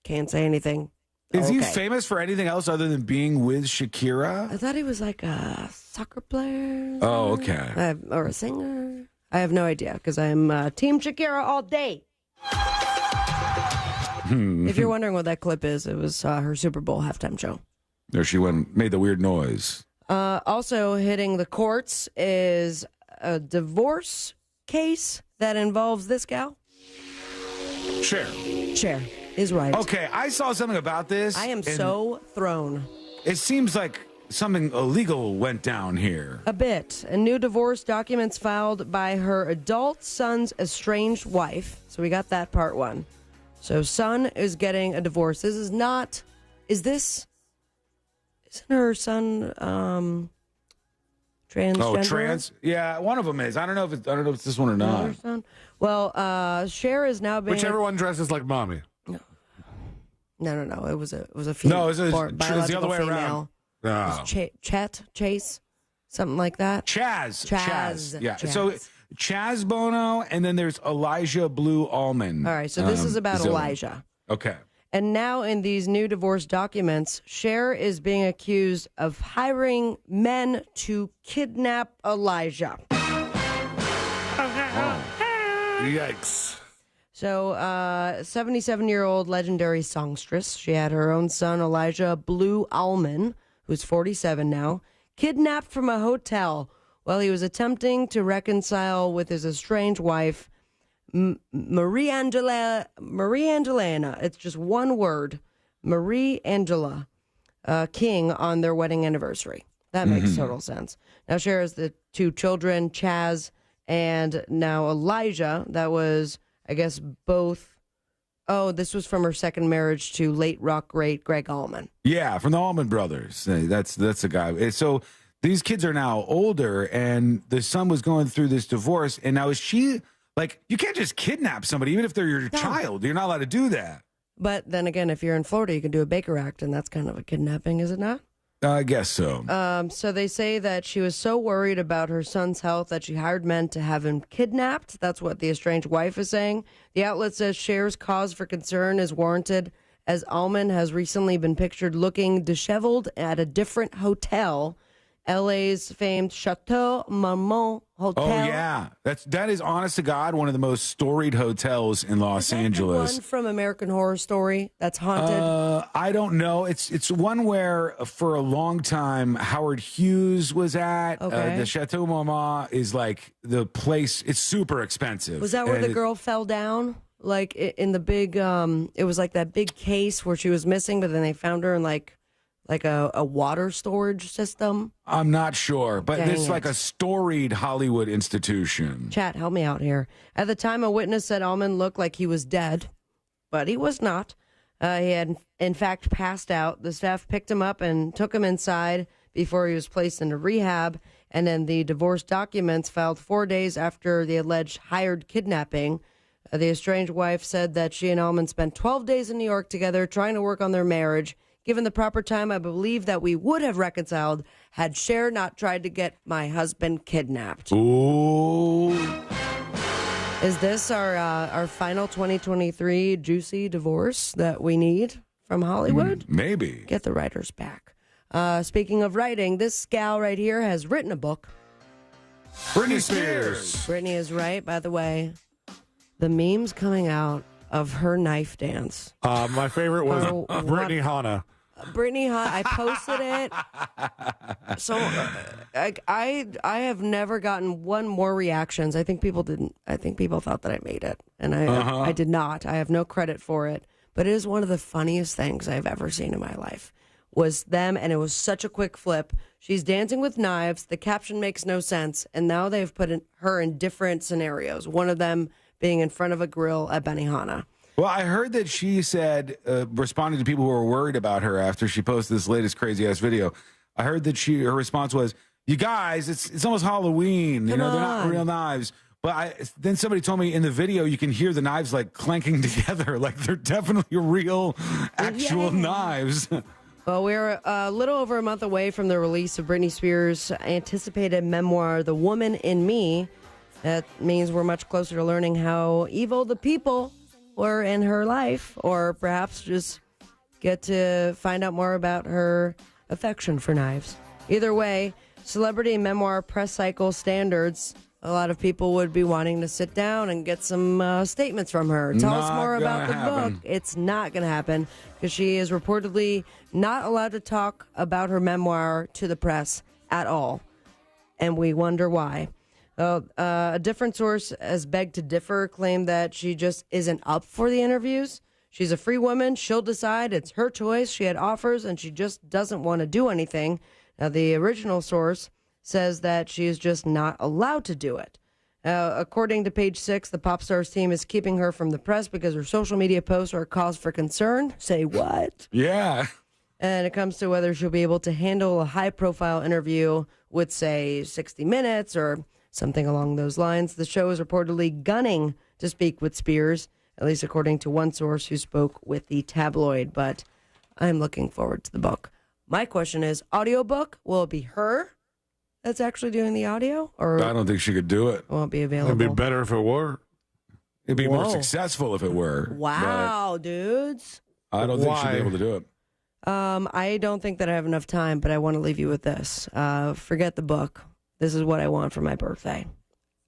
can't say anything. Is he Okay. famous for anything else other than being with Shakira? I thought he was like a soccer player. Oh, okay. Or a singer. I have no idea because I'm Team Shakira all day. If you're wondering what that clip is, it was her Super Bowl halftime show. There she went, made the weird noise. Also hitting the courts is a divorce case that involves this gal. Cher is right. Okay, I saw something about this. I am so thrown. It seems like something illegal went down here. A bit. A new divorce documents filed by her adult son's estranged wife. So we got that part one. So son is getting a divorce. This is not... Isn't her son transgender? Oh, trans? Yeah, one of them is. I don't know if it's this one or not. Son? Well, Cher is now being... Whichever one dresses like mommy. No. It was a female. No, it's the other way around. Oh. Chase, something like that. Chaz. Yeah. Chaz. So Chaz Bono, and then there's Elijah Blue Allman. All right. So this is about Elijah. Okay. And now in these new divorce documents, Cher is being accused of hiring men to kidnap Elijah. Yikes. So, 77-year-old legendary songstress, she had her own son, Elijah Blue Allman, who's 47 now, kidnapped from a hotel while he was attempting to reconcile with his estranged wife, Marie Angelina. It's just one word, Marie Angela King, on their wedding anniversary. That makes total sense. Now, Cher has the two children, Chaz and now Elijah. That was... I guess both. Oh, this was from her second marriage to late rock great Greg Allman. Yeah, from the Allman Brothers. That's the guy. So these kids are now older, and the son was going through this divorce, and now is she like? You can't just kidnap somebody, even if they're your child. You're not allowed to do that. But then again, if you're in Florida, you can do a Baker Act, and that's kind of a kidnapping, is it not? I guess so. So they say that she was so worried about her son's health that she hired men to have him kidnapped. That's what the estranged wife is saying. The outlet says Cher's cause for concern is warranted, as Allman has recently been pictured looking disheveled at a different hotel, LA's famed Chateau Marmont Hotel. Oh yeah, that is honest to God one of the most storied hotels in Los Angeles. The one from American Horror Story that's haunted. I don't know. It's one where for a long time Howard Hughes was at. Okay. The Chateau Marmont is like the place. It's super expensive. Was that where the girl fell down? Like in the big, it was like that big case where she was missing, but then they found her in like a water storage system? I'm not sure, but Dang it's it. like a storied Hollywood institution. Chat, help me out here. At the time, a witness said Allman looked like he was dead, but he was not. He had, in fact, passed out. The staff picked him up and took him inside before he was placed into rehab. And then the divorce documents filed 4 days after the alleged hired kidnapping. The estranged wife said that she and Allman spent 12 days in New York together trying to work on their marriage. Given the proper time, I believe that we would have reconciled had Cher not tried to get my husband kidnapped. Ooh. Is this our final 2023 juicy divorce that we need from Hollywood? Maybe. Get the writers back. Speaking of writing, this gal right here has written a book. Britney Spears. Britney is right, by the way. The memes coming out of her knife dance. My favorite was Brittany Hanna. Brittany Hanna, I posted it. So I have never gotten one more reactions. I think people didn't. I think people thought that I made it, and I did not. I have no credit for it. But it is one of the funniest things I've ever seen in my life. Was them, and it was such a quick flip. She's dancing with knives. The caption makes no sense, and now they've put her in different scenarios. One of them being in front of a grill at Benihana. Well, I heard that she said, responding to people who were worried about her after she posted this latest crazy ass video. I heard that her response was, "You guys, it's almost Halloween. They're not real knives." But then somebody told me in the video you can hear the knives like clanking together, like they're definitely real, actual knives. Well, we're a little over a month away from the release of Britney Spears' anticipated memoir, The Woman in Me. That means we're much closer to learning how evil the people were in her life, or perhaps just get to find out more about her affection for knives. Either way, celebrity memoir press cycle standards A lot of people would be wanting to sit down and get some statements from her. Tell us more about the book. It's not going to happen because she is reportedly not allowed to talk about her memoir to the press at all. And we wonder why. A different source, as begged to differ, claimed that she just isn't up for the interviews. She's a free woman. She'll decide. It's her choice. She had offers, and she just doesn't want to do anything. Now, the original source says that she is just not allowed to do it. According to Page 6, the pop star's team is keeping her from the press because her social media posts are a cause for concern. Say what? Yeah. And it comes to whether she'll be able to handle a high-profile interview with, say, 60 Minutes or something along those lines. The show is reportedly gunning to speak with Spears, at least according to one source who spoke with the tabloid. But I'm looking forward to the book. My question is, audiobook, will it be her that's actually doing the audio? Or I don't think she could do it. Won't be available. It'd be better if it were. It'd be more successful if it were. Wow, dudes. I don't think she'd be able to do it. I don't think that I have enough time, but I want to leave you with this. Forget the book. This is what I want for my birthday.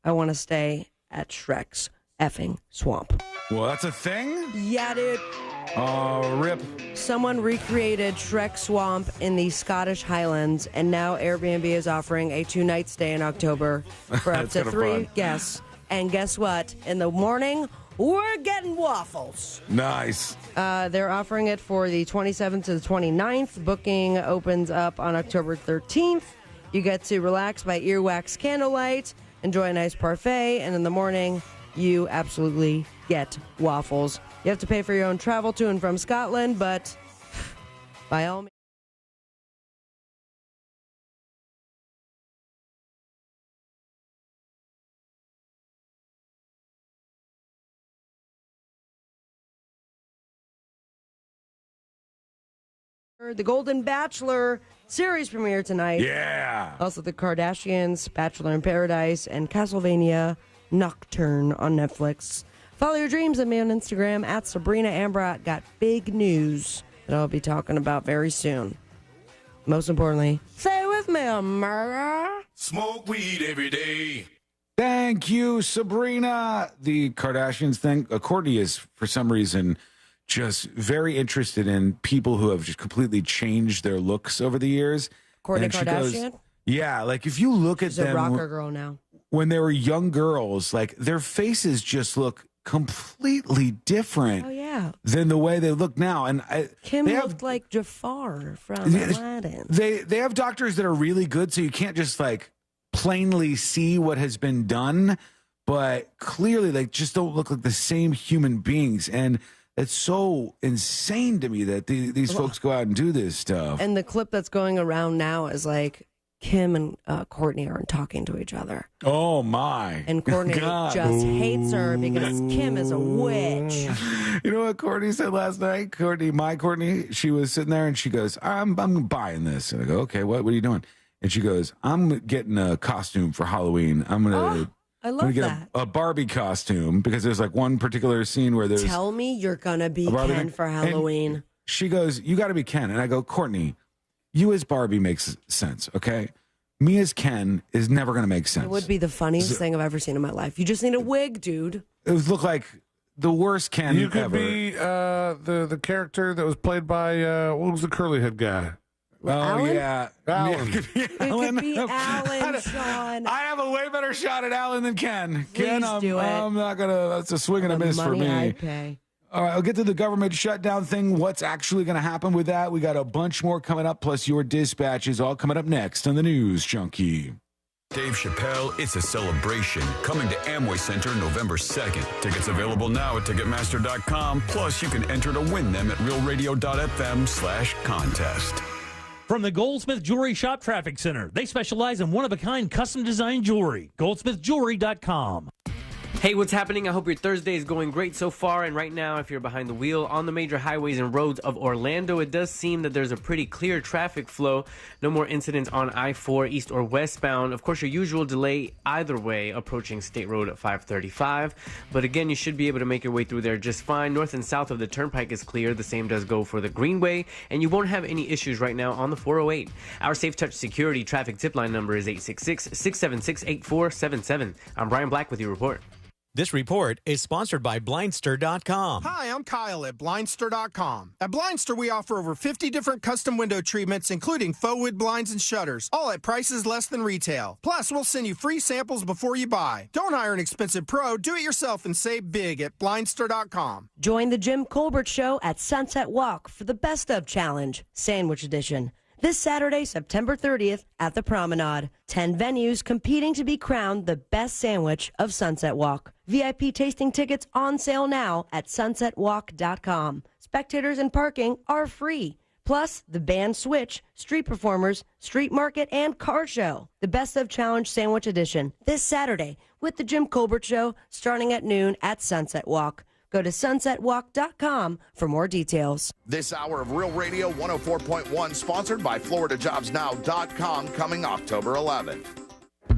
I want to stay at Shrek's effing swamp. Well, that's a thing? Yeah, dude. Oh, rip. Someone recreated Shrek Swamp in the Scottish Highlands, and now Airbnb is offering a 2-night stay in October for up to 3 guests. And guess what? In the morning, we're getting waffles. Nice. They're offering it for the 27th to the 29th. Booking opens up on October 13th. You get to relax by earwax candlelight, enjoy a nice parfait, and in the morning, you absolutely get waffles. You have to pay for your own travel to and from Scotland, but by all means. The Golden Bachelor series premiere tonight. Yeah. Also, The Kardashians, Bachelor in Paradise, and Castlevania Nocturne on Netflix. Follow your dreams at me on Instagram at Sabrina Ambrot. Got big news that I'll be talking about very soon. Most importantly, stay with me, America. Smoke weed every day. Thank you, Sabrina. The Kardashians thing. Courtney is, for some reason, just very interested in people who have just completely changed their looks over the years. Kourtney And she Kardashian? goes, yeah, like if you look at She's them a rocker girl now. when they were young girls, like their faces just look completely different than the way they look now. And Kim looked like Jafar from Aladdin. They have doctors that are really good, so you can't just like plainly see what has been done, but clearly they just don't look like the same human beings. And it's so insane to me that these folks go out and do this stuff. And the clip that's going around now is like Kim and Kourtney aren't talking to each other. Oh, my. And Kourtney just hates her because Kim is a witch. You know what Kourtney said last night? Kourtney, she was sitting there and she goes, I'm buying this. And I go, okay, what are you doing? And she goes, I'm getting a costume for Halloween. I'm going to... I I'm gonna love get a Barbie costume because there's like one particular scene where there's... Tell me you're going to be Barbie Ken thing. for Halloween. And she goes, you got to be Ken. And I go, Kourtney, you as Barbie makes sense, okay? Me as Ken is never going to make sense. It would be the funniest thing I've ever seen in my life. You just need a wig, dude. It would look like the worst Ken You could ever. be the character that was played by, what was the curly head guy? Oh, Alan? yeah. Alan. It could be It could be Alan, Sean. I have a way better shot at Alan than Ken. Ken, do it. I'm not going to, that's a swing and a The miss for money me. I'd pay. All right, I'll get to the government shutdown thing. What's actually going to happen with that? We got a bunch more coming up, plus your dispatches all coming up next on the News Junkie. Dave Chappelle, It's a Celebration, coming to Amway Center November 2nd. Tickets available now at Ticketmaster.com. Plus, you can enter to win them at realradio.fm/contest. From the Goldsmith Jewelry Shop Traffic Center, they specialize in one-of-a-kind custom design jewelry. GoldsmithJewelry.com. Hey, what's happening? I hope your Thursday is going great so far. And right now, if you're behind the wheel on the major highways and roads of Orlando, it does seem that there's a pretty clear traffic flow. No more incidents on I-4 east or westbound. Of course, your usual delay either way approaching State Road at 535. But again, you should be able to make your way through there just fine. North and south of the turnpike is clear. The same does go for the Greenway. And you won't have any issues right now on the 408. Our Safe Touch Security traffic tip line number is 866-676-8477. I'm Brian Black with your report. This report is sponsored by Blindster.com. Hi, I'm Kyle at Blindster.com. At Blindster, we offer over 50 different custom window treatments, including faux wood blinds and shutters, all at prices less than retail. Plus, we'll send you free samples before you buy. Don't hire an expensive pro. Do it yourself and save big at Blindster.com. Join the Jim Colbert Show at Sunset Walk for the Best of Challenge, Sandwich Edition. This Saturday, September 30th, at the Promenade. 10 venues competing to be crowned the best sandwich of Sunset Walk. VIP tasting tickets on sale now at sunsetwalk.com. Spectators and parking are free. Plus, the band Switch, street performers, street market, and car show. The Best of Challenge Sandwich Edition this Saturday with the Jim Colbert Show starting at noon at Sunset Walk. Go to sunsetwalk.com for more details. This hour of Real Radio 104.1 sponsored by FloridaJobsNow.com coming October 11th.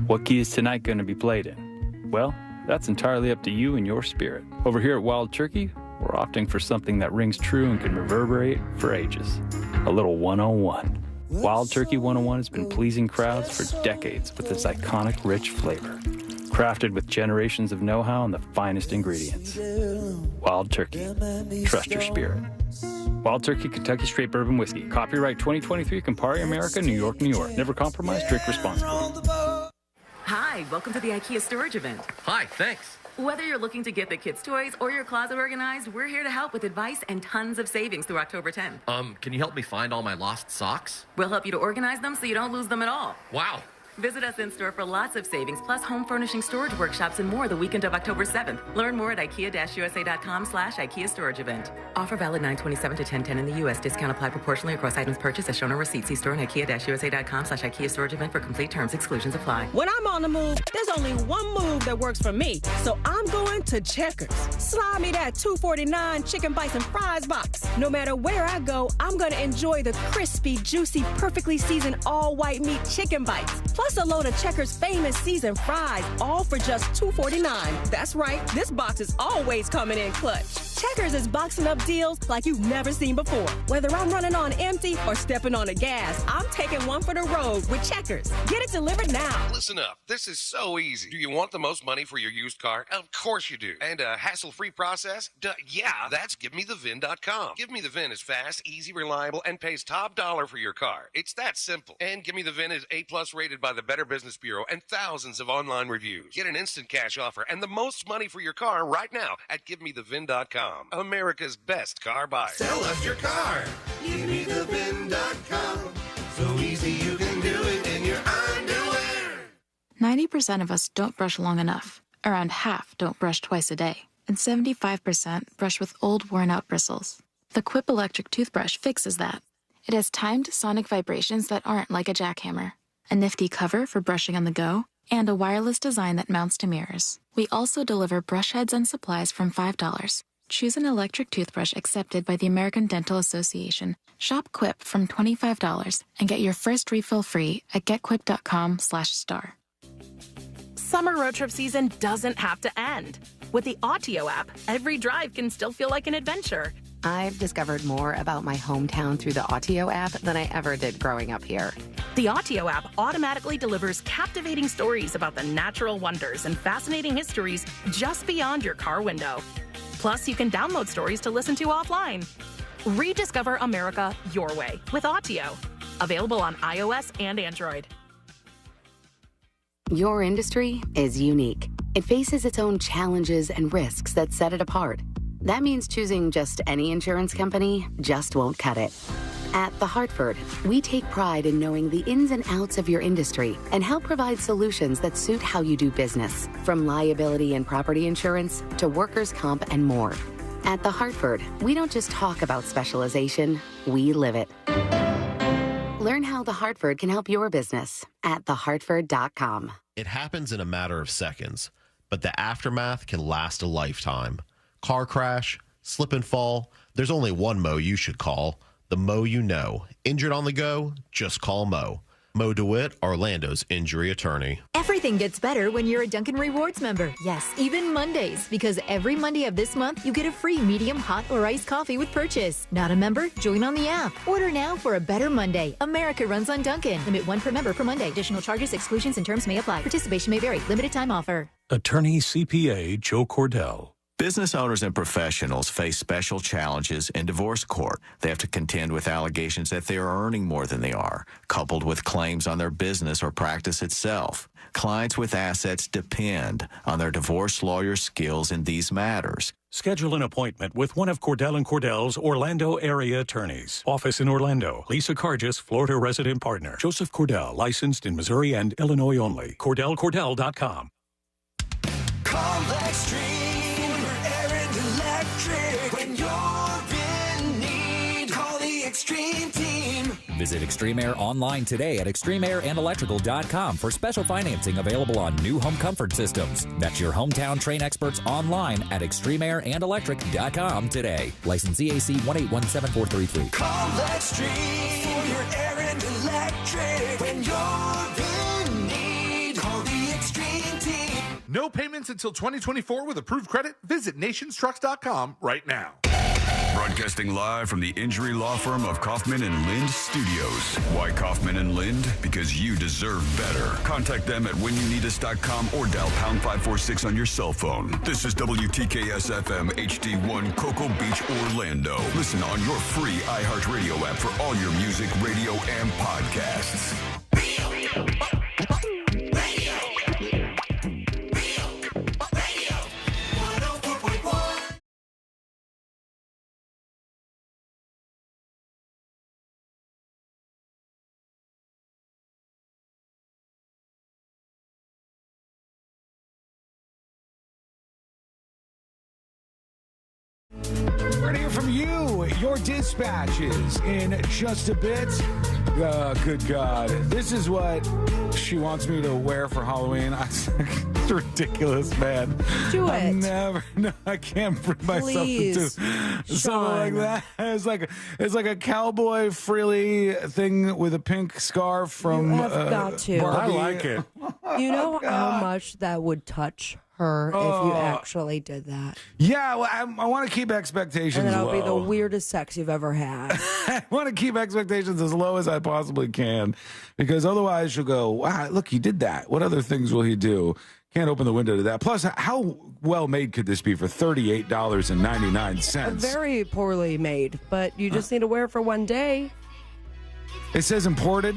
What key is tonight going to be played in? Well, that's entirely up to you and your spirit. Over here at Wild Turkey, we're opting for something that rings true and can reverberate for ages. A little 101. Wild Turkey 101 has been pleasing crowds for decades with its iconic rich flavor. Crafted with generations of know-how and the finest ingredients. Wild Turkey. Trust your spirit. Wild Turkey Kentucky Straight Bourbon Whiskey. Copyright 2023 Campari America, New York, New York. Never compromise, drink responsibly. Hi, welcome to the IKEA storage event. Hi, thanks. Whether you're looking to get the kids' toys or your closet organized, we're here to help with advice and tons of savings through October 10th. Can you help me find all my lost socks? We'll help you to organize them so you don't lose them at all. Wow. Visit us in-store for lots of savings, plus home furnishing storage workshops and more the weekend of October 7th. Learn more at IKEA-USA.com/IKEA storage event. Offer valid 9/27 to 10/10 in the U.S. Discount applied proportionally across items purchased as shown on receipt. See store and IKEA-USA.com/IKEA storage event for complete terms. Exclusions apply. When I'm on the move, there's only one move that works for me. So I'm going to Checkers. Slide me that $2.49 chicken bites and fries box. No matter where I go, I'm going to enjoy the crispy, juicy, perfectly seasoned all-white meat chicken bites. Plus a load of Checkers' famous seasoned fries, all for just $2.49. That's right, this box is always coming in clutch. Checkers is boxing up deals like you've never seen before. Whether I'm running on empty or stepping on the gas, I'm taking one for the road with Checkers. Get it delivered now. Listen up, this is so easy. Do you want the most money for your used car? Of course you do. And a hassle-free process? Yeah, that's GiveMeTheVin.com. Give Me the VIN is fast, easy, reliable, and pays top dollar for your car. It's that simple. And Give Me the VIN is A+ rated by the Better Business Bureau and thousands of online reviews. Get an instant cash offer and the most money for your car right now at GiveMeTheVin.com. America's best car buyer. Sell us your car. GiveMeTheVin.com. So easy you can do it in your underwear. 90% of us don't brush long enough. Around half don't brush twice a day. And 75% brush with old, worn-out bristles. The Quip electric toothbrush fixes that. It has timed sonic vibrations that aren't like a jackhammer, a nifty cover for brushing on the go, and a wireless design that mounts to mirrors. We also deliver brush heads and supplies from $5. Choose an electric toothbrush accepted by the American Dental Association. Shop Quip from $25 and get your first refill free at getquip.com/star. Summer road trip season doesn't have to end. With the Autio app, every drive can still feel like an adventure. I've discovered more about my hometown through the Autio app than I ever did growing up here. The Autio app automatically delivers captivating stories about the natural wonders and fascinating histories just beyond your car window. Plus, you can download stories to listen to offline. Rediscover America your way with Autio. Available on iOS and Android. Your industry is unique. It faces its own challenges and risks that set it apart. That means choosing just any insurance company just won't cut it. At The Hartford, we take pride in knowing the ins and outs of your industry and help provide solutions that suit how you do business, from liability and property insurance to workers' comp and more. At The Hartford, we don't just talk about specialization, we live it. Learn how The Hartford can help your business at thehartford.com. It happens in a matter of seconds. but the aftermath can last a lifetime. Car crash, slip and fall, there's only one Mo you should call. The Mo you know. Injured on the go? Just call Mo. Mo DeWitt, Orlando's injury attorney. Everything gets better when you're a Dunkin' Rewards member. Yes, even Mondays, because every Monday of this month, you get a free medium, hot, or iced coffee with purchase. Not a member? Join on the app. Order now for a better Monday. America runs on Dunkin'. Limit 1 per member per Monday. Additional charges, exclusions, and terms may apply. Participation may vary. Limited time offer. Attorney CPA Joe Cordell. Business owners and professionals face special challenges in divorce court. They have to contend with allegations that they are earning more than they are, coupled with claims on their business or practice itself. Clients with assets depend on their divorce lawyer's skills in these matters. Schedule an appointment with one of Cordell & Cordell's Orlando area attorneys. Office in Orlando. Lisa Cargis, Florida resident partner. Joseph Cordell, licensed in Missouri and Illinois only. CordellCordell.com. Call Extreme Air and Electric. When you're in need, call the Extreme team. Visit Extreme Air online today at extremeairandelectrical.com for special financing available on new home comfort systems. That's your hometown train experts online at extremeairandelectric.com today. License EAC 1817433. Call Extreme for your air and electric. When you're in need, call the Extreme team. No payments until 2024 with approved credit. Visit nationstrucks.com right now. Broadcasting live from the injury law firm of Kaufman and Lind Studios. Why Kaufman and Lind? Because you deserve better. Contact them at whenyouneedus.com or dial pound 546 on your cell phone. This is WTKS FM HD1 Cocoa Beach, Orlando. Listen on your free iHeartRadio app for all your music, radio, and podcasts. We're going to hear from you, your dispatches, in just a bit. Good God. This is what she wants me to wear for Halloween. It's ridiculous, man. Do I it. No, I can't bring myself to do something like that. It's like a cowboy frilly thing with a pink scarf from You have got to. Barbie. I like it. You know how much that would touch her if you actually did that. Yeah, well, I want to keep expectations And that'll low. be the weirdest sex you've ever had. I want to keep expectations as low as I possibly can, because otherwise she'll go, wow, look, he did that. What other things will he do? Can't open the window to that. Plus, how well made could this be for $38.99? Very poorly made, but you just need to wear it for one day. It says imported.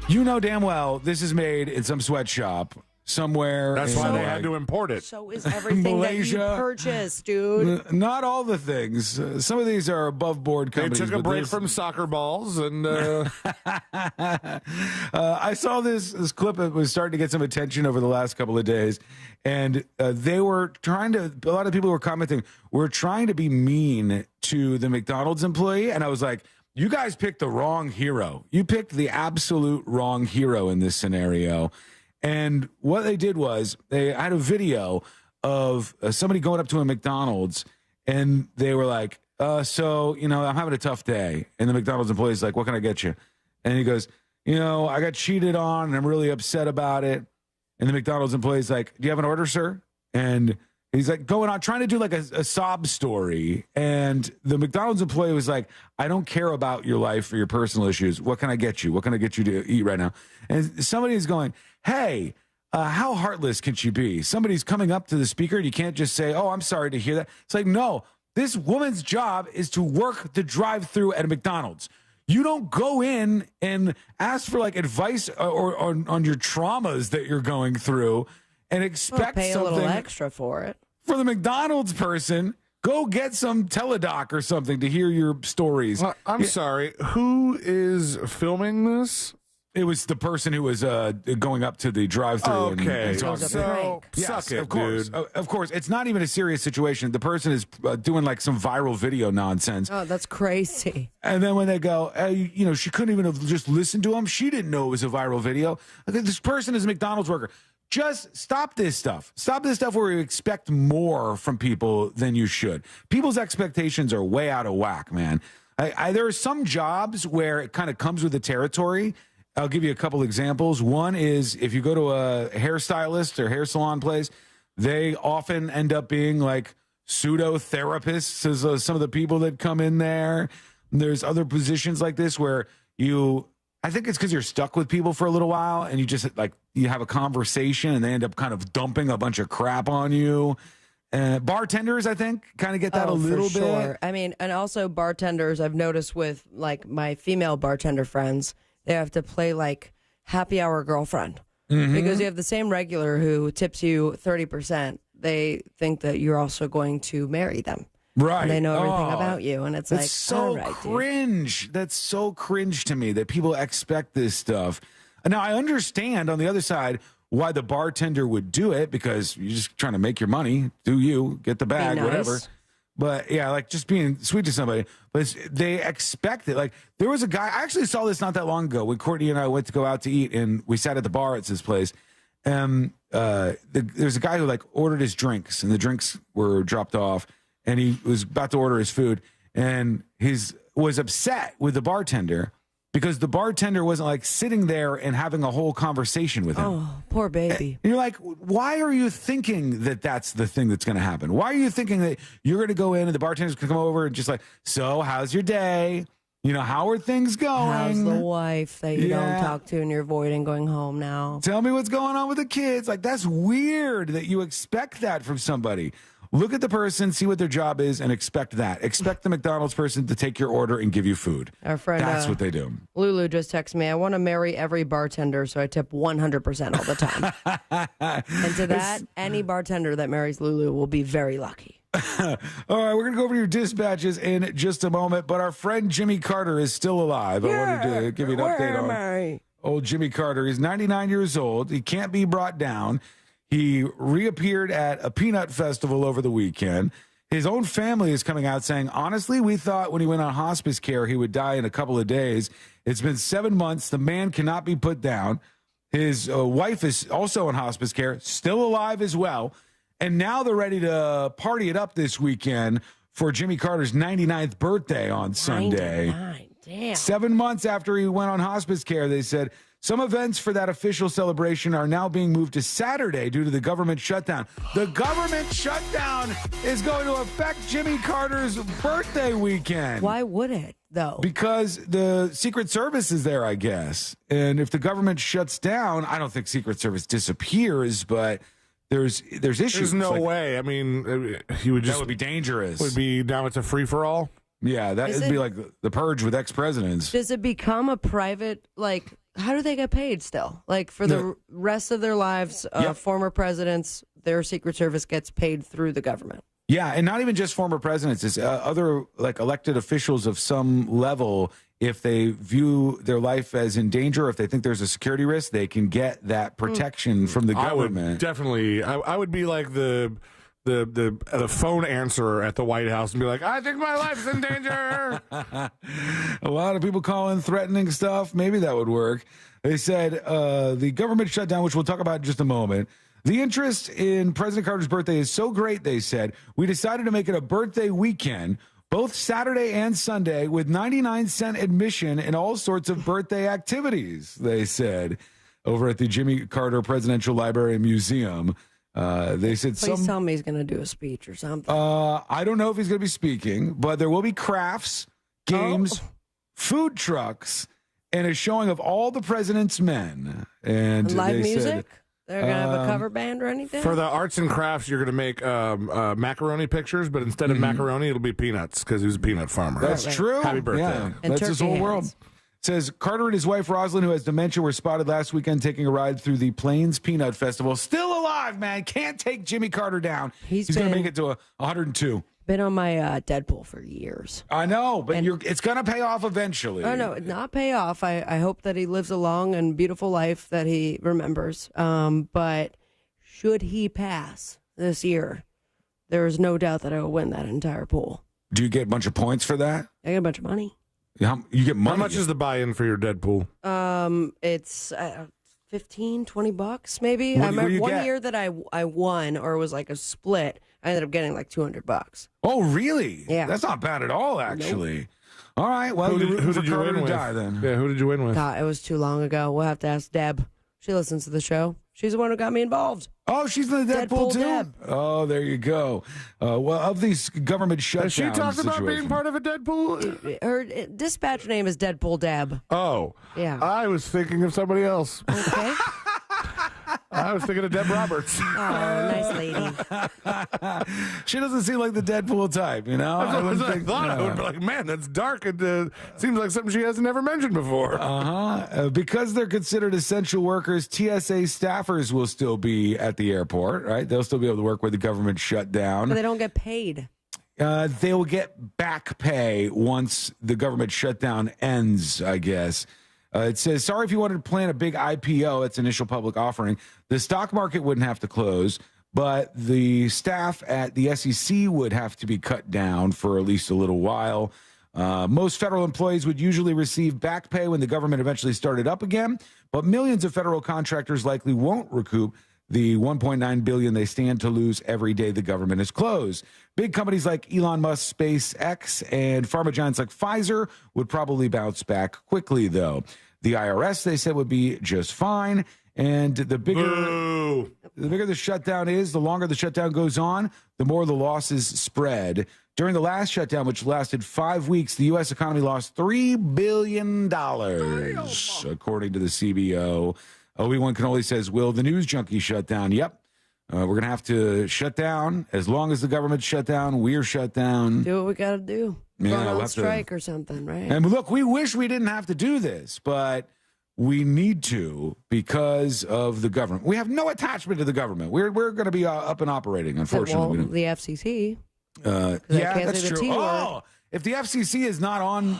You know damn well this is made in some sweatshop somewhere. That's in why they like had to import it. So is everything Malaysia. that you purchased, dude. Not all the things. Some of these are above board They companies. took a but break this- from soccer balls and I saw this clip that was starting to get some attention over the last couple of days, and they were trying to. A lot of people were commenting, "We're trying to be mean to the McDonald's employee," and I was like, "You guys picked the wrong hero. You picked the absolute wrong hero in this scenario." And what they did was they had a video of somebody going up to a McDonald's, and they were like, so, you know, I'm having a tough day. And the McDonald's employee's like, what can I get you? And he goes, you know, I got cheated on, and I'm really upset about it. And the McDonald's employee's like, do you have an order, sir? And he's like going on, trying to do like a sob story. And the McDonald's employee was like, I don't care about your life or your personal issues. What can I get you? What can I get you to eat right now? And somebody is going, hey, how heartless can she be? Somebody's coming up to the speaker, and you can't just say, oh, I'm sorry to hear that. It's like, no, this woman's job is to work the drive-through at a McDonald's. You don't go in and ask for like advice or on your traumas that you're going through and expect Pay a something little extra for it. for the McDonald's person. Go get some teledoc or something to hear your stories. I'm sorry. Who is filming this? It was the person who was going up to the drive-through. Okay, and talking. so Yes, suck it, of course, dude. of course. It's not even a serious situation. The person is doing like some viral video nonsense. Oh, that's crazy. And then when they go, you know, she couldn't even have just listened to him. She didn't know it was a viral video. Okay, this person is a McDonald's worker. just stop this stuff. Stop this stuff where you expect more from people than you should. People's expectations are way out of whack, man. There are some jobs where it kind of comes with the territory. I'll give you a couple examples. One is if you go to a hairstylist or hair salon place, they often end up being like pseudo therapists as some of the people that come in there. There's other positions like this where I think it's because you're stuck with people for a little while and you just like, you have a conversation and they end up kind of dumping a bunch of crap on you. Bartenders, I think, kind of get that a little bit. I mean, and also bartenders, I've noticed with like my female bartender friends, they have to play like happy hour girlfriend because you have the same regular who tips you 30%. They think that you're also going to marry them. Right. And they know everything about you. And it's like, so all right, cringe. Dude. That's so cringe to me that people expect this stuff. Now, I understand on the other side why the bartender would do it because you're just trying to make your money. Do you get the bag, nice. whatever. But yeah, like just being sweet to somebody. But they expect it. Like there was a guy, I actually saw this not that long ago when Courtney and I went to go out to eat and we sat at the bar at his place. There's a guy who like ordered his drinks and the drinks were dropped off and he was about to order his food and was upset with the bartender because the bartender wasn't like sitting there and having a whole conversation with him. Oh, poor baby. And you're like, why are you thinking that that's the thing that's going to happen? Why are you thinking that you're going to go in and the bartender's going to come over and just like, so how's your day? You know, how are things going? How's the wife that you don't talk to and you're avoiding going home now? Tell me what's going on with the kids. Like, that's weird that you expect that from somebody. Look at the person, see what their job is, and expect that. Expect the McDonald's person to take your order and give you food. Our friend, that's what they do. Lulu just texted me, I want to marry every bartender, so I tip 100% all the time. And to that, any bartender that marries Lulu will be very lucky. All right, we're going to go over to your dispatches in just a moment, but our friend Jimmy Carter is still alive. I wanted to give you an update on old Jimmy Carter. He's 99 years old. He can't be brought down. He reappeared at a peanut festival over the weekend. His own family is coming out saying, honestly, we thought when he went on hospice care, he would die in a couple of days. It's been 7 months. The man cannot be put down. His wife is also in hospice care, still alive as well. And now they're ready to party it up this weekend for Jimmy Carter's 99th birthday on Sunday. 99, damn. 7 months after he went on hospice care, they said, some events for that official celebration are now being moved to Saturday due to the government shutdown. The government shutdown is going to affect Jimmy Carter's birthday weekend. Why would it, though? Because the Secret Service is there, I guess. And if the government shuts down, I don't think Secret Service disappears, but there's issues. There's no way. I mean, he would just... That would be dangerous. Would be, now it's a free-for-all? Yeah, that would be like the purge with ex-presidents. Does it become a private, like... How do they get paid still? Like for the rest of their lives, former presidents, their Secret Service gets paid through the government. Yeah, and not even just former presidents. It's other like elected officials of some level. If they view their life as in danger, if they think there's a security risk, they can get that protection from the government. I would be like the phone answerer at the White House and be like, I think my life's in danger. A lot of people calling, threatening stuff. Maybe that would work. They said the government shutdown, which we'll talk about in just a moment. The interest in President Carter's birthday is so great, they said, we decided to make it a birthday weekend, both Saturday and Sunday, with 99-cent admission and all sorts of birthday activities, they said, over at the Jimmy Carter Presidential Library and Museum. They said, please tell me he's going to do a speech or something. I don't know if he's going to be speaking, but there will be crafts, games, food trucks, and a showing of all the president's men. And live they music? Said, they're going to have a cover band or anything? For the arts and crafts, you're going to make macaroni pictures, but instead of macaroni, it'll be peanuts because he was a peanut farmer. That's true. Happy birthday. Yeah, that's his whole world. Says Carter and his wife Rosalind, who has dementia, were spotted last weekend taking a ride through the Plains Peanut Festival. Still alive, man. Can't take Jimmy Carter down. He's going to make it to 102. Been on my Deadpool for years. I know, but it's going to pay off eventually. Oh, no, not pay off. I hope that he lives a long and beautiful life that he remembers. But should he pass this year, there is no doubt that I will win that entire pool. Do you get a bunch of points for that? I get a bunch of money. You get money. How much is the buy-in for your Deadpool? It's 15, 20 bucks maybe. What I do remember you one get? year that I won, or it was like a split. I ended up getting like $200. Oh, really? Yeah. That's not bad at all, actually. All right. Well, Who you're did, rooting who for did you Carter win to with? die then. Yeah, who did you win with? God, it was too long ago. We'll have to ask Deb. She listens to the show. She's the one who got me involved. Oh, she's in the Deadpool too? Deb. Oh, there you go. Well, of these government shutdowns. Has she talked about being situation- part of a Deadpool? Her dispatch name is Deadpool Deb. Oh. Yeah. I was thinking of somebody else. Okay. I was thinking of Deb Roberts. Oh, nice lady. She doesn't seem like the Deadpool type, you know? I wouldn't think- thought I no. would be like, man, that's dark. It seems like something she hasn't ever mentioned before. Because they're considered essential workers, TSA staffers will still be at the airport, right? They'll still be able to work with the government shutdown. But they don't get paid. They will get back pay once the government shutdown ends, I guess. It says, sorry if you wanted to plan a big IPO, its initial public offering. The stock market wouldn't have to close, but the staff at the SEC would have to be cut down for at least a little while. Most federal employees would usually receive back pay when the government eventually started up again, but millions of federal contractors likely won't recoup the $1.9 billion they stand to lose every day the government is closed. Big companies like Elon Musk, SpaceX, and pharma giants like Pfizer would probably bounce back quickly, though. The IRS, they said, would be just fine. And the bigger the shutdown is, the longer the shutdown goes on, the more the losses spread. During the last shutdown, which lasted 5 weeks, the U.S. economy lost $3 billion, according to the CBO. Obi-Wan Kenobi says, will the news junkie shut down? Yep. We're going to have to shut down. As long as the government's shut down, we're shut down. Do what we got to do. Yeah, Go we'll on have to- strike or something, right? And look, we wish we didn't have to do this, but we need to because of the government. We have no attachment to the government. We're going to be up and operating, unfortunately. Well, the FCC. Yeah, can't that's say the true. T word. Oh, if the FCC is not on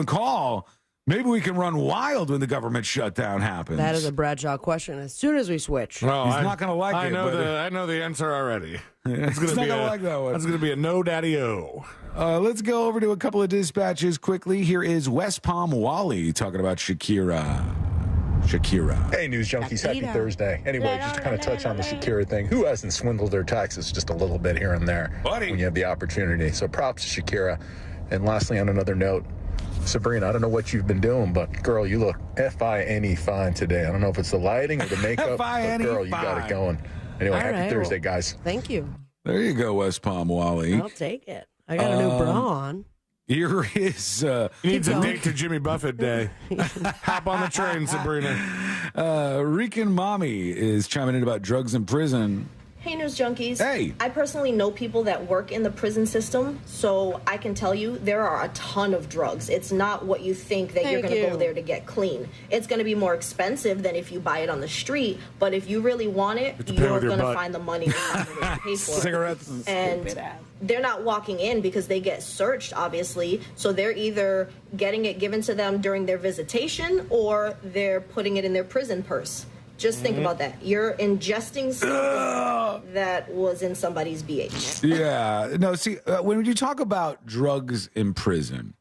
call, maybe we can run wild when the government shutdown happens. That is a Bradshaw question. As soon as we switch. No, He's not going to like I it. know but I know the answer already. It's He's gonna not be going to like that one. That's going to be a no daddy o. Let's go over to a couple of dispatches quickly. Here is West Palm Wally talking about Shakira. Hey, News Junkies, happy Thursday. Anyway, just to kind of touch on the Shakira thing, who hasn't swindled their taxes just a little bit here and there when you have the opportunity? So props to Shakira. And lastly, on another note, Sabrina, I don't know what you've been doing, but girl, you look F-I-N-E fine today. I don't know if it's the lighting or the makeup, but girl, you got it going. Anyway, All happy right, Thursday, well, guys. Thank you. There you go, West Palm Wally. I'll take it. I got a new bra on. Here is He needs a date to Jimmy Buffett Day. Hop on the train, Sabrina. Rican Mommy is chiming in about drugs in prison. Hey, News Junkies. Hey. I personally know people that work in the prison system, so I can tell you there are a ton of drugs. It's not what you think that you're Thank going to go you. there to get clean. It's going to be more expensive than if you buy it on the street, but if you really want it, to pay you're with your going to butt. find the money to find a way to pay for it. Cigarettes. And they're not walking in because they get searched, obviously, so they're either getting it given to them during their visitation or they're putting it in their prison purse. Just think about that. You're ingesting something that was in somebody's BH. Yeah. No, see, when you talk about drugs in prison,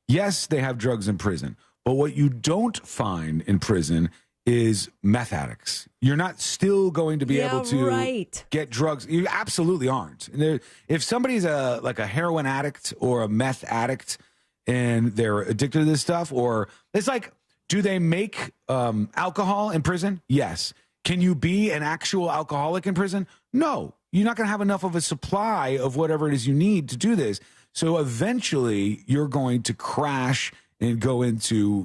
yes, they have drugs in prison. But what you don't find in prison is meth addicts. You're not still going to be able to get drugs. You absolutely aren't. If somebody's like a heroin addict or a meth addict and they're addicted to this stuff, or it's like, do they make alcohol in prison? Yes. Can you be an actual alcoholic in prison? No. You're not going to have enough of a supply of whatever it is you need to do this. So eventually you're going to crash and go into,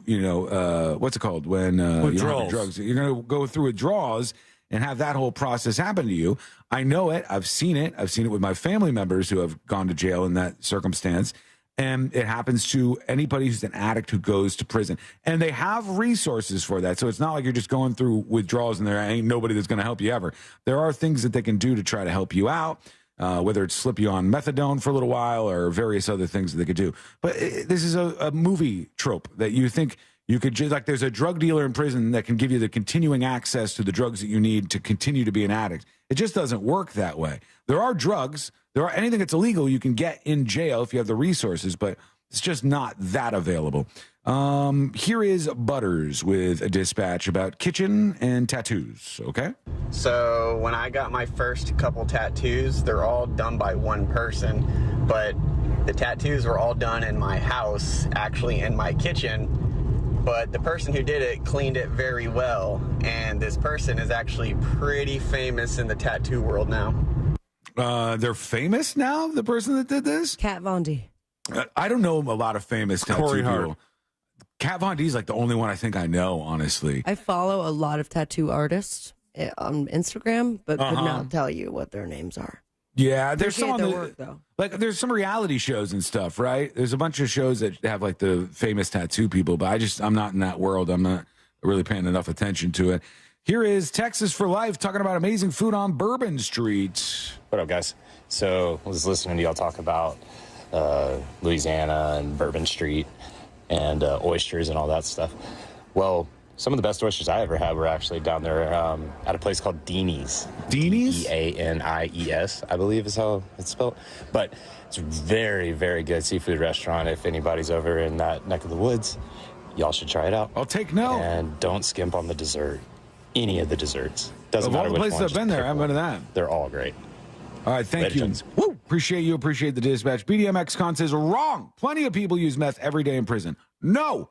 what's it called? When you don't have drugs. You're going to go through withdrawals and have that whole process happen to you. I know it. I've seen it. I've seen it with my family members who have gone to jail in that circumstance. And it happens to anybody who's an addict who goes to prison. And they have resources for that. So it's not like you're just going through withdrawals and there ain't nobody that's going to help you ever. There are things that they can do to try to help you out, whether it's slip you on methadone for a little while or various other things that they could do. But this is a movie trope that you think you could just, like there's a drug dealer in prison that can give you the continuing access to the drugs that you need to continue to be an addict. It just doesn't work that way. There are drugs. There are anything that's illegal you can get in jail if you have the resources, but It's just not that available. Here is Butters with a dispatch about kitchen and tattoos, okay? So when I got my first couple tattoos, they're all done by one person, but the tattoos were all done in my house, actually in my kitchen, but the person who did it cleaned it very well, and this person is actually pretty famous in the tattoo world now. They're famous now, the person that did this? Kat Von D. I don't know a lot of famous tattoo Corey Hart. people. Kat Von D is like the only one I think I know, honestly. I follow a lot of tattoo artists on Instagram, but could not tell you what their names are. Yeah, there's some Appreciate on their the, work, though. like there's some reality shows and stuff, right? There's a bunch of shows that have like the famous tattoo people, but I'm not in that world. I'm not really paying enough attention to it. Here is Texas for Life talking about amazing food on Bourbon Street. What up, guys? So I was listening to y'all talk about Louisiana and Bourbon Street and oysters and all that stuff. Well, some of the best oysters I ever had were actually down there at a place called Deanie's. Deanie's? Deanies, I believe is how it's spelled. But it's a very, very good seafood restaurant. If anybody's over in that neck of the woods, y'all should try it out. I'll take note. And don't skimp on the dessert. Any of the desserts. Doesn't Of all matter the which places one, I've been just there, I pick haven't been to one. that. They're all great. All right, thank Later, you. gents. Woo! Appreciate the dispatch. BDMX Con says wrong. Plenty of people use meth every day in prison. No,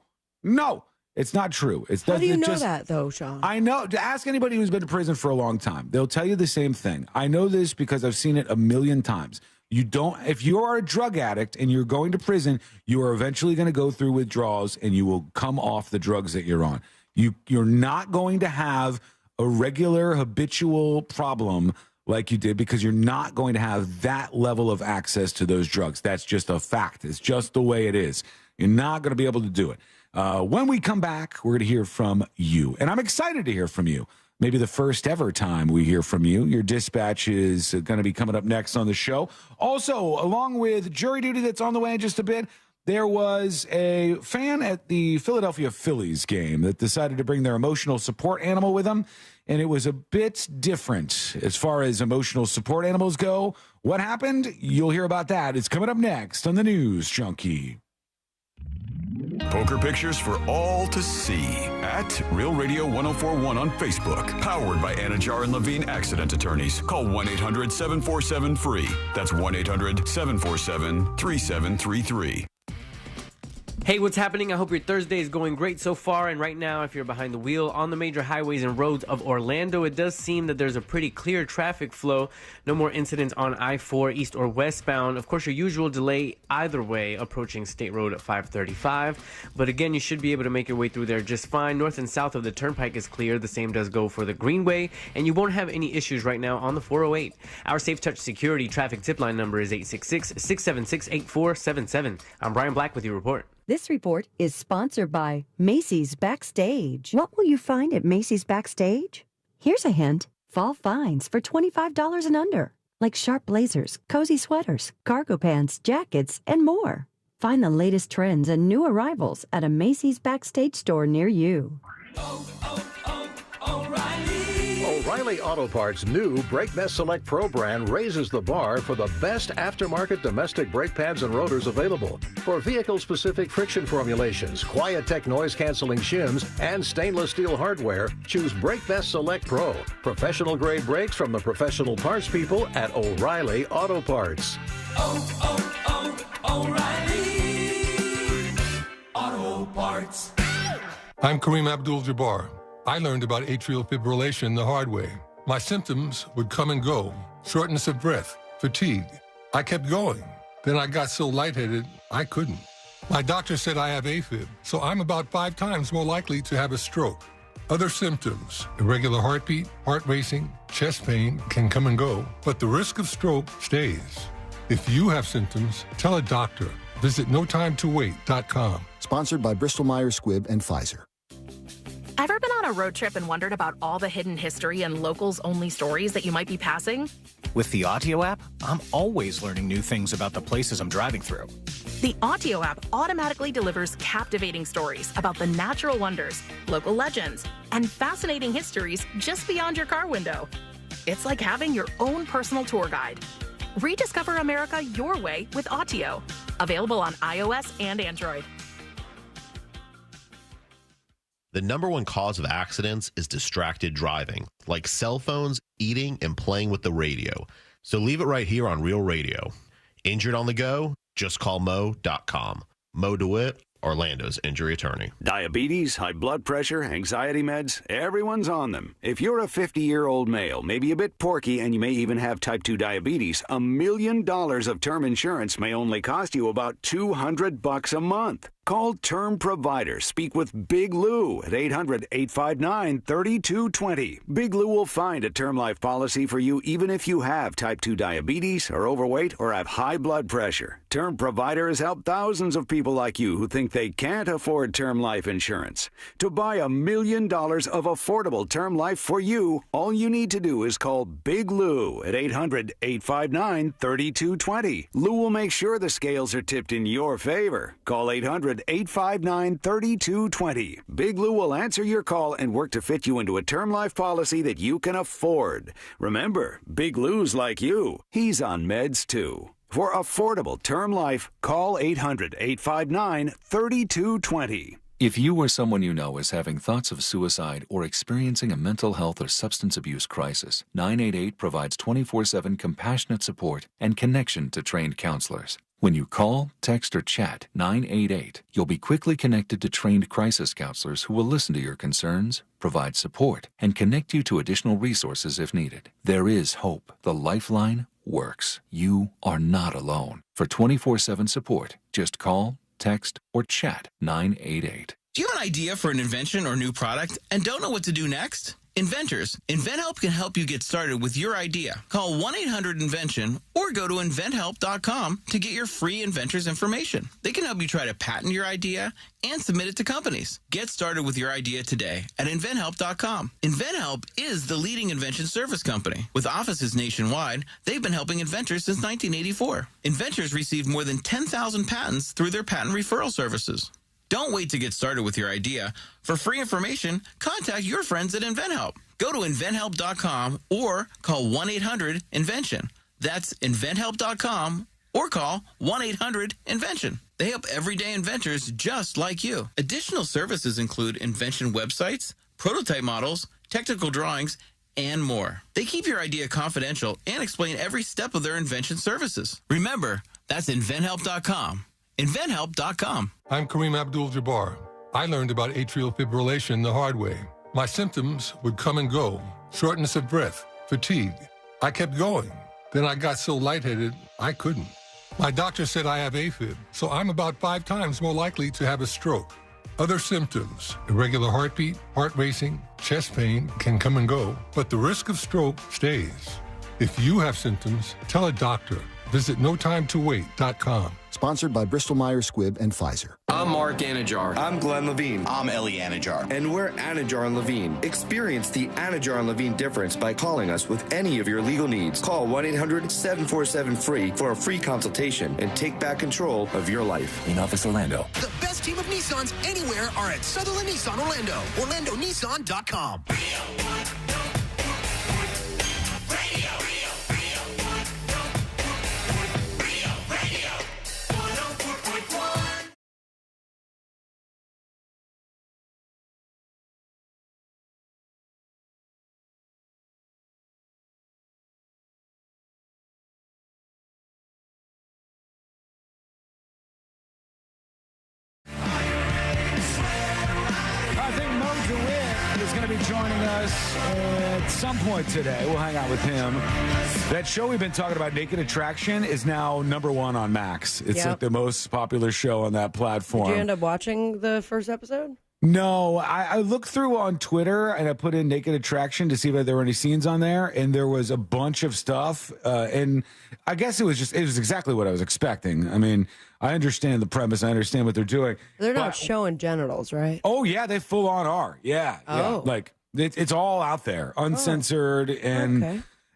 it's not true. How do you know that, though, Sean? I know. To ask anybody who's been to prison for a long time, they'll tell you the same thing. I know this because I've seen it a million times. If you are a drug addict and you're going to prison, you are eventually going to go through withdrawals and you will come off the drugs that you're on. You're not going to have a regular habitual problem like you did because you're not going to have that level of access to those drugs. That's just a fact. It's just the way it is. You're not going to be able to do it. When we come back, we're going to hear from you. And I'm excited to hear from you. Maybe the first ever time we hear from you. Your dispatch is going to be coming up next on the show. Also, along with jury duty that's on the way in just a bit, there was a fan at the Philadelphia Phillies game that decided to bring their emotional support animal with them. And it was a bit different as far as emotional support animals go. What happened? You'll hear about that. It's coming up next on the News Junkie. Poker pictures for all to see at Real Radio 1041 on Facebook. Powered by Anajar and Levine Accident Attorneys. Call 1-800-747-FREE. That's 1-800-747-3733. Hey, what's happening? I hope your Thursday is going great so far. And right now, if you're behind the wheel on the major highways and roads of Orlando, it does seem that there's a pretty clear traffic flow. No more incidents on I-4 east or westbound. Of course, your usual delay either way approaching State Road at 535. But again, you should be able to make your way through there just fine. North and south of the Turnpike is clear. The same does go for the Greenway. And you won't have any issues right now on the 408. Our Safe Touch Security traffic tip line number is 866-676-8477. I'm Brian Black with your report. This report is sponsored by Macy's Backstage. What will you find at Macy's Backstage? Here's a hint. Fall finds for $25 and under, like sharp blazers, cozy sweaters, cargo pants, jackets, and more. Find the latest trends and new arrivals at a Macy's Backstage store near you. O'Reilly Auto Parts' new Brake Best Select Pro brand raises the bar for the best aftermarket domestic brake pads and rotors available. For vehicle-specific friction formulations, Quiet-Tech noise-canceling shims, and stainless steel hardware, choose Brake Best Select Pro. Professional-grade brakes from the professional parts people at O'Reilly Auto Parts. O'Reilly Auto Parts. I'm Kareem Abdul-Jabbar. I learned about atrial fibrillation the hard way. My symptoms would come and go. Shortness of breath, fatigue. I kept going. Then I got so lightheaded, I couldn't. My doctor said I have AFib, so I'm about 5 times more likely to have a stroke. Other symptoms, irregular heartbeat, heart racing, chest pain can come and go, but the risk of stroke stays. If you have symptoms, tell a doctor. Visit NoTimeToWait.com. Sponsored by Bristol-Myers Squibb and Pfizer. Ever been on a road trip and wondered about all the hidden history and locals-only stories that you might be passing? With the Audio app, I'm always learning new things about the places I'm driving through. The Audio app automatically delivers captivating stories about the natural wonders, local legends, and fascinating histories just beyond your car window. It's like having your own personal tour guide. Rediscover America your way with Audio. Available on iOS and Android. The number one cause of accidents is distracted driving, like cell phones, eating, and playing with the radio. So leave it right here on Real Radio. Injured on the go? Just call Mo.com. Mo DeWitt, Orlando's injury attorney. Diabetes, high blood pressure, anxiety meds, everyone's on them. If you're a 50-year-old male, maybe a bit porky, and you may even have type 2 diabetes, $1 million of term insurance may only cost you about $200 a month. Call Term Provider. Speak with Big Lou at 800-859-3220. Big Lou will find a term life policy for you even if you have type 2 diabetes, are overweight, or have high blood pressure. Term Provider has helped thousands of people like you who think they can't afford term life insurance. To buy $1 million of affordable term life for you, all you need to do is call Big Lou at 800-859-3220. Lou will make sure the scales are tipped in your favor. Call 800-859-3220. Big Lou will answer your call and work to fit you into a term life policy that you can afford. Remember, Big Lou's like you. He's on meds too. For affordable term life, call 800-859-3220. If you or someone you know is having thoughts of suicide or experiencing a mental health or substance abuse crisis, 988 provides 24/7 compassionate support and connection to trained counselors. When you call, text, or chat 988, you'll be quickly connected to trained crisis counselors who will listen to your concerns, provide support, and connect you to additional resources if needed. There is hope. The Lifeline works. You are not alone. For 24/7 support, just call, text, or chat 988. Do you have an idea for an invention or new product and don't know what to do next? Inventors, InventHelp can help you get started with your idea. Call 1-800-INVENTION or go to InventHelp.com to get your free inventor's information. They can help you try to patent your idea and submit it to companies. Get started with your idea today at InventHelp.com. InventHelp is the leading invention service company. With offices nationwide, they've been helping inventors since 1984. Inventors receive more than 10,000 patents through their patent referral services. Don't wait to get started with your idea. For free information, contact your friends at InventHelp. Go to InventHelp.com or call 1-800-INVENTION. That's InventHelp.com or call 1-800-INVENTION. They help everyday inventors just like you. Additional services include invention websites, prototype models, technical drawings, and more. They keep your idea confidential and explain every step of their invention services. Remember, that's InventHelp.com. InventHelp.com. I'm Kareem Abdul-Jabbar. I learned about atrial fibrillation the hard way. My symptoms would come and go. Shortness of breath, fatigue. I kept going. Then I got so lightheaded, I couldn't. My doctor said I have AFib, so I'm about 5 times more likely to have a stroke. Other symptoms, irregular heartbeat, heart racing, chest pain can come and go, but the risk of stroke stays. If you have symptoms, tell a doctor. Visit NoTimeToWait.com. Sponsored by Bristol-Myers Squibb and Pfizer. I'm Mark Anajar. I'm Glenn Levine. I'm Ellie Anajar. And we're Anajar and Levine. Experience the Anajar and Levine difference by calling us with any of your legal needs. Call 1-800-747-FREE for a free consultation and take back control of your life. In Office Orlando. The best team of Nissans anywhere are at Sutherland Nissan Orlando. OrlandoNissan.com. Is going to be joining us at some point today. We'll hang out with him. That show we've been talking about, Naked Attraction, is now #1 on Max. It's like the most popular show on that platform. Did you end up watching the first episode? No, I looked through on Twitter and I put in Naked Attraction to see if there were any scenes on there, and there was a bunch of stuff. And I guess it was exactly what I was expecting. I mean, I understand the premise. I understand what they're doing. They're not showing genitals, right? Oh, yeah, they full on are. Yeah. Yeah. Like, it's all out there, uncensored.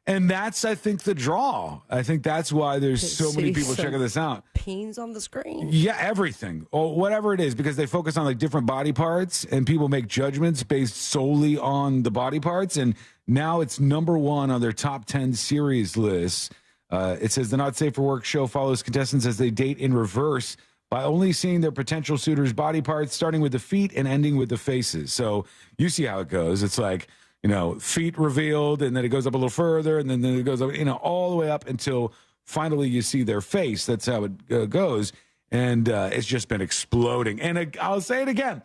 And that's, I think, the draw. I think that's why there's so many people checking this out. Peens on the screen. Yeah, everything. Or whatever it is, because they focus on like different body parts and people make judgments based solely on the body parts. And now it's #1 on their top 10 series list. It says the Not Safe for Work show follows contestants as they date in reverse by only seeing their potential suitors' body parts, starting with the feet and ending with the faces. So you see how it goes. It's like, feet revealed, and then it goes up a little further, and then it goes up, all the way up until finally you see their face. That's how it goes. And it's just been exploding. And I'll say it again.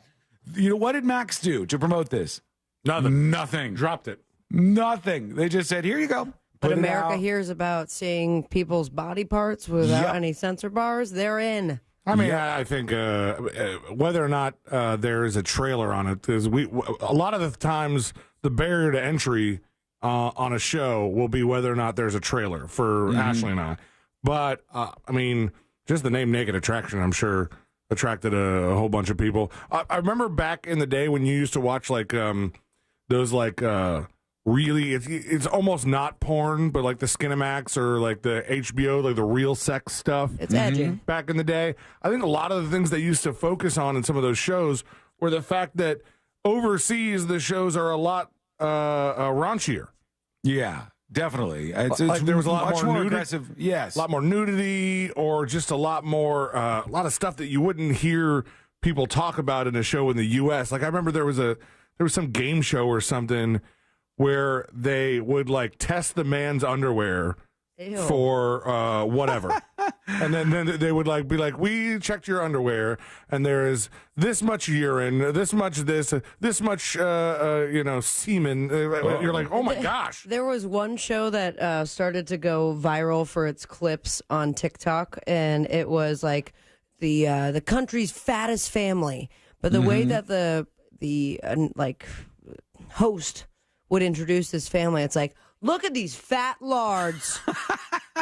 What did Max do to promote this? Nothing. Dropped it. Nothing. They just said, here you go. But America hears about seeing people's body parts without any sensor bars. They're in. I mean, I think whether or not there is a trailer on it, is a lot of the times the barrier to entry on a show will be whether or not there's a trailer for Ashley and I. But I mean, just the name Naked Attraction, I'm sure, attracted a whole bunch of people. I remember back in the day when you used to watch those really, it's almost not porn, but like the Skinamax or like the HBO, like the real sex stuff. It's edgy. Back in the day, I think a lot of the things they used to focus on in some of those shows were the fact that overseas the shows are a lot raunchier. Yeah, definitely. It's there was a lot more aggressive. Yes, a lot more nudity, or just a lot more, a lot of stuff that you wouldn't hear people talk about in a show in the U.S. Like I remember there was some game show or something where they would test the man's underwear for whatever. And then they would be like, we checked your underwear and there is this much urine, this much much semen. You're like, oh my gosh. There was one show that started to go viral for its clips on TikTok, and it was like the country's fattest family. But the way that the host would introduce this family, it's like, look at these fat lards.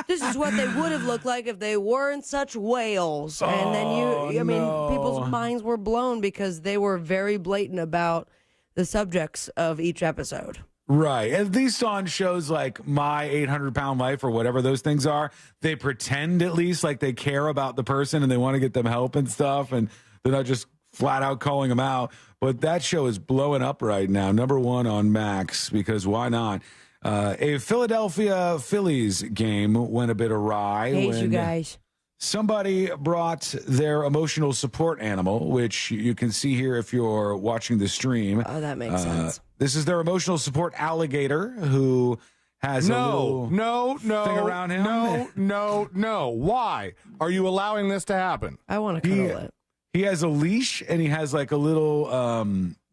This is what they would have looked like if they weren't such whales. And then people's minds were blown because they were very blatant about the subjects of each episode. Right. At least on shows like My 800-Pound Life or whatever those things are, they pretend at least like they care about the person and they want to get them help and stuff, and they're not just flat out calling them out. But that show is blowing up right now, #1 on Max, because why not? A Philadelphia Phillies game went a bit awry. Hey, when you guys. Somebody brought their emotional support animal, which you can see here if you're watching the stream. Oh, that makes sense. This is their emotional support alligator who has a little thing around him. No. Why are you allowing this to happen? I want to cuddle it. He has a leash and he has like a little,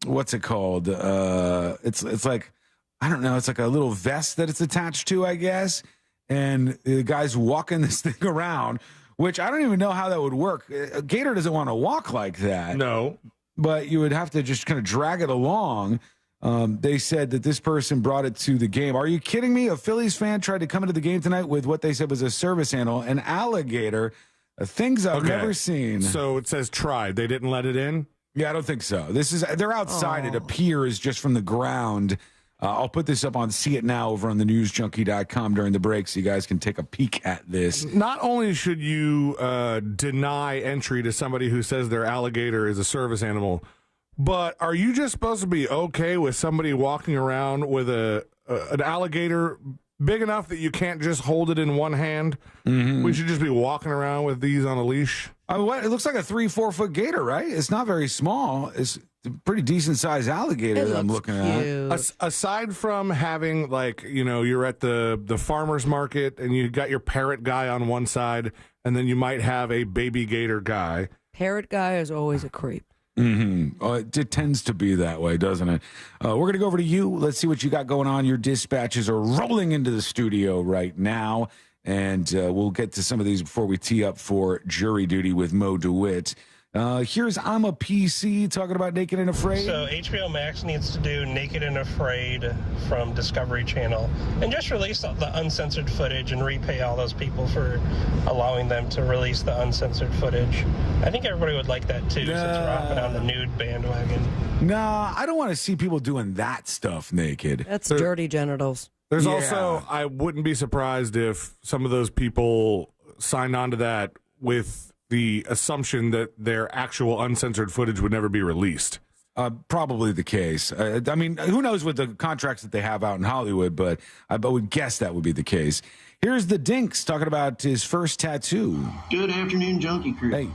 what's it called? It's like, I don't know. It's like a little vest that it's attached to, I guess. And the guy's walking this thing around, which I don't even know how that would work. A gator doesn't want to walk like that. No. But you would have to just kind of drag it along. They said that this person brought it to the game. Are you kidding me? A Phillies fan tried to come into the game tonight with what they said was a service animal, an alligator, things I've never seen. So it says tried. They didn't let it in? Yeah, I don't think so. They're outside. It appears just from the ground. I'll put this up on See It Now over on thenewsjunkie.com during the break so you guys can take a peek at this. Not only should you deny entry to somebody who says their alligator is a service animal, but are you just supposed to be okay with somebody walking around with an alligator big enough that you can't just hold it in one hand? Mm-hmm. We should just be walking around with these on a leash. It looks like a 3-4 foot gator, right? It's not very small. It's a pretty decent sized alligator that I'm looking at. Aside from having, you're at the farmer's market and you got your parrot guy on one side, and then you might have a baby gator guy. Parrot guy is always a creep. Mm-hmm. It tends to be that way, doesn't it? We're going to go over to you. Let's see what you got going on. Your dispatches are rolling into the studio right now, and we'll get to some of these before we tee up for jury duty with Mo DeWitt. Here's I'm a PC talking about Naked and Afraid. So HBO Max needs to do Naked and Afraid from Discovery Channel and just release the uncensored footage and repay all those people for allowing them to release the uncensored footage. I think everybody would like that too, since we're hopping on the nude bandwagon. Nah, I don't want to see people doing that stuff naked. That's dirty genitals. There's also, I wouldn't be surprised if some of those people signed on to that with the assumption that their actual uncensored footage would never be released. Probably the case. I mean, who knows with the contracts that they have out in Hollywood, but I would guess that would be the case. Here's the Dinks talking about his first tattoo. Good afternoon, Junkie Crew. Hey.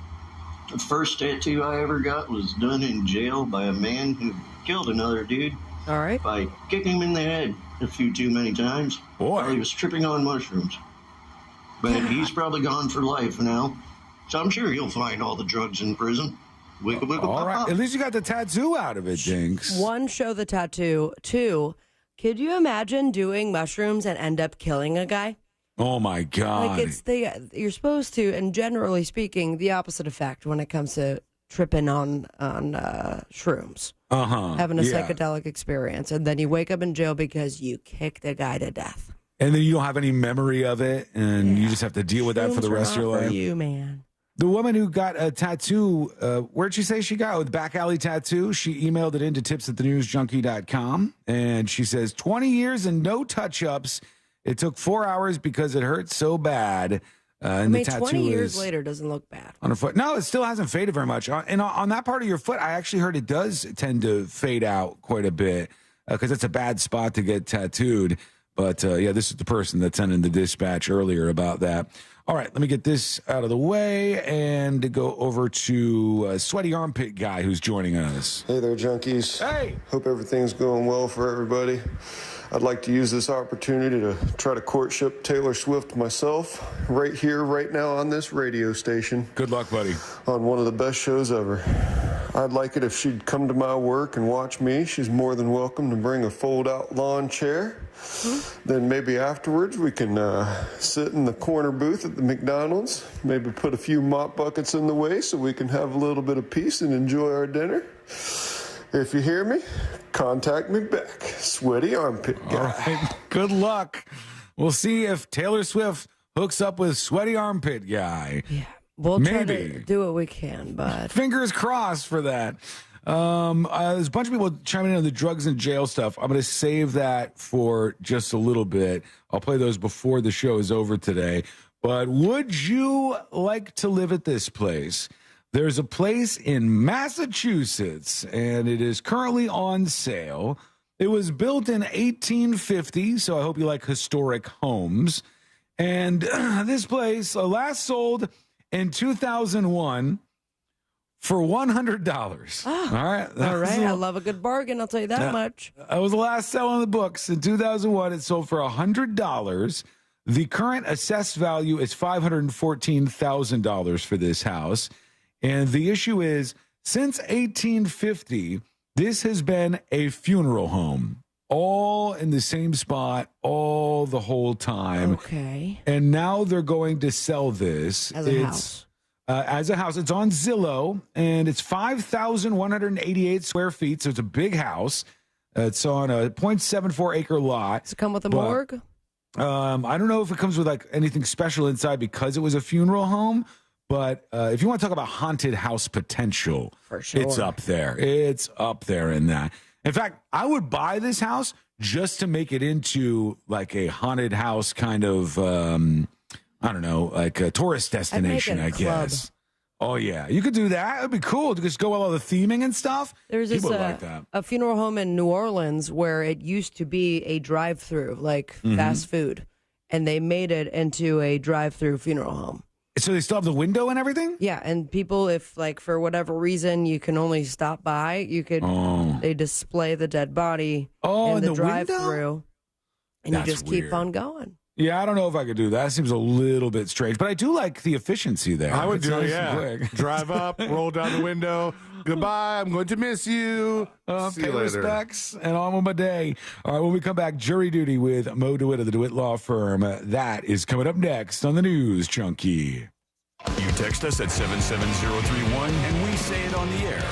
The first tattoo I ever got was done in jail by a man who killed another dude. All right. By kicking him in the head a few too many times while he was tripping on mushrooms. But he's probably gone for life now. So I'm sure he'll find all the drugs in prison. Wiggle, wiggle, All pop, right. pop. At least you got the tattoo out of it, Dinks. 1, show the tattoo. 2, could you imagine doing mushrooms and end up killing a guy? Oh, my God. Like you're supposed to, and generally speaking, the opposite effect when it comes to tripping on shrooms. Having a psychedelic experience, and then you wake up in jail because you kicked a guy to death. And then you don't have any memory of it, and you just have to deal with that for the Shrooms are rest of your not for life. you, man. The woman who got a tattoo, where'd she say she got? With back alley tattoo. She emailed it into tips@thenewsjunkie.com, and she says 20 years and no touch-ups. It took 4 hours because it hurt so bad. And the tattoo 20 years is later doesn't look bad. on her foot. No, it still hasn't faded very much. And on that part of your foot, I actually heard it does tend to fade out quite a bit because it's a bad spot to get tattooed. But yeah, this is the person that sent in the dispatch earlier about that. All right, let me get this out of the way and go over to Sweaty Armpit Guy who's joining us. Hey there, junkies. Hey. Hope everything's going well for everybody. I'd like to use this opportunity to try to courtship Taylor Swift myself right here, right now on this radio station. Good luck, buddy. On one of the best shows ever. I'd like it if she'd come to my work and watch me. She's more than welcome to bring a fold-out lawn chair. Then maybe afterwards we can sit in the corner booth at the McDonald's, maybe put a few mop buckets in the way so we can have a little bit of peace and enjoy our dinner. If you hear me, contact me back. Sweaty Armpit Guy. All right, good luck. We'll see if Taylor Swift hooks up with Sweaty Armpit Guy. Yeah, we'll try to do what we can, but fingers crossed for that. There's a bunch of people chiming in on the drugs and jail stuff. I'm going to save that for just a little bit. I'll play those before the show is over today. But would you like to live at this place? There's a place in Massachusetts, and it is currently on sale. It was built in 1850, so I hope you like historic homes. And this place last sold in 2001 for $100. Oh, all right. All right. I love a good bargain. I'll tell you that much. That was the last sale on the books. In 2001, it sold for $100. The current assessed value is $514,000 for this house. And the issue is, since 1850, this has been a funeral home, all in the same spot, all the whole time. Okay. And now they're going to sell this. As a house. As a house. It's on Zillow, and it's 5,188 square feet, so it's a big house. It's on a 0.74 acre lot. Does it come with a morgue? I don't know if it comes with like anything special inside because it was a funeral home. But if you want to talk about haunted house potential, for sure, it's up there. It's up there in that. In fact, I would buy this house just to make it into like a haunted house kind of, I don't know, like a tourist destination, I guess. Oh, yeah. You could do that. It'd be cool to just go with all the theming and stuff. There's People this, would like that. a funeral home in New Orleans where it used to be a drive-through, like fast food, and they made it into a drive-through funeral home. So they still have the window and everything? Yeah, and people, if like for whatever reason you can only stop by, you could they display the dead body in the drive-through, and That's you just weird. keep on going. Yeah, I don't know if I could do that. It seems a little bit strange, but I do like the efficiency there. I would It's do nice it, and yeah. quick. Drive up, roll down the window. Goodbye, I'm going to miss you. See Pay you later. respects and on with my day. All right, when we come back, jury duty with Mo DeWitt of the DeWitt Law Firm. That is coming up next on the News Junkie. You text us at 77031 and we say it on the air.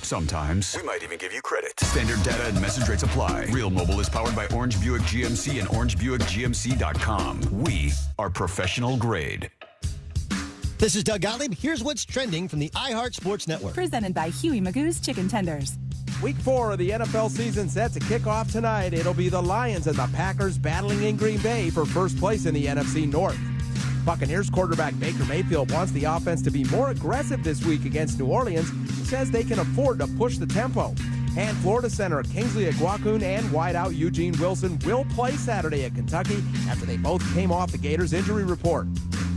Sometimes. We might even give you credit. Standard data and message rates apply. Real Mobile is powered by Orange Buick GMC and OrangeBuickGMC.com. We are professional grade. This is Doug Gottlieb. Here's what's trending from the iHeart Sports Network. Presented by Huey Magoo's Chicken Tenders. Week 4 of the NFL season set to kick off tonight. It'll be the Lions and the Packers battling in Green Bay for first place in the NFC North. Buccaneers quarterback Baker Mayfield wants the offense to be more aggressive this week against New Orleans. He says they can afford to push the tempo. And Florida center Kingsley Aguacun and wideout Eugene Wilson will play Saturday at Kentucky after they both came off the Gators injury report.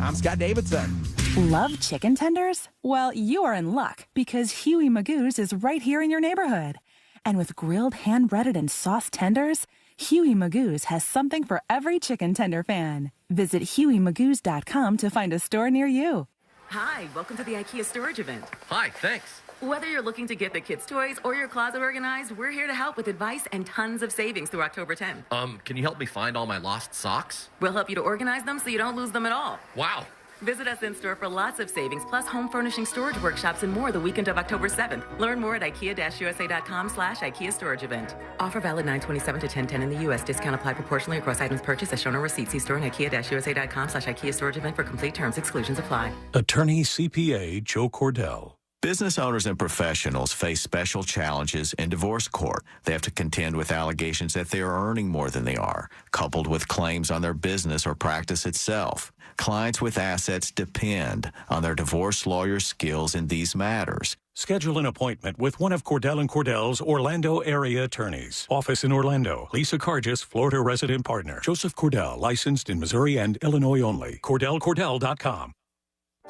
I'm Scott Davidson. Love chicken tenders? Well, you are in luck because Huey Magoo's is right here in your neighborhood. And with grilled, hand-breaded, and sauced tenders, Huey Magoo's has something for every chicken tender fan. Visit HueyMagoos.com to find a store near you. Hi, welcome to the IKEA storage event. Hi, thanks. Whether you're looking to get the kids' toys or your closet organized, we're here to help with advice and tons of savings through October 10th. Can you help me find all my lost socks? We'll help you to organize them so you don't lose them at all. Wow. Visit us in-store for lots of savings, plus home furnishing storage workshops and more the weekend of October 7th. Learn more at IKEA-USA.com/IKEA storage event. Offer valid 9/27 to 10/10 in the U.S. Discount applied proportionally across items purchased as shown on receipt. See store and IKEA-USA.com/IKEA storage event for complete terms. Exclusions apply. Attorney CPA Joe Cordell. Business owners and professionals face special challenges in divorce court. They have to contend with allegations that they are earning more than they are, coupled with claims on their business or practice itself. Clients with assets depend on their divorce lawyer's skills in these matters. Schedule an appointment with one of Cordell & Cordell's Orlando area attorneys. Office in Orlando. Lisa Cargis, Florida resident partner. Joseph Cordell, licensed in Missouri and Illinois only. CordellCordell.com.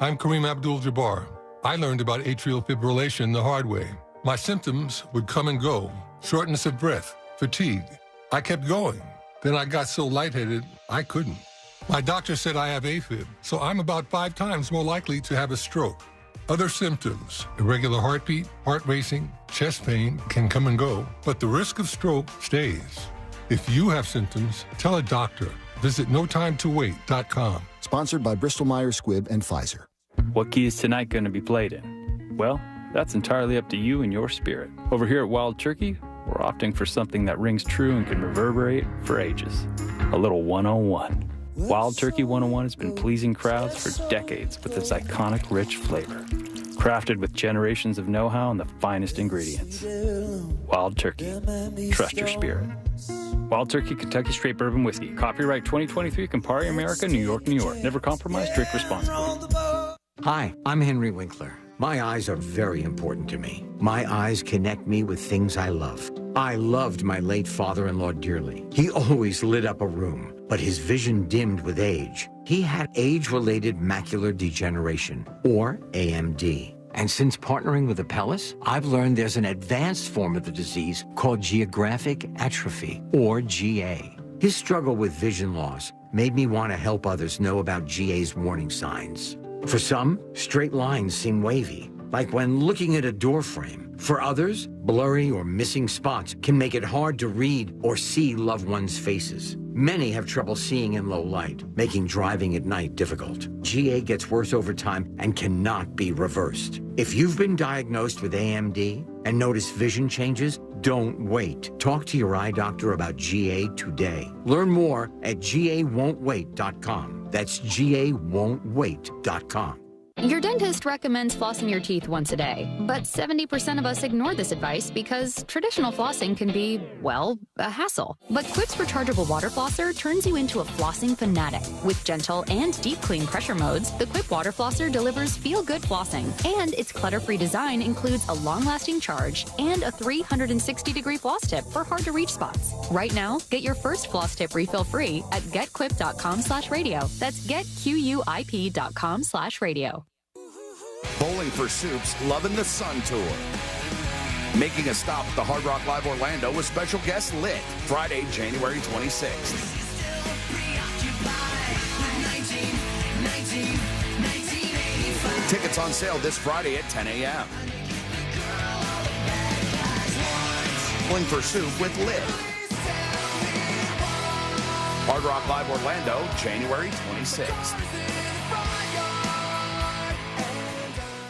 I'm Kareem Abdul-Jabbar. I learned about atrial fibrillation the hard way. My symptoms would come and go. Shortness of breath, fatigue. I kept going. Then I got so lightheaded, I couldn't. My doctor said I have AFib, so I'm about 5 times more likely to have a stroke. Other symptoms, irregular heartbeat, heart racing, chest pain can come and go, but the risk of stroke stays. If you have symptoms, tell a doctor. Visit notimetowait.com. Sponsored by Bristol-Myers Squibb and Pfizer. What key is tonight going to be played in? Well, that's entirely up to you and your spirit. Over here at Wild Turkey, we're opting for something that rings true and can reverberate for ages. A little 101. Wild Turkey 101 has been pleasing crowds for decades with its iconic rich flavor. Crafted with generations of know-how and the finest ingredients. Wild Turkey. Trust your spirit. Wild Turkey Kentucky Straight Bourbon Whiskey. Copyright 2023 Campari America, New York, New York. Never compromise, drink responsibly. Hi, I'm Henry Winkler. My eyes are very important to me. My eyes connect me with things I love. I loved my late father-in-law dearly. He always lit up a room, but his vision dimmed with age. He had age-related macular degeneration, or AMD. And since partnering with Apellis, I've learned there's an advanced form of the disease called geographic atrophy, or GA. His struggle with vision loss made me want to help others know about GA's warning signs. For some, straight lines seem wavy, like when looking at a door frame. For others, blurry or missing spots can make it hard to read or see loved ones' faces. Many have trouble seeing in low light, making driving at night difficult. GA gets worse over time and cannot be reversed. If you've been diagnosed with AMD and notice vision changes, don't wait. Talk to your eye doctor about GA today. Learn more at GAWon'tWait.com. That's GAWon'tWait.com. Your dentist recommends flossing your teeth once a day, but 70% of us ignore this advice because traditional flossing can be, well, a hassle. But Quip's rechargeable water flosser turns you into a flossing fanatic. With gentle and deep clean pressure modes, the Quip water flosser delivers feel-good flossing, and its clutter-free design includes a long-lasting charge and a 360-degree floss tip for hard-to-reach spots. Right now, get your first floss tip refill free at getquip.com/radio. That's getquip.com/radio. Bowling for Soup's Lovin' the Sun Tour. Making a stop at the Hard Rock Live Orlando with special guest Lit, Friday, January 26th. Tickets on sale this Friday at 10 a.m. Bowling for Soup with Lit. Hard Rock Live Orlando, January 26th.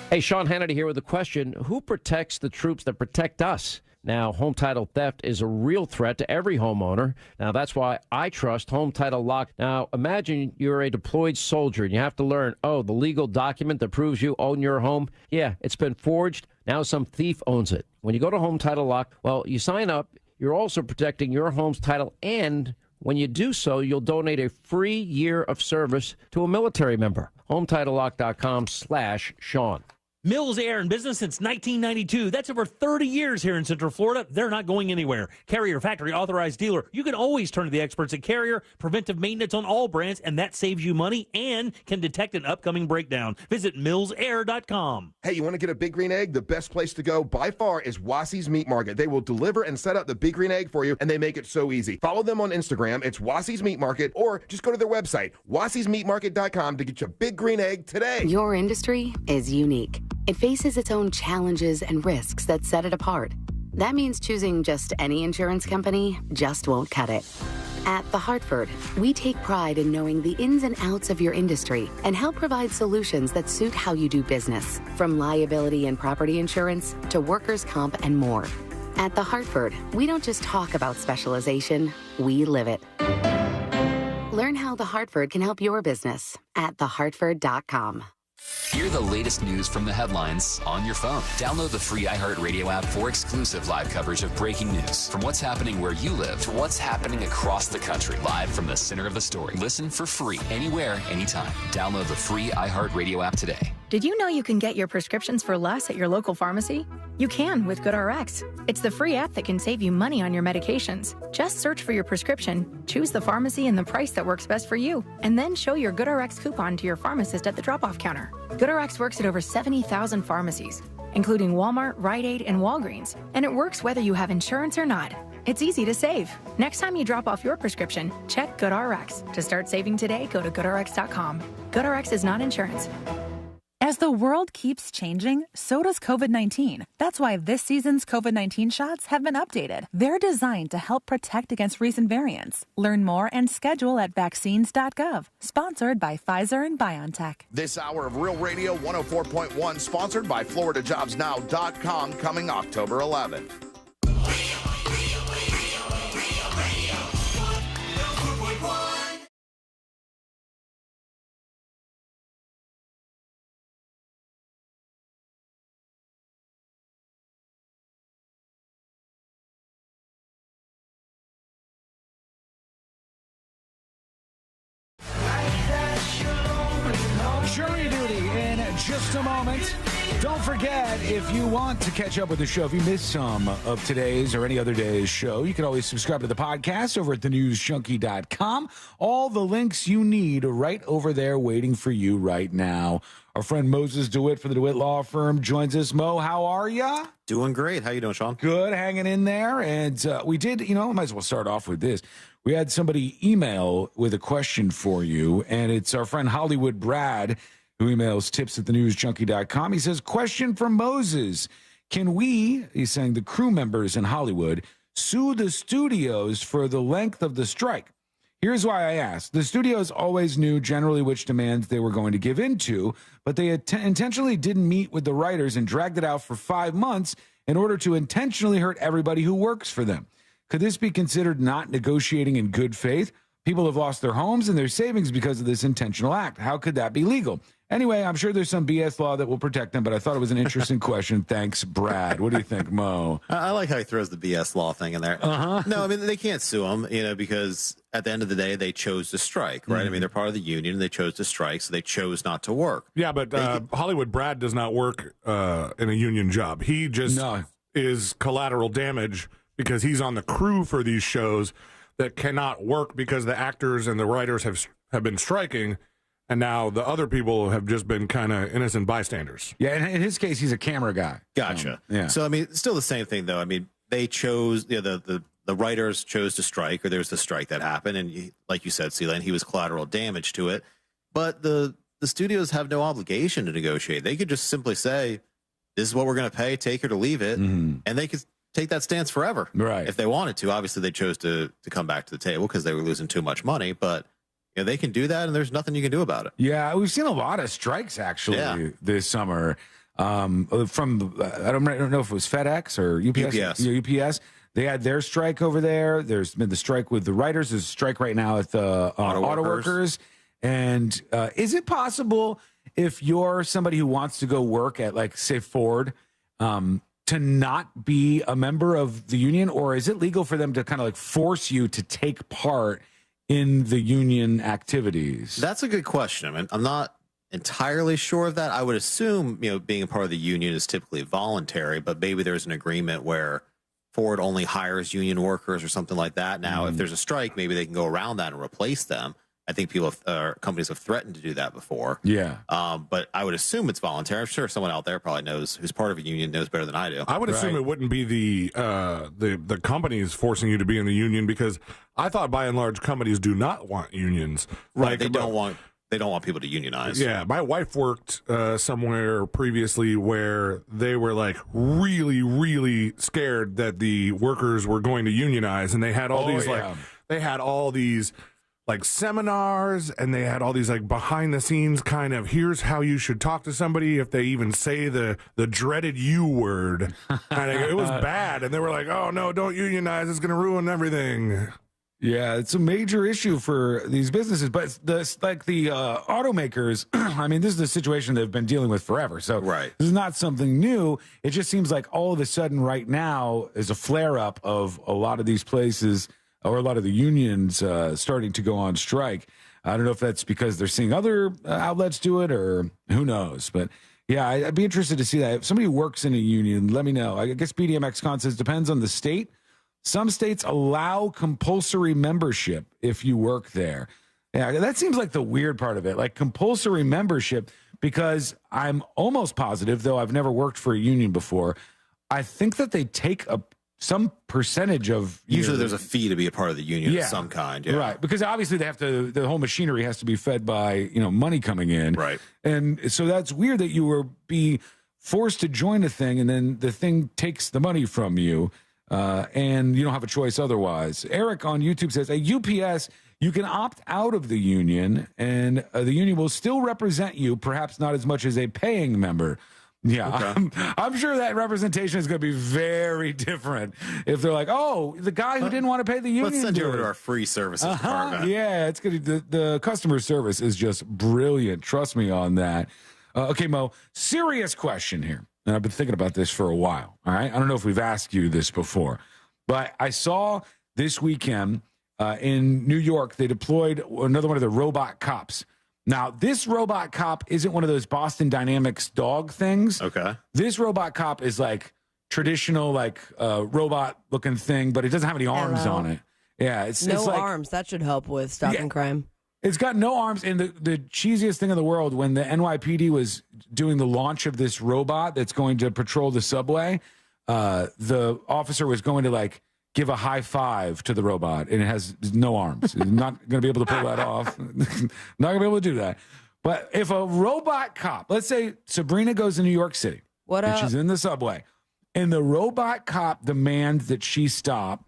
Hey, Sean Hannity here with a question. Who protects the troops that protect us? Now, home title theft is a real threat to every homeowner. Now, that's why I trust Home Title Lock. Now, imagine you're a deployed soldier and you have to learn, the legal document that proves you own your home. Yeah, it's been forged. Now some thief owns it. When you go to Home Title Lock, well, you sign up. You're also protecting your home's title, and when you do so, you'll donate a free year of service to a military member. HometitleLock.com/Sean. Mills Air in business since 1992. That's over 30 years here in Central Florida. They're not going anywhere. Carrier factory authorized dealer. You can always turn to the experts at Carrier. Preventive maintenance on all brands, and that saves you money and can detect an upcoming breakdown. Visit millsair.com. Hey, you want to get a Big Green Egg? The best place to go by far is Wassie's Meat Market. They will deliver and set up the Big Green Egg for you, and they make it so easy. Follow them on Instagram. It's Wassie's Meat Market, or just go to their website, wassiesmeatmarket.com, to get your Big Green Egg today. Your industry is unique. It faces its own challenges and risks that set it apart. That means choosing just any insurance company just won't cut it. At The Hartford, we take pride in knowing the ins and outs of your industry and help provide solutions that suit how you do business, from liability and property insurance to workers' comp and more. At The Hartford, we don't just talk about specialization, we live it. Learn how The Hartford can help your business at thehartford.com. Hear the latest news from the headlines on your phone. Download the free iHeartRadio app for exclusive live coverage of breaking news. From what's happening where you live to what's happening across the country. Live from the center of the story. Listen for free anywhere, anytime. Download the free iHeartRadio app today. Did you know you can get your prescriptions for less at your local pharmacy? You can with GoodRx. It's the free app that can save you money on your medications. Just search for your prescription, choose the pharmacy and the price that works best for you, and then show your GoodRx coupon to your pharmacist at the drop-off counter. GoodRx works at over 70,000 pharmacies, including Walmart, Rite Aid, and Walgreens, and it works whether you have insurance or not. It's easy to save. Next time you drop off your prescription, check GoodRx. To start saving today, go to GoodRx.com. GoodRx is not insurance. As the world keeps changing, so does COVID-19. That's why this season's COVID-19 shots have been updated. They're designed to help protect against recent variants. Learn more and schedule at vaccines.gov. Sponsored by Pfizer and BioNTech. This hour of Real Radio 104.1, sponsored by FloridaJobsNow.com, coming October 11th. Jury duty in just a moment. Don't forget, if you want to catch up with the show, if you missed some of today's or any other day's show, you can always subscribe to the podcast over at thenewsjunkie.com. All the links you need right over there waiting for you right now. Our friend Moses DeWitt for the DeWitt Law Firm joins us. Mo, how are ya? Doing great. How you doing, Sean? Good, hanging in there. And we did, might as well start off with this. We had somebody email with a question for you, and it's our friend Hollywood Brad, who emails tips at thenewsjunkie.com. He says, question from Moses. Can we, he's saying the crew members in Hollywood, sue the studios for the length of the strike? Here's why I asked. The studios always knew generally which demands they were going to give into, but they intentionally didn't meet with the writers and dragged it out for 5 months in order to intentionally hurt everybody who works for them. Could this be considered not negotiating in good faith? People have lost their homes and their savings because of this intentional act. How could that be legal? Anyway, I'm sure there's some BS law that will protect them, but I thought it was an interesting question. Thanks, Brad. What do you think, Mo? I like how he throws the BS law thing in there. Uh-huh. No, I mean, they can't sue them, because at the end of the day, they chose to strike, right? I mean, they're part of the union, and they chose to strike, so they chose not to work. Yeah, but Hollywood Brad does not work in a union job. He just is collateral damage because he's on the crew for these shows that cannot work because the actors and the writers have been striking, and now the other people have just been kind of innocent bystanders. Yeah, and in his case, he's a camera guy. Gotcha. Yeah. So, I mean, still the same thing, though. I mean, they chose, the writers chose to strike, or there was the strike that happened, and like you said, Celine, he was collateral damage to it. But the studios have no obligation to negotiate. They could just simply say, this is what we're going to pay, take it or leave it, and they could take that stance forever. Right. If they wanted to. Obviously, they chose to come back to the table because they were losing too much money, but they can do that, and there's nothing you can do about it. Yeah, we've seen a lot of strikes, actually, this summer. From, I don't know if it was FedEx or UPS. Yeah, UPS. They had their strike over there. There's been the strike with the writers. There's a strike right now at the auto workers. And is it possible, if you're somebody who wants to go work at, like, say, Ford, to not be a member of the union, or is it legal for them to kind of like force you to take part in the union activities? That's a good question. I mean, I'm not entirely sure of that. I would assume, being a part of the union is typically voluntary, but maybe there's an agreement where Ford only hires union workers or something like that. Now, if there's a strike, maybe they can go around that and replace them. I think companies have threatened to do that before. Yeah. But I would assume it's voluntary. I'm sure someone out there probably knows, who's part of a union, knows better than I do. I would assume it wouldn't be the companies forcing you to be in the union, because I thought by and large companies do not want unions. Right. They don't want people to unionize. Yeah. My wife worked somewhere previously where they were like really, really scared that the workers were going to unionize, and they had all these like seminars, and they had all these like behind the scenes kind of, here's how you should talk to somebody if they even say the dreaded U word. And it was bad. And they were like, oh no, don't unionize. It's going to ruin everything. Yeah, it's a major issue for these businesses, but the automakers, I mean, this is a situation they've been dealing with forever. So this is not something new. It just seems like all of a sudden right now is a flare up of a lot of these places, or a lot of the unions starting to go on strike. I don't know if that's because they're seeing other outlets do it, or who knows. But yeah, I'd be interested to see that. If somebody works in a union, let me know. I guess BDMX-Con says depends on the state. Some states allow compulsory membership if you work there. Yeah, that seems like the weird part of it, like compulsory membership, because I'm almost positive, though I've never worked for a union before, I think that they take some percentage of... Usually there's a fee to be a part of the union of some kind. Yeah. Right, because obviously they have to, the whole machinery has to be fed by, money coming in. Right. And so that's weird that you be forced to join a thing, and then the thing takes the money from you, and you don't have a choice otherwise. Eric on YouTube says, at UPS, you can opt out of the union, and the union will still represent you, perhaps not as much as a paying member. Yeah, okay. I'm sure that representation is going to be very different if they're like, oh, the guy who didn't want to pay the union. Let's send you over to our free services department. Yeah, it's good. The customer service is just brilliant. Trust me on that. Okay, Mo, serious question here. And I've been thinking about this for a while. All right. I don't know if we've asked you this before, but I saw this weekend in New York, they deployed another one of the robot cops. Now, this robot cop isn't one of those Boston Dynamics dog things. Okay. This robot cop is like traditional, like robot looking thing, but it doesn't have any arms on it. Yeah. It's no like, arms. That should help with stopping crime. It's got no arms. And the cheesiest thing in the world, when the NYPD was doing the launch of this robot that's going to patrol the subway, the officer was going to like give a high five to the robot, and it has no arms. It's not going to be able to pull that off. Not going to be able to do that. But if a robot cop, let's say Sabrina goes to New York City, and she's in the subway, and the robot cop demands that she stop,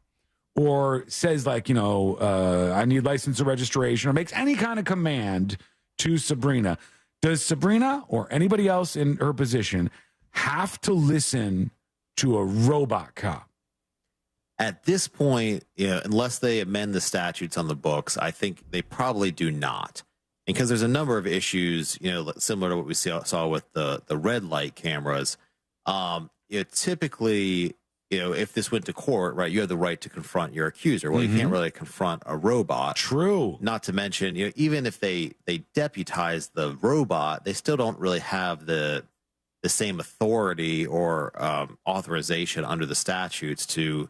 or says like, I need license or registration, or makes any kind of command to Sabrina, does Sabrina or anybody else in her position have to listen to a robot cop? At this point, unless they amend the statutes on the books, I think they probably do not. Because there's a number of issues, similar to what we saw with the red light cameras. Typically, if this went to court, right, you have the right to confront your accuser. Well, you can't really confront a robot. True. Not to mention, even if they deputize the robot, they still don't really have the same authority or authorization under the statutes to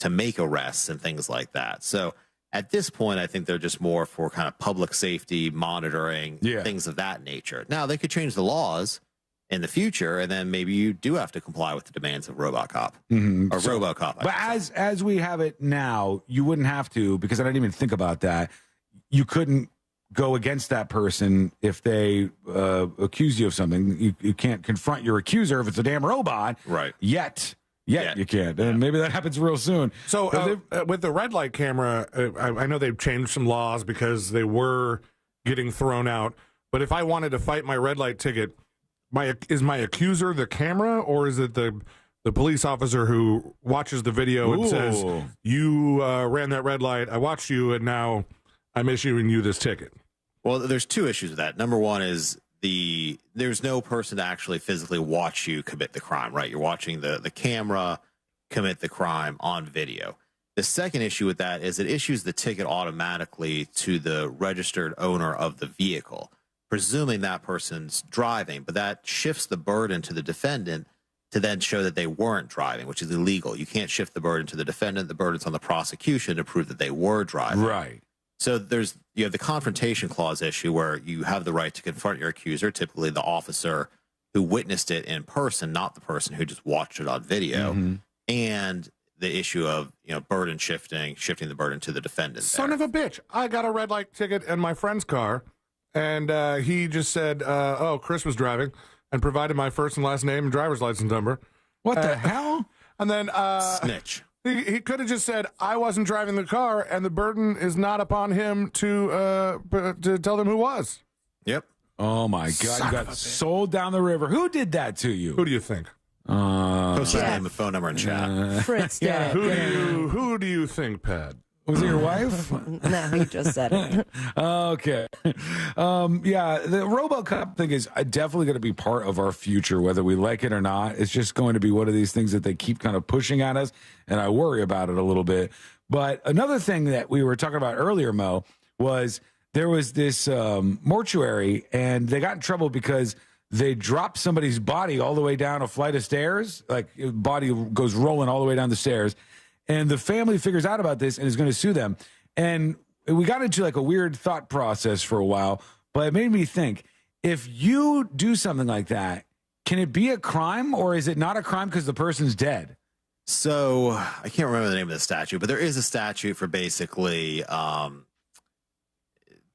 make arrests and things like that. So at this point, I think they're just more for kind of public safety monitoring, things of that nature. Now, they could change the laws in the future, and then maybe you do have to comply with the demands of RoboCop or RoboCop. But as we have it now, you wouldn't have to, because I didn't even think about that. You couldn't go against that person if they accuse you of something. You can't confront your accuser if it's a damn robot. Right. Yet you can't. And maybe that happens real soon. So with the red light camera, I know they've changed some laws because they were getting thrown out. But if I wanted to fight my red light ticket, is my accuser the camera, or is it the police officer who watches the video and says, you ran that red light, I watched you, and now I'm issuing you this ticket? Well, there's two issues with that. Number one is there's no person to actually physically watch you commit the crime, right? You're watching the camera commit the crime on video. The second issue with that is it issues the ticket automatically to the registered owner of the vehicle. presuming that person's driving, but that shifts the burden to the defendant to then show that they weren't driving, which is illegal. You can't shift the burden to the defendant. The burden's on the prosecution to prove that they were driving. Right. So you have the confrontation clause issue where you have the right to confront your accuser, typically the officer who witnessed it in person, not the person who just watched it on video. Mm-hmm. And the issue of, burden shifting the burden to the defendant. Son of a bitch. I got a red light ticket in my friend's car, and he just said, Chris was driving, and provided my first and last name and driver's license number. What the hell? And then snitch. He could have just said, I wasn't driving the car, and the burden is not upon him to tell them who was. Yep. Oh, my God. You got sold down the river. Who did that to you? Who do you think? Post his name and phone number in chat. Fritz did it. Who do you think, Pat? Was it your wife? No, he just said it. Okay. The RoboCop thing is definitely going to be part of our future, whether we like it or not. It's just going to be one of these things that they keep kind of pushing at us, and I worry about it a little bit. But another thing that we were talking about earlier, Mo, was there was this mortuary, and they got in trouble because they dropped somebody's body all the way down a flight of stairs. Like, body goes rolling all the way down the stairs. And the family figures out about this and is going to sue them. And we got into like a weird thought process for a while, but it made me think, if you do something like that, can it be a crime, or is it not a crime because the person's dead? So I can't remember the name of the statute, but there is a statute for basically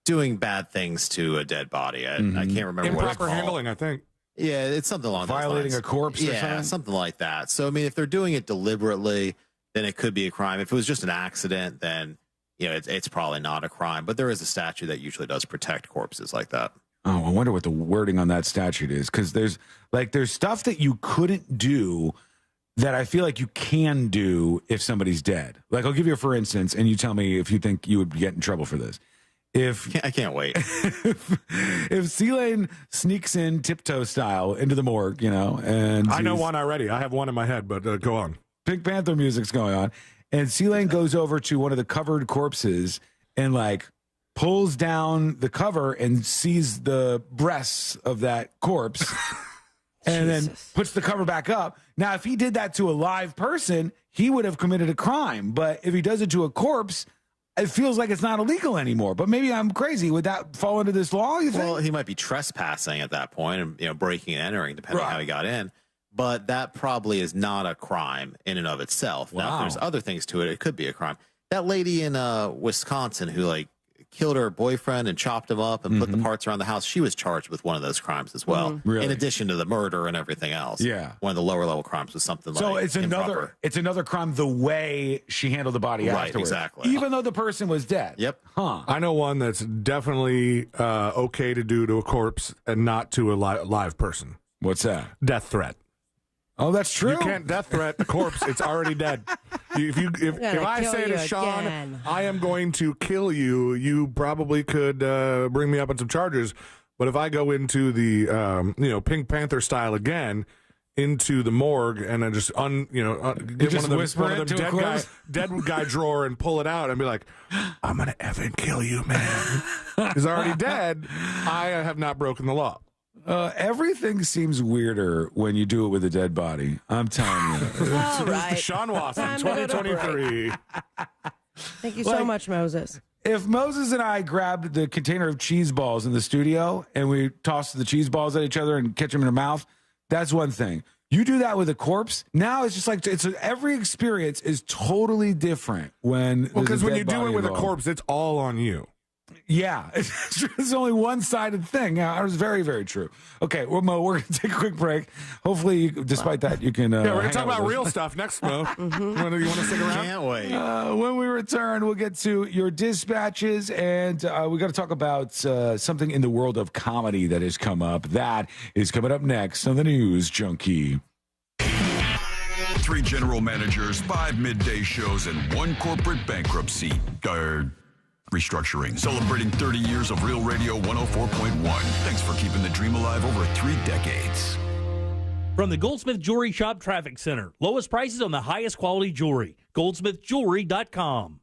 doing bad things to a dead body. I can't remember what it's called. Improper handling, I think. Yeah, it's something along those lines. Violating a corpse or something like that. So, I mean, if they're doing it deliberately, then it could be a crime. If it was just an accident, then it's probably not a crime. But there is a statute that usually does protect corpses like that. Oh, I wonder what the wording on that statute is, because there's stuff that you couldn't do that I feel like you can do if somebody's dead. Like, I'll give you a for instance, and you tell me if you think you would get in trouble for this. I can't wait. If C-Lane sneaks in tiptoe style into the morgue, and I know one already. I have one in my head, but go on. Pink Panther music's going on, and C-Lane goes over to one of the covered corpses and like pulls down the cover and sees the breasts of that corpse and then puts the cover back up. Now, if he did that to a live person, he would have committed a crime. But if he does it to a corpse, it feels like it's not illegal anymore. But maybe I'm crazy. Would that fall into this law, you think? Well, he might be trespassing at that point and breaking and entering, depending on how he got in. But that probably is not a crime in and of itself. Wow. Now, if there's other things to it, it could be a crime. That lady in Wisconsin who killed her boyfriend and chopped him up and put the parts around the house, she was charged with one of those crimes as well. Really? In addition to the murder and everything else. Yeah. One of the lower level crimes was something so like it's improper. another crime the way she handled the body Right, afterwards. exactly. Even though the person was dead. Yep. Huh. I know one that's definitely okay to do to a corpse and not to a live person. What's that? Death threat. Oh, that's true. You can't death threat the corpse. It's already dead. If I say to Sean, I am going to kill you, you probably could bring me up on some charges. But if I go into the Pink Panther style again into the morgue and I just get just one whisper of it to them a dead guy drawer and pull it out and be like, I'm gonna effing kill you, man. He's already dead. I have not broken the law. Everything seems weirder when you do it with a dead body. I'm telling you. All right. Sean Watson, Time to go to 2023. Thank you so much, Moses. If Moses and I grabbed the container of cheese balls in the studio and we tossed the cheese balls at each other and catch them in our mouth, that's one thing. You do that with a corpse, now it's just like every experience is totally different when because when you do it with involved. a corpse, it's all on you. Yeah, it's only one-sided thing. Yeah, it was very, very true. Okay, well, Mo, we're going to take a quick break. Hopefully, despite that, you can... we're going to talk about real stuff next, Mo. You want to stick around? Can't wait. When we return, we'll get to your dispatches, and we got to talk about something in the world of comedy that has come up. That is coming up next on the News Junkie. 3 general managers, 5 midday shows, and 1 corporate bankruptcy. Restructuring. Celebrating 30 years of Real Radio 104.1. Thanks for keeping the dream alive over 3 decades. From the Goldsmith Jewelry Shop Traffic Center. Lowest prices on the highest quality jewelry. GoldsmithJewelry.com.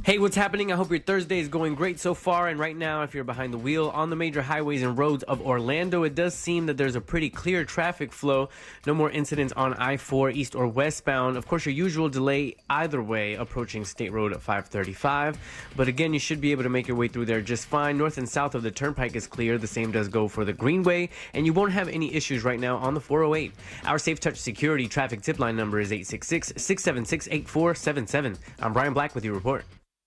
Hey, what's happening? I hope your Thursday is going great so far. And right now, if you're behind the wheel on the major highways and roads of Orlando, it does seem that there's a pretty clear traffic flow. No more incidents on I-4 east or westbound. Of course, your usual delay either way approaching State Road at 535. But again, you should be able to make your way through there just fine. North and south of the turnpike is clear. The same does go for the Greenway. And you won't have any issues right now on the 408. Our Safe Touch Security traffic tip line number is 866-676-8477. I'm Brian Black with your report.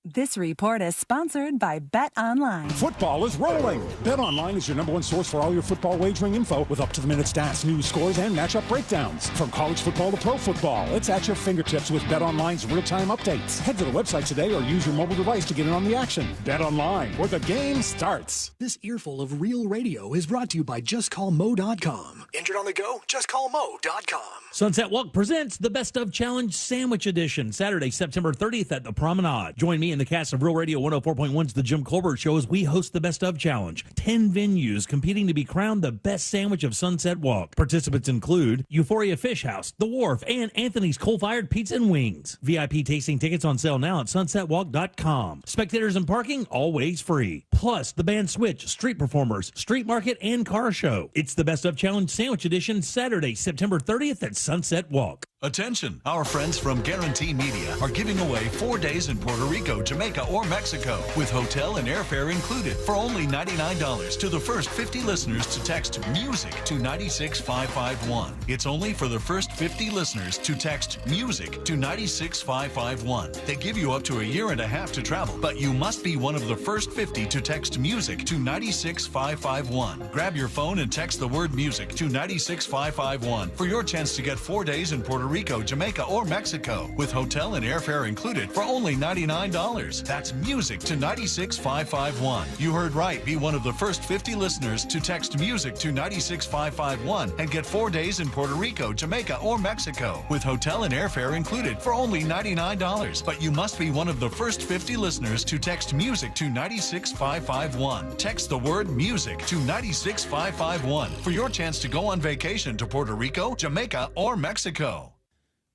This report is sponsored by Bet Online. Football is rolling. Bet Online is your number one source for all your football wagering info with up-to-the-minute stats, news, scores, and matchup breakdowns. From college football to pro football, it's at your fingertips with Bet Online's real-time updates. Head to the website today or use your mobile device to get in on the action. Bet Online, where the game starts. This earful of real radio is brought to you by JustCallMo.com. Injured on the go? JustCallMo.com. Sunset Walk presents the Best of Challenge Sandwich Edition, Saturday, September 30th at the Promenade. Join me and the cast of Real Radio 104.1's The Jim Colbert Show as we host the Best of Challenge. 10 venues competing to be crowned the best sandwich of Sunset Walk. Participants include Euphoria Fish House, The Wharf, and Anthony's Coal-Fired Pizza and Wings. VIP tasting tickets on sale now at sunsetwalk.com. Spectators and parking always free. Plus, the band Switch, street performers, street market, and car show. It's the Best of Challenge Sandwich Edition, Saturday, September 30th at Sunset Walk. Attention, our friends from Guarantee Media are giving away 4 days in Puerto Rico, Jamaica, or Mexico with hotel and airfare included for only $99 to the first 50 listeners to text MUSIC to 96551. It's only for the first 50 listeners to text MUSIC to 96551. They give you up to a year and a half to travel, but you must be one of the first 50 to text MUSIC to 96551. Grab your phone and text the word MUSIC to 96551 for your chance to get 4 days in Puerto Rico, Jamaica, or Mexico with hotel and airfare included for only $99. That's MUSIC to 96551. You heard right. Be one of the first 50 listeners to text MUSIC to 96551 and get 4 days in Puerto Rico, Jamaica, or Mexico with hotel and airfare included for only $99. But you must be one of the first 50 listeners to text MUSIC to 96551. Text the word MUSIC to 96551 for your chance to go on vacation to Puerto Rico, Jamaica, or Mexico.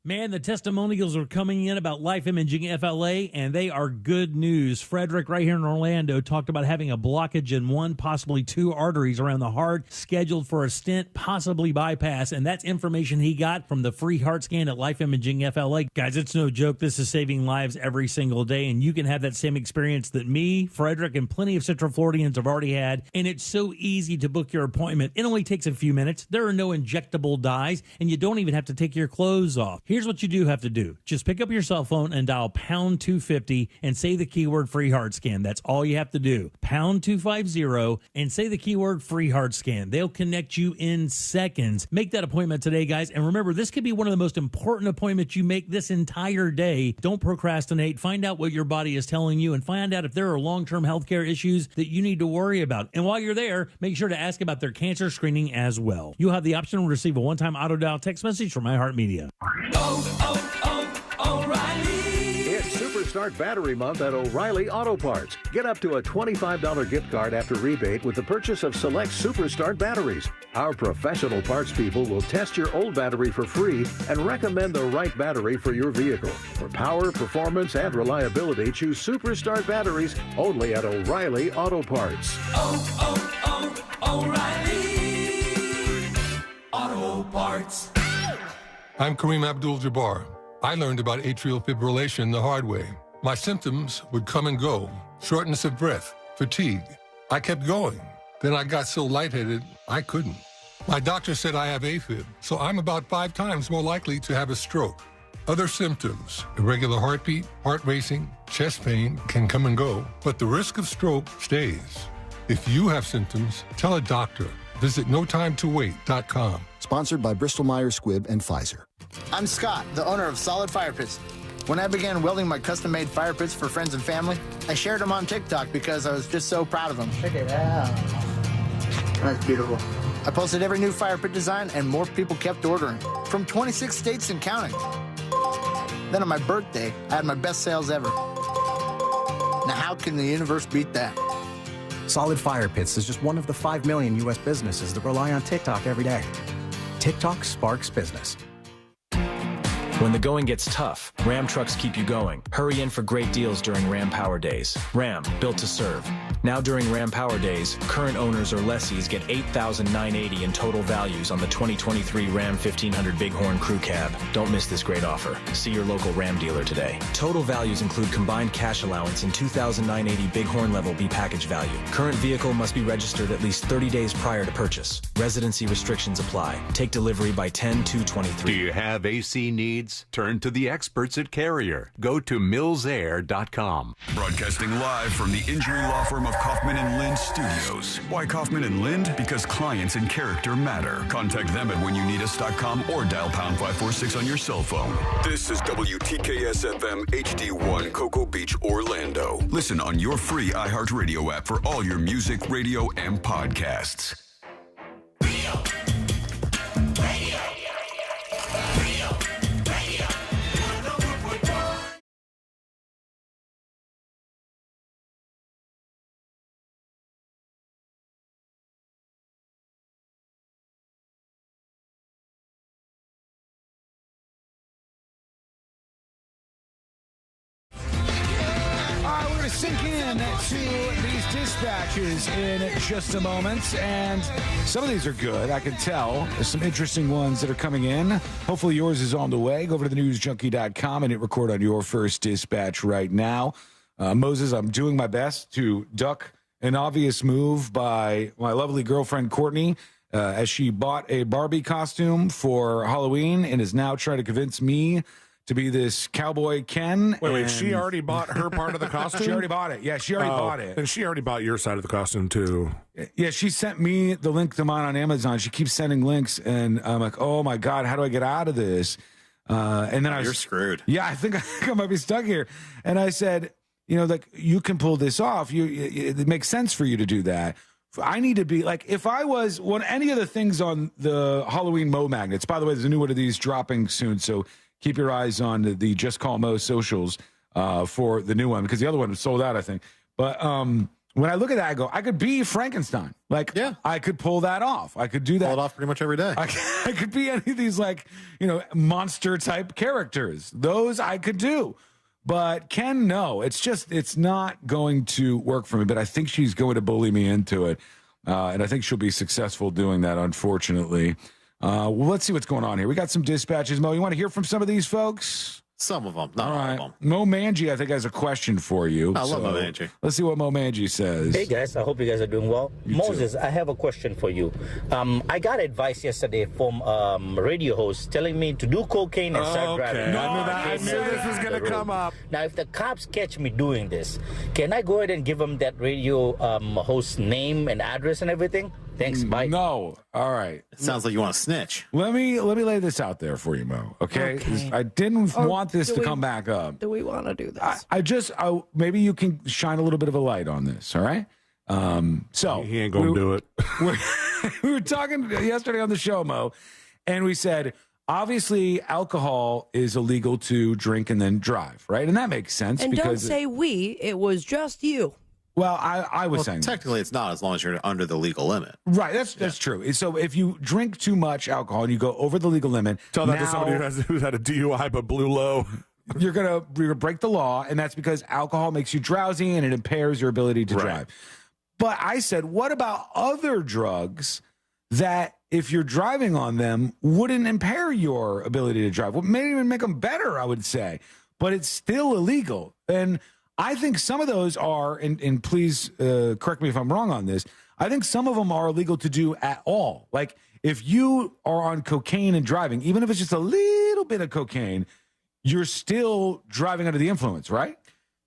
Man, the testimonials are coming in about Life Imaging FLA, and they are good news. Frederick, right here in Orlando, talked about having a blockage in one, possibly two arteries around the heart, scheduled for a stent, possibly bypass, and that's information he got from the free heart scan at Life Imaging FLA. Guys, it's no joke. This is saving lives every single day, and you can have that same experience that me, Frederick, and plenty of Central Floridians have already had, and it's so easy to book your appointment. It only takes a few minutes. There are no injectable dyes, and you don't even have to take your clothes off. Here's what you do have to do. Just pick up your cell phone and dial pound 250 and say the keyword free heart scan. That's all you have to do. Pound 250 and say the keyword free heart scan. They'll connect you in seconds. Make that appointment today, guys. And remember, this could be one of the most important appointments you make this entire day. Don't procrastinate. Find out what your body is telling you and find out if there are long-term healthcare issues that you need to worry about. And while you're there, make sure to ask about their cancer screening as well. You'll have the option to receive a one-time auto dial text message from iHeartMedia. O'Reilly. It's Superstart Battery Month at O'Reilly Auto Parts. Get up to a $25 gift card after rebate with the purchase of select Superstart batteries. Our professional parts people will test your old battery for free and recommend the right battery for your vehicle. For power, performance, and reliability, choose Superstart batteries only at O'Reilly Auto Parts. O'Reilly Auto Parts. I'm Kareem Abdul-Jabbar. I learned about atrial fibrillation the hard way. My symptoms would come and go. Shortness of breath, fatigue. I kept going. Then I got so lightheaded, I couldn't. My doctor said I have AFib, so I'm about 5 times more likely to have a stroke. Other symptoms, irregular heartbeat, heart racing, chest pain can come and go, but the risk of stroke stays. If you have symptoms, tell a doctor. Visit NoTimeToWait.com. Sponsored by Bristol-Myers Squibb and Pfizer. I'm Scott, the owner of Solid Fire Pits. When I began welding my custom-made fire pits for friends and family, I shared them on TikTok because I was just so proud of them. Check it out. That's beautiful. I posted every new fire pit design, and more people kept ordering, from 26 states and counting. Then on my birthday, I had my best sales ever. Now how can the universe beat that? Solid Fire Pits is just one of the 5 million U.S. businesses that rely on TikTok every day. TikTok sparks business. When the going gets tough, Ram trucks keep you going. Hurry in for great deals during Ram Power Days. Ram, built to serve. Now during Ram Power Days, current owners or lessees get $8,980 in total values on the 2023 Ram 1500 Bighorn Crew Cab. Don't miss this great offer. See your local Ram dealer today. Total values include combined cash allowance and $2,980 Bighorn Level B package value. Current vehicle must be registered at least 30 days prior to purchase. Residency restrictions apply. Take delivery by 10/2/23. Do you have AC needs? Turn to the experts at Carrier. Go to millsair.com. Broadcasting live from the injury law firm of Kaufman and Lind Studios. Why Kaufman and Lind? Because clients and character matter. Contact them at whenyouneedus.com or dial pound 546 on your cell phone. This is WTKS FM HD1 Cocoa Beach, Orlando. Listen on your free iHeartRadio app for all your music, radio, and podcasts. Sink in to these dispatches in just a moment, and some of these are good. I can tell there's some interesting ones that are coming in. Hopefully yours is on the way. Go over to thenewsjunkie.com and hit record on your first dispatch right now. Moses, I'm doing my best to duck an obvious move by my lovely girlfriend Courtney as she bought a Barbie costume for Halloween and is now trying to convince me to be this cowboy Ken. Wait, she already bought her part of the costume? She already bought it. Yeah, she already bought it. And she already bought your side of the costume, too. Yeah, she sent me the link to mine on Amazon. She keeps sending links, and I'm like, oh, my God, how do I get out of this? And then You're screwed. Yeah, I think I might be stuck here. And I said, like, you can pull this off. It makes sense for you to do that. I need to be, like, if I was any of the things on the Halloween Mo magnets, by the way, there's a new one of these dropping soon, so keep your eyes on the Just Call Mo socials for the new one, because the other one was sold out, I think. But when I look at that, I go, I could be Frankenstein. Like, yeah, I could pull that off. I could do that. Pull it off pretty much every day. I could be any of these, like, monster type characters. Those I could do. But Ken, no, it's not going to work for me. But I think she's going to bully me into it. And I think she'll be successful doing that, unfortunately. Well, let's see what's going on here. We got some dispatches. Mo, you want to hear from some of these folks? Some of them, not all of them. Mo Manji, I think, has a question for you. I love Mo Manji. Let's see what Mo Manji says. Hey, guys. I hope you guys are doing well. Moses, I have a question for you. I got advice yesterday from a radio host telling me to do cocaine and start driving. No, I knew this was going to come up. Now, if the cops catch me doing this, can I go ahead and give them that radio host's name and address and everything? Thanks, bye. No. All right. It sounds like you want to snitch. Let me lay this out there for you, Mo. Okay? I didn't want this to come back up. Do we want to do this? I maybe you can shine a little bit of a light on this, all right? So he ain't going to do it. We were talking yesterday on the show, Mo, and we said, obviously, alcohol is illegal to drink and then drive, right? And that makes sense. And because don't say we, it was just you. Well, I was saying technically it's not, as long as you're under the legal limit. Right, that's true. So if you drink too much alcohol and you go over the legal limit, tell that to somebody who's had a DUI but blew low. You're gonna break the law, and that's because alcohol makes you drowsy and it impairs your ability to drive. But I said, what about other drugs that, if you're driving on them, wouldn't impair your ability to drive? Well, maybe even make them better, I would say. But it's still illegal. And I think some of those are, and please correct me if I'm wrong on this, I think some of them are illegal to do at all. Like, if you are on cocaine and driving, even if it's just a little bit of cocaine, you're still driving under the influence, right?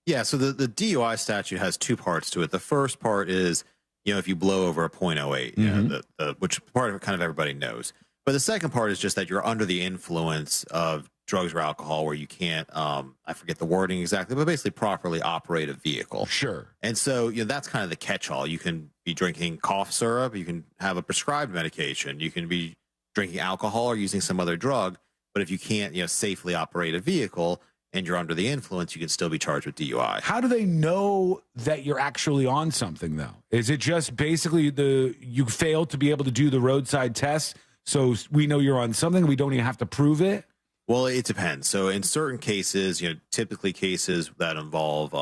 Yeah, so the DUI statute has two parts to it. The first part is, if you blow over a .08, which part of it kind of everybody knows. But the second part is just that you're under the influence of drugs or alcohol where you can't, I forget the wording exactly, but basically properly operate a vehicle. Sure. And so, that's kind of the catch-all. You can be drinking cough syrup. You can have a prescribed medication. You can be drinking alcohol or using some other drug. But if you can't, safely operate a vehicle and you're under the influence, you can still be charged with DUI. How do they know that you're actually on something, though? Is it just basically you failed to be able to do the roadside test, so we know you're on something, we don't even have to prove it? Well, it depends. So in certain cases, typically cases that involve,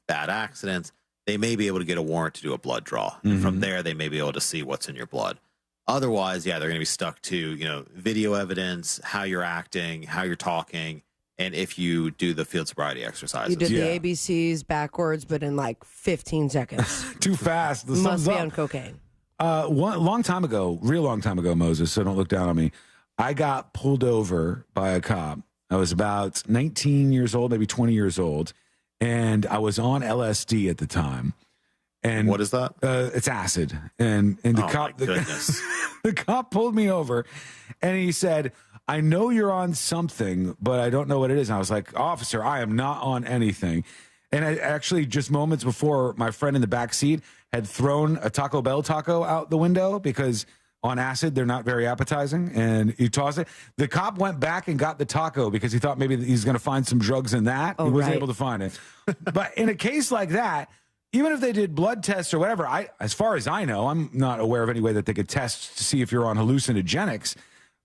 bad accidents, they may be able to get a warrant to do a blood draw. And from there, they may be able to see what's in your blood. Otherwise, they're going to be stuck to, video evidence, how you're acting, how you're talking, and if you do the field sobriety exercises. You did the ABCs backwards, but in like 15 seconds. Too fast. The Must sun's be up. on cocaine. One long time ago, real long time ago, Moses, so don't look down on me. I got pulled over by a cop. I was about 19 years old, maybe 20 years old, and I was on LSD at the time. And what is that? It's acid. And the cop, the cop pulled me over, and he said, "I know you're on something, but I don't know what it is." And I was like, "Officer, I am not on anything." And I actually, just moments before, my friend in the back seat had thrown a Taco Bell taco out the window because on acid, they're not very appetizing. And he tossed it. The cop went back and got the taco because he thought maybe he's going to find some drugs in that. He wasn't able to find it. But in a case like that, even if they did blood tests or whatever, as far as I know, I'm not aware of any way that they could test to see if you're on hallucinogenics.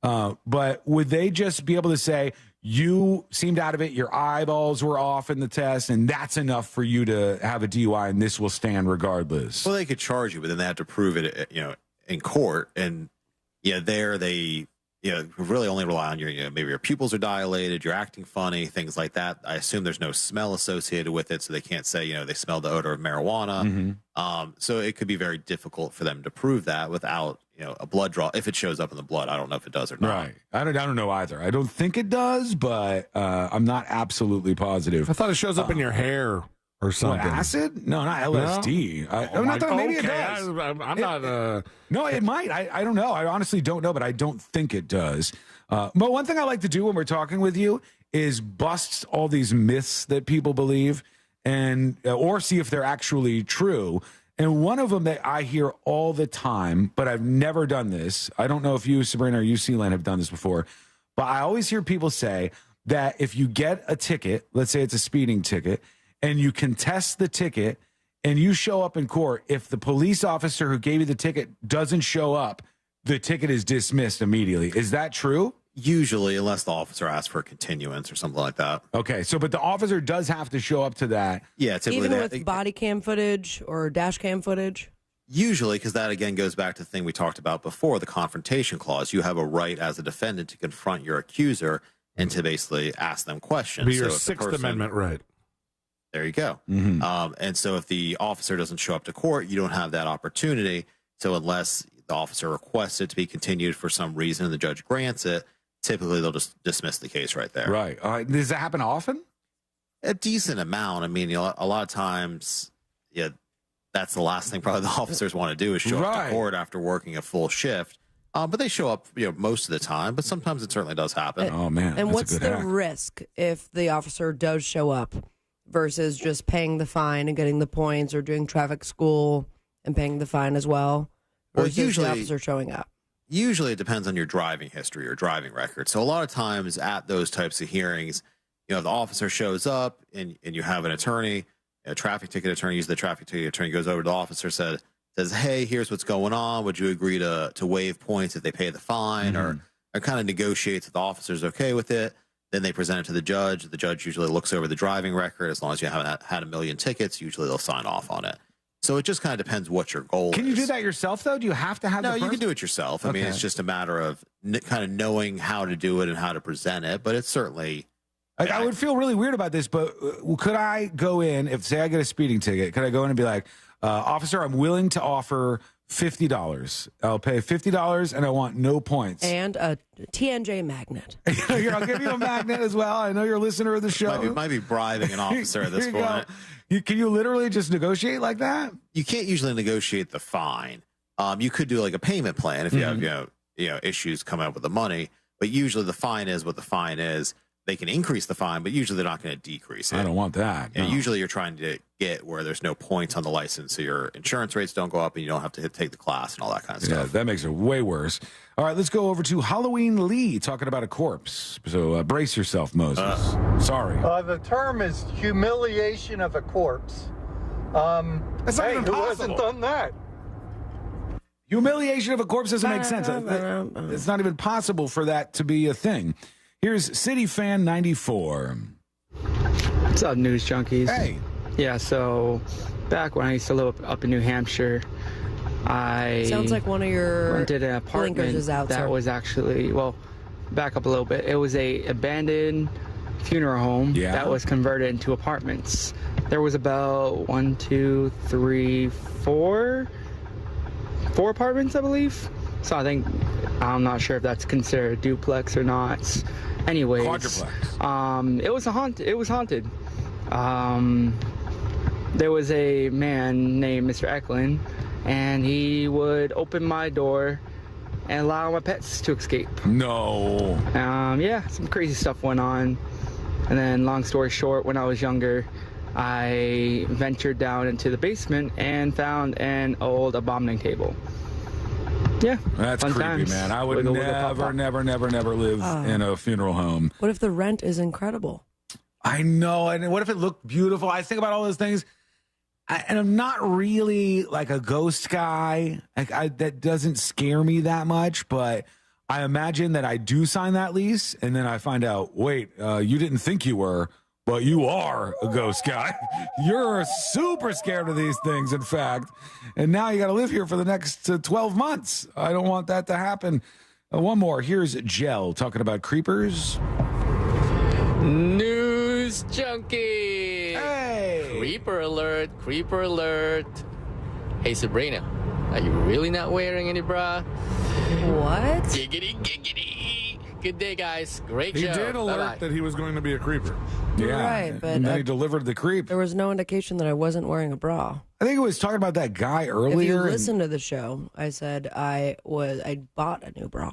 But would they just be able to say, you seemed out of it, your eyeballs were off in the test, and that's enough for you to have a DUI, and this will stand regardless? Well, they could charge you, but then they have to prove it, in court. And there they, really only rely on your, maybe your pupils are dilated, you're acting funny, things like that. I assume there's no smell associated with it, so they can't say, they smell the odor of marijuana. So it could be very difficult for them to prove that without, a blood draw. If it shows up in the blood, I don't know if it does or not. Right. I don't know either. I don't think it does, but I'm not absolutely positive. I thought it shows up in your hair or something. What, acid? No, not LSD. Maybe it does. I'm not. No, it might. I don't know. I honestly don't know, but I don't think it does. But one thing I like to do when we're talking with you is bust all these myths that people believe, and or see if they're actually true. And one of them that I hear all the time, but I've never done this. I don't know if you, Sabrina, or you, Sealand, have done this before, but I always hear people say that if you get a ticket, let's say it's a speeding ticket, and you contest the ticket and you show up in court, if the police officer who gave you the ticket doesn't show up, the ticket is dismissed immediately. Is that true? Usually, unless the officer asks for a continuance or something like that. Okay, but the officer does have to show up to that. Yeah, typically. Even with body cam footage or dash cam footage? Usually, because that, again, goes back to the thing we talked about before, the confrontation clause. You have a right as a defendant to confront your accuser and to basically ask them questions. Be your Sixth Amendment right. There you go. And so if the officer doesn't show up to court, you don't have that opportunity. So unless the officer requests it to be continued for some reason and the judge grants it, typically they'll just dismiss the case right there. Right. Does that happen often? A decent amount. I mean, a lot of times, that's the last thing probably the officers want to do is show up to court after working a full shift. But they show up, most of the time. But sometimes it certainly does happen. Oh man! And what's the risk if the officer does show up versus just paying the fine and getting the points, or doing traffic school and paying the fine as well? Well, versus usually the officer showing up. Usually it depends on your driving history or driving record. So a lot of times at those types of hearings, the officer shows up and you have an attorney, a traffic ticket attorney, the traffic ticket attorney goes over to the officer, says, hey, here's what's going on. Would you agree to waive points if they pay the fine, or kind of negotiates if the officer's okay with it? Then they present it to the judge. The judge usually looks over the driving record. As long as you haven't had a million tickets, usually they'll sign off on it. So it just kind of depends what your goal is. Can you do that yourself, though? Do you have to have No, you can do it yourself. I mean, it's just a matter of kind of knowing how to do it and how to present it. But it's certainly... I would feel really weird about this, but could I go in, if, say, I get a speeding ticket, could I go in and be like, officer, I'm willing to offer $50. I'll pay $50, and I want no points. And a TNJ magnet. Here, I'll give you a magnet as well. I know you're a listener of the show. Might be bribing an officer at this point. Can you literally just negotiate like that? You can't usually negotiate the fine. You could do like a payment plan if you have issues coming up with the money. But usually the fine is what the fine is. They can increase the fine, but usually they're not going to decrease it. I don't want that. And usually you're trying to get where there's no points on the license, so your insurance rates don't go up and you don't have to take the class and all that kind of stuff. Yeah, that makes it way worse. All right, let's go over to Halloween Lee talking about a corpse. So brace yourself, Moses. Sorry. The term is humiliation of a corpse. That's not even who possible. hasn't done that? Humiliation of a corpse doesn't make sense. It's not even possible for that to be a thing. Here's City Fan 94. What's up, News Junkies? Hey. Yeah, so back when I used to live up in New Hampshire, I Sounds like one of your rented an blinkers apartment is out, that sir. was actually, well, back up a little bit. It was a abandoned funeral home that was converted into apartments. There was about 1, 2, 3, 4 apartments, I believe. So I'm not sure if that's considered a duplex or not. Anyways, quadruplex. It was haunted. There was a man named Mr. Eklund, and he would open my door and allow my pets to escape. No. Yeah, some crazy stuff went on. And then, long story short, when I was younger, I ventured down into the basement and found an old embalming table. Yeah. That's fun creepy, times. man. I would Wiggle, wiggle, pop, pop. never live in a funeral home. What if the rent is incredible? I know. And what if it looked beautiful? I think about all those things. And I'm not really like a ghost guy. That doesn't scare me that much. But I imagine that I do sign that lease. And then I find out, wait, you didn't think you were. But you are a ghost guy. You're super scared of these things, in fact. And now you got to live here for the next 12 months. I don't want that to happen. One more. Here's Gel talking about creepers. News Junkie. Hey. Creeper alert. Creeper alert. Hey, Sabrina. Are you really not wearing any bra? What? Giggity, giggity. Good day, guys. Great He show. did alert Bye-bye. that he was going to be a creeper. Yeah. Right, but and then he delivered the creep. There was no indication that I wasn't wearing a bra. I think it was talking about that guy If you earlier. listen to the show, I said I bought a new bra.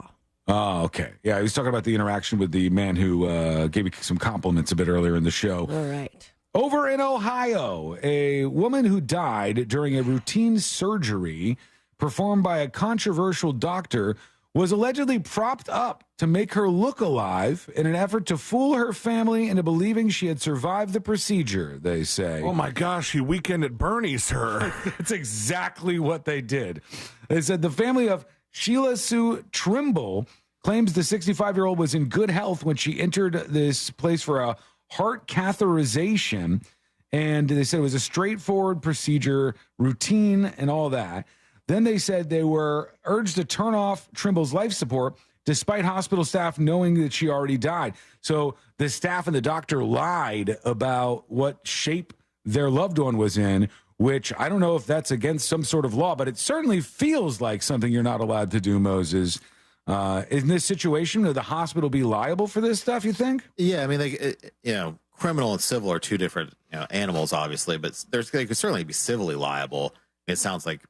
Oh, okay. Yeah, he was talking about the interaction with the man who gave you some compliments a bit earlier in the show. All right. Over in Ohio, a woman who died during a routine surgery performed by a controversial doctor was allegedly propped up to make her look alive in an effort to fool her family into believing she had survived the procedure, they say. Oh my gosh, he Weekend at Bernie's her. That's exactly what they did. They said the family of Sheila Sue Trimble claims the 65-year-old was in good health when she entered this place for a heart catheterization. And they said it was a straightforward procedure, routine, and all that. Then they said they were urged to turn off Trimble's life support despite hospital staff knowing that she already died. So the staff and the doctor lied about what shape their loved one was in, which I don't know if that's against some sort of law, but it certainly feels like something you're not allowed to do, Moses. In this situation, would the hospital be liable for this stuff, you think? Yeah, I mean, criminal and civil are two different animals, obviously, but they could certainly be civilly liable. It sounds like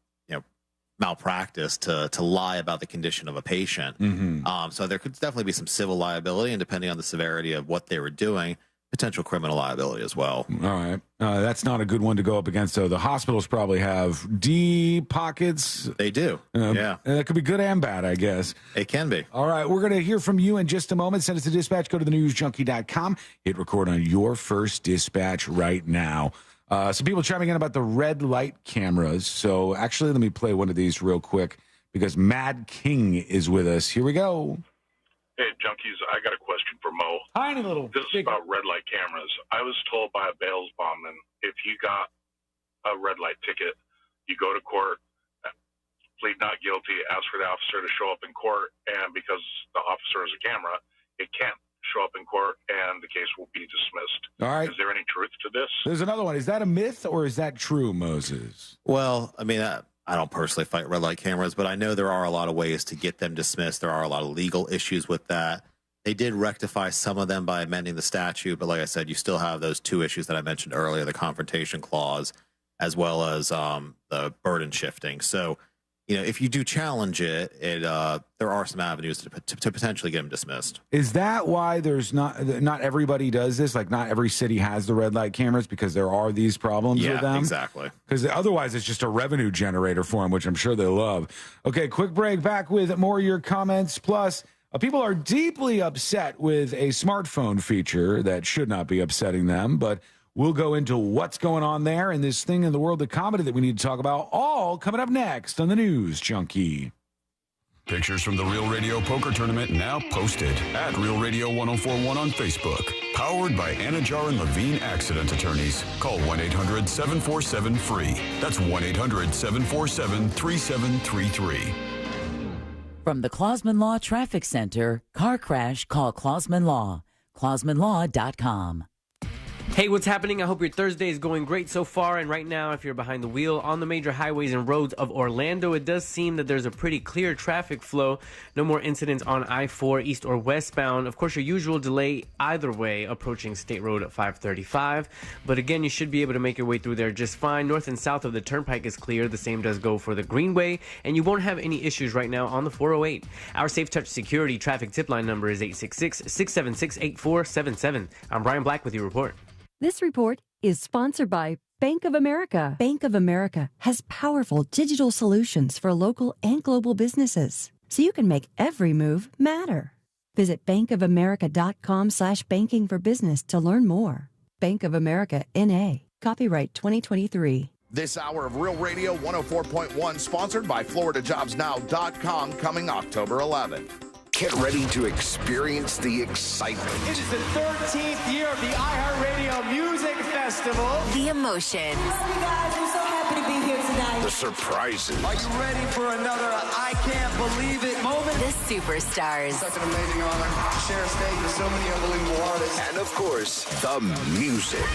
malpractice to lie about the condition of a patient. Mm-hmm. So there could definitely be some civil liability, and depending on the severity of what they were doing, potential criminal liability as well. All right. That's not a good one to go up against, though. The hospitals probably have deep pockets. They do. Yeah. And that could be good and bad, I guess. It can be. All right. We're going to hear from you in just a moment. Send us a dispatch. Go to thenewsjunkie.com. Hit record on your first dispatch right now. Some people chiming in about the red light cameras. So actually, let me play one of these real quick because Mad King is with us. Here we go. Hey, junkies, I got a question for Mo. Tiny little. This is about red light cameras. I was told by a bails bondman, if you got a red light ticket, you go to court, plead not guilty, ask for the officer to show up in court, and because the officer is a camera, it can't show up in court, and the case will be dismissed. All right. Is there any truth to this? There's another one. Is that a myth or is that true, Moses? Well, I mean, I don't personally fight red light cameras, but I know there are a lot of ways to get them dismissed. There are a lot of legal issues with that. They did rectify some of them by amending the statute, but like I said, you still have those two issues that I mentioned earlier, the confrontation clause, as well as the burden shifting. So, if you do challenge it, there are some avenues to potentially get them dismissed. Is that why there's not everybody does this? Like not every city has the red light cameras because there are these problems with them? Yeah, exactly. Because otherwise it's just a revenue generator for them, which I'm sure they love. Okay, quick break. Back with more of your comments. Plus, people are deeply upset with a smartphone feature that should not be upsetting them, but we'll go into what's going on there and this thing in the world of comedy that we need to talk about, all coming up next on the News Junkie. Pictures from the Real Radio Poker Tournament now posted at Real Radio 1041 on Facebook. Powered by Anajar and Levine Accident Attorneys. Call 1-800-747-FREE. That's 1-800-747-3733. From the Clausman Law Traffic Center, car crash, call Clausman Law. ClausmanLaw.com. Hey, what's happening? I hope your Thursday is going great so far. And right now, if you're behind the wheel on the major highways and roads of Orlando, it does seem that there's a pretty clear traffic flow. No more incidents on I-4 east or westbound. Of course, your usual delay either way approaching State Road at 535. But again, you should be able to make your way through there just fine. North and south of the Turnpike is clear. The same does go for the Greenway. And you won't have any issues right now on the 408. Our Safe Touch Security traffic tip line number is 866-676-8477. I'm Brian Black with your report. This report is sponsored by Bank of America. Bank of America has powerful digital solutions for local and global businesses, so you can make every move matter. Visit bankofamerica.com/banking for business to learn more. Bank of America, N.A. Copyright 2023. This hour of Real Radio 104.1, sponsored by FloridaJobsNow.com, coming October 11th. Get ready to experience the excitement. It is the 13th year of the iHeartRadio Music Festival. The emotions. Love you guys. I'm so happy to be here tonight. The surprises. Are you ready for another I can't believe it moment? The superstars. Such an amazing honor to share a stage with so many unbelievable artists. And of course, the music.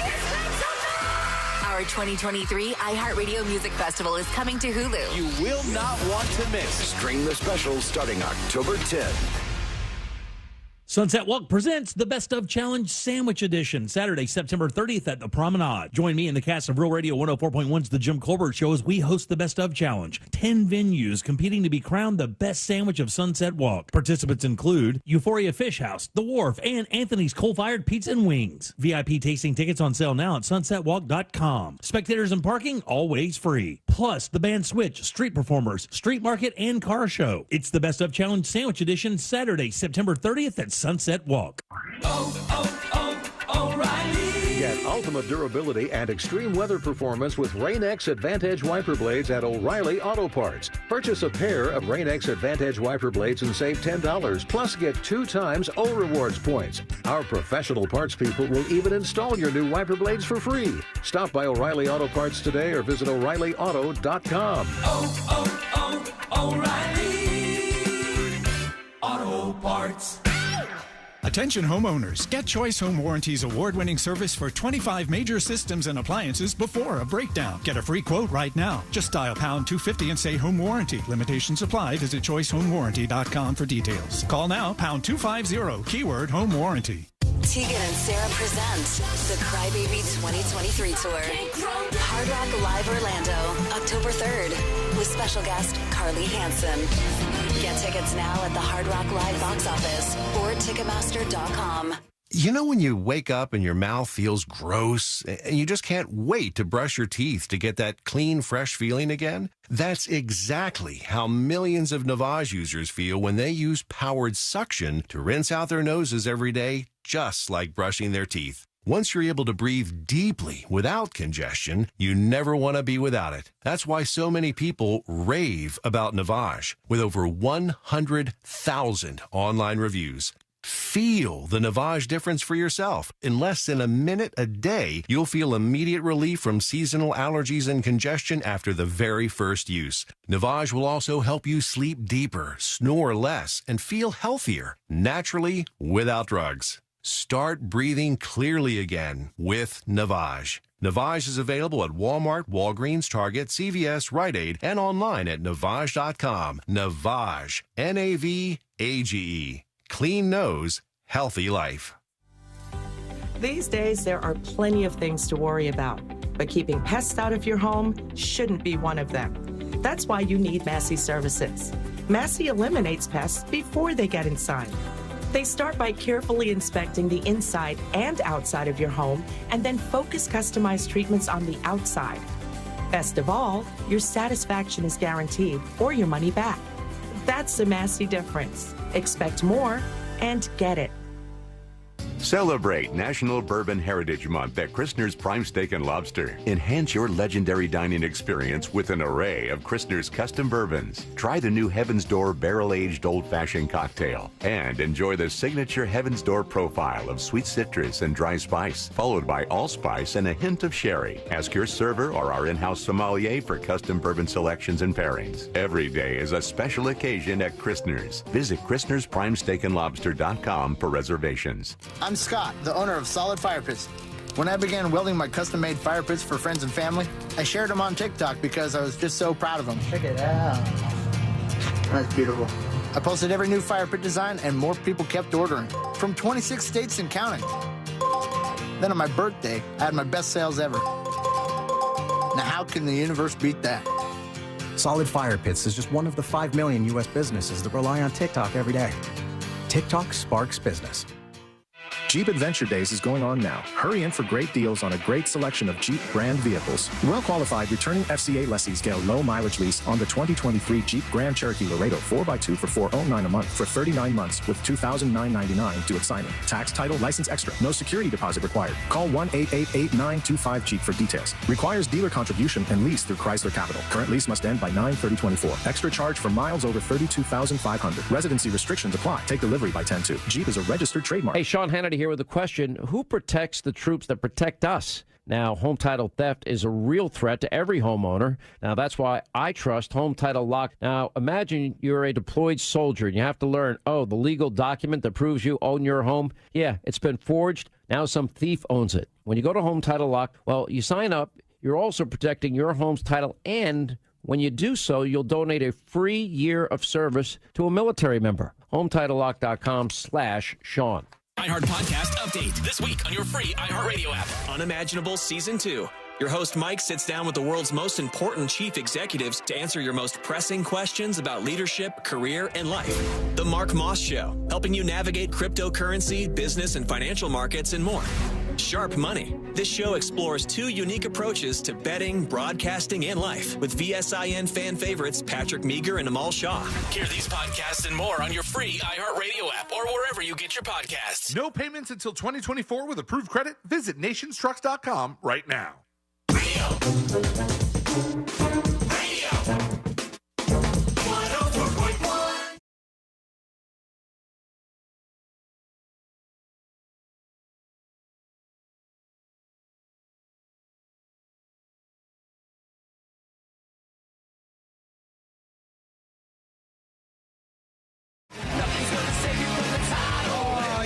Our 2023 iHeartRadio Music Festival is coming to Hulu. You will not want to miss. Stream the special starting October 10th. Sunset Walk presents the Best of Challenge Sandwich Edition, Saturday, September 30th at the Promenade. Join me and the cast of Real Radio 104.1's The Jim Colbert Show as we host the Best of Challenge. 10 venues competing to be crowned the best sandwich of Sunset Walk. Participants include Euphoria Fish House, The Wharf, and Anthony's Coal-Fired Pizza and Wings. VIP tasting tickets on sale now at sunsetwalk.com. Spectators and parking always free. Plus, the band Switch, street performers, street market, and car show. It's the Best of Challenge Sandwich Edition, Saturday, September 30th at Sunset Walk. O'Reilly. Get ultimate durability and extreme weather performance with Rain-X Advantage wiper blades at O'Reilly Auto Parts. Purchase a pair of Rain-X Advantage wiper blades and save $10. Plus, get 2 times O Rewards points. Our professional parts people will even install your new wiper blades for free. Stop by O'Reilly Auto Parts today or visit O'ReillyAuto.com. O'Reilly Auto Parts. Attention homeowners, get Choice Home Warranty's award-winning service for 25 major systems and appliances before a breakdown. Get a free quote right now. Just dial pound 250 and say home warranty. Limitations apply. Visit choicehomewarranty.com for details. Call now, pound 250, keyword home warranty. Tegan and Sarah present the Crybaby 2023 Tour. Hard Rock Live Orlando, October 3rd, with special guest Carly Hansen. Get tickets now at the Hard Rock Live box office or Ticketmaster.com. You know when you wake up and your mouth feels gross and you just can't wait to brush your teeth to get that clean, fresh feeling again? That's exactly how millions of Navage users feel when they use powered suction to rinse out their noses every day, just like brushing their teeth. Once you're able to breathe deeply without congestion, you never want to be without it. That's why so many people rave about Navage, with over 100,000 online reviews. Feel the Navage difference for yourself. In less than a minute a day, you'll feel immediate relief from seasonal allergies and congestion after the very first use. Navage will also help you sleep deeper, snore less, and feel healthier, naturally, without drugs. Start breathing clearly again with Navage. Navage is available at Walmart, Walgreens, Target, CVS, Rite Aid, and online at Navage.com. Navage. Navage. Clean nose, healthy life. These days, there are plenty of things to worry about, but keeping pests out of your home shouldn't be one of them. That's why you need Massey Services. Massey eliminates pests before they get inside. They start by carefully inspecting the inside and outside of your home and then focus customized treatments on the outside. Best of all, your satisfaction is guaranteed or your money back. That's the Massey difference. Expect more and get it. Celebrate National Bourbon Heritage Month at Christner's Prime Steak and Lobster. Enhance your legendary dining experience with an array of Christner's custom bourbons. Try the new Heaven's Door barrel-aged old-fashioned cocktail and enjoy the signature Heaven's Door profile of sweet citrus and dry spice, followed by allspice and a hint of sherry. Ask your server or our in-house sommelier for custom bourbon selections and pairings. Every day is a special occasion at Christner's. Visit Christner'sPrimeSteakandLobster.com for reservations. I'm Scott, the owner of Solid Fire Pits. When I began welding my custom-made fire pits for friends and family, I shared them on TikTok because I was just so proud of them. Check it out. That's beautiful. I posted every new fire pit design, and more people kept ordering, from 26 states and counting. Then on my birthday, I had my best sales ever. Now how can the universe beat that? Solid Fire Pits is just one of the 5 million U.S. businesses that rely on TikTok every day. TikTok sparks business. Jeep Adventure Days is going on now. Hurry in for great deals on a great selection of Jeep brand vehicles. Well-qualified returning FCA lessees get a low-mileage lease on the 2023 Jeep Grand Cherokee Laredo 4x2 for $409 a month for 39 months with $2,999 due at signing. Tax, title, license extra. No security deposit required. Call 1-888-925-JEEP for details. Requires dealer contribution and lease through Chrysler Capital. Current lease must end by 9/30/24. Extra charge for miles over 32,500. Residency restrictions apply. Take delivery by 10/2. Jeep is a registered trademark. Hey, Sean Hannity here with a question. Who protects the troops that protect us? Now, home title theft is a real threat to every homeowner. Now, that's why I trust Home Title Lock. Now, imagine you're a deployed soldier and you have to learn, the legal document that proves you own your home, yeah, it's been forged. Now some thief owns it. When you go to Home Title Lock, well, you sign up. You're also protecting your home's title, and when you do so, you'll donate a free year of service to a military member. HometitleLock.com/Sean. iHeart Podcast Update. This week on your free iHeartRadio app. Unimaginable Season 2. Your host Mike sits down with the world's most important chief executives to answer your most pressing questions about leadership, career, and life. The Mark Moss Show, helping you navigate cryptocurrency, business, and financial markets, and more. Sharp Money. This show explores 2 unique approaches to betting, broadcasting, and life with VSIN fan favorites Patrick Meager and Amal Shaw. Hear these podcasts and more on your free iHeartRadio app or wherever you get your podcasts. No payments until 2024 with approved credit. Visit nationstrucks.com right now.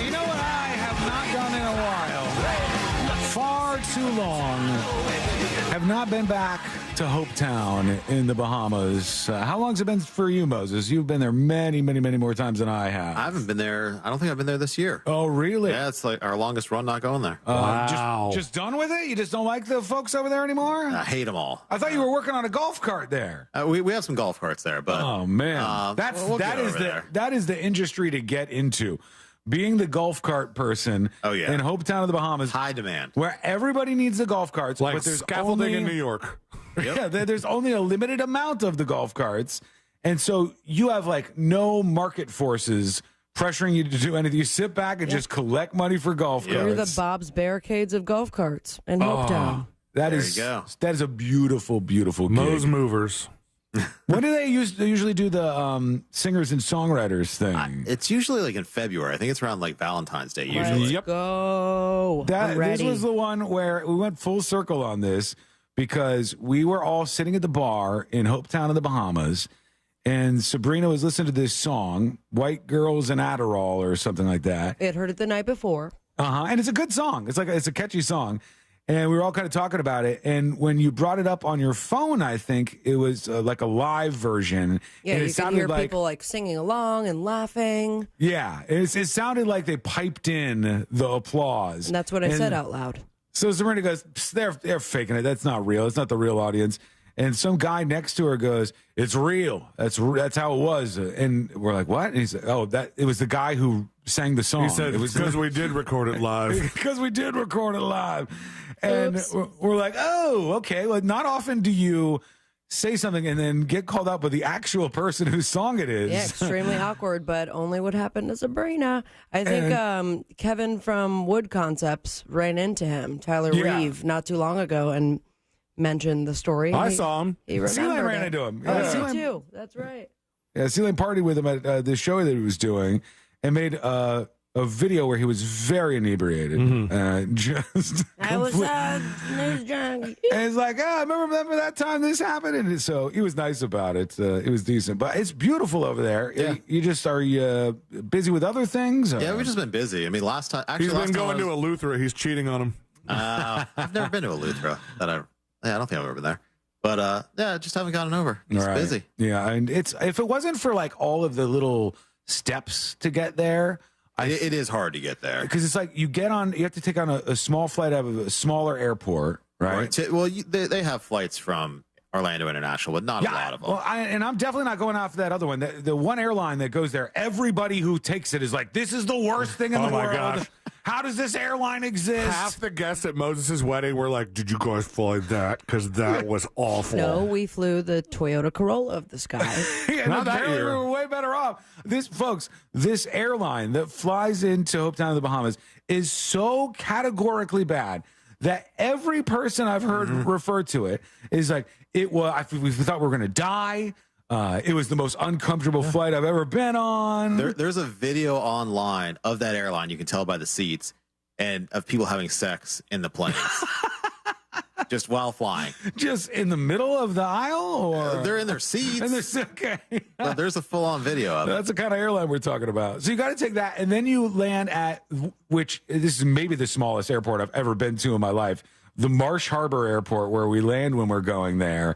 You know what I have not done in a while? Far too long. Have not been back to Hopetown in the Bahamas. How long's it been for you, Moses? You've been there many, many, many more times than I have. I haven't been there. I don't think I've been there this year. Oh, really? Yeah, it's like our longest run not going there. Wow. Just done with it? You just don't like the folks over there anymore? I hate them all. I thought you were working on a golf cart there. We have some golf carts there, but oh man, that is the industry to get into. Being the golf cart person in Hopetown of the Bahamas. High demand. Where everybody needs the golf carts. Like but there's scaffolding in New York. Yeah, there's only a limited amount of the golf carts. And so you have like no market forces pressuring you to do anything. You sit back and just collect money for golf carts. You're the Bob's Barricades of golf carts in Hopetown. That is a beautiful, beautiful gig. Moe's Movers. When do they usually do the singers and songwriters thing? It's usually like in February. I think it's around like Valentine's Day usually. Let's go. This was the one where we went full circle on this because we were all sitting at the bar in Hopetown of the Bahamas, and Sabrina was listening to this song, White Girls and Adderall or something like that. It heard it the night before. And it's a good song. It's a catchy song. And we were all kind of talking about it. And when you brought it up on your phone, I think it was like a live version. Yeah, and you could hear people like singing along and laughing. Yeah, it sounded like they piped in the applause. And that's what I said out loud. So Sabrina goes, they're faking it. That's not real. It's not the real audience. And some guy next to her goes, it's real. That's how it was. And we're like, what? And he said, it was the guy who sang the song. He said, it was because we did record it live. Because we did record it live. And we're like, oh, okay. Well, not often do you say something and then get called out by the actual person whose song it is. Yeah, extremely awkward, but only what happened to Sabrina. I think Kevin from Wood Concepts ran into him, Tyler Reeve, not too long ago, and mentioned the story. I saw him. He remembered C-Lane ran it. into him. Oh, me too. That's right. Yeah, C-Lane partied with him at the show that he was doing and made a video where he was very inebriated. Just I was news junkie. And it's like, I remember that time this happened? And so he was nice about it. It was decent. But it's beautiful over there. Yeah. You just are busy with other things? Yeah, we've just been busy. I mean, last time... Actually, He's been going to a Luthra. He's cheating on him. I've never been to a Luthra. I don't think I've ever been there. But, yeah, just haven't gotten over. It's busy. Yeah, and if it wasn't for, like, all of the little steps to get there... It is hard to get there. Because it's like you have to take on a small flight out of a smaller airport, right? They have flights from Orlando International, but not a lot of them. Well, I'm definitely not going off that other one. The one airline that goes there, everybody who takes it is like, this is the worst thing in the world. Gosh. How does this airline exist? Half the guests at Moses' wedding were like, did you guys fly that? Because that was awful. No, we flew the Toyota Corolla of the sky. Not that year. We were way better off. This airline that flies into Hopetown, the Bahamas, is so categorically bad that every person I've heard refer to it is like, we thought we were going to die. It was the most uncomfortable flight I've ever been on. There's a video online of that airline. You can tell by the seats and of people having sex in the planes. Just while flying. Just in the middle of the aisle? Or they're in their seats. Okay. But there's a full-on video of it. That's the kind of airline we're talking about. So you got to take that, and then you land at, which this is maybe the smallest airport I've ever been to in my life, the Marsh Harbor Airport, where we land when we're going there.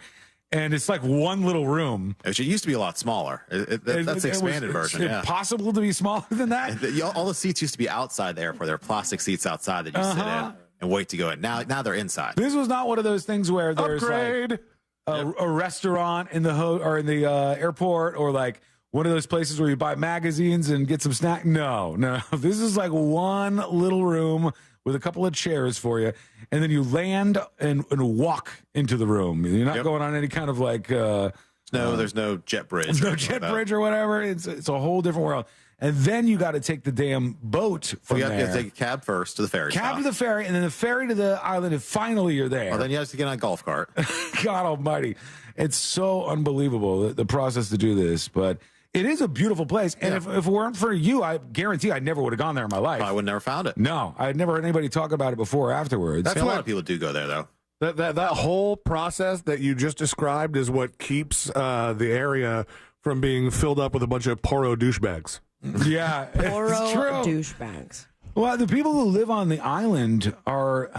And it's like one little room. Which it used to be a lot smaller. That's the expanded version. Is it possible to be smaller than that? All the seats used to be outside the airport. There were plastic seats outside that you sit in and wait to go in. Now they're inside. This was not one of those things where there's like a restaurant in the airport, or like one of those places where you buy magazines and get some snack. No. This is like one little room with a couple of chairs for you, and then you land and walk into the room. You're not going on any kind of like there's no jet bridge. No jet bridge or whatever. It's a whole different world. And then you got to take the damn boat from there. You have to take a cab first to the ferry. Cab to the ferry, and then the ferry to the island, and finally you're there. Well, then you have to get on a golf cart. God almighty. It's so unbelievable, the process to do this. But it is a beautiful place. And if it weren't for you, I guarantee I never would have gone there in my life. I would never found it. No, I had never heard anybody talk about it before or afterwards. A lot of people do go there, though. That whole process that you just described is what keeps the area from being filled up with a bunch of poro douchebags. Yeah, Poro it's true. douchebags. Well, the people who live on the island are...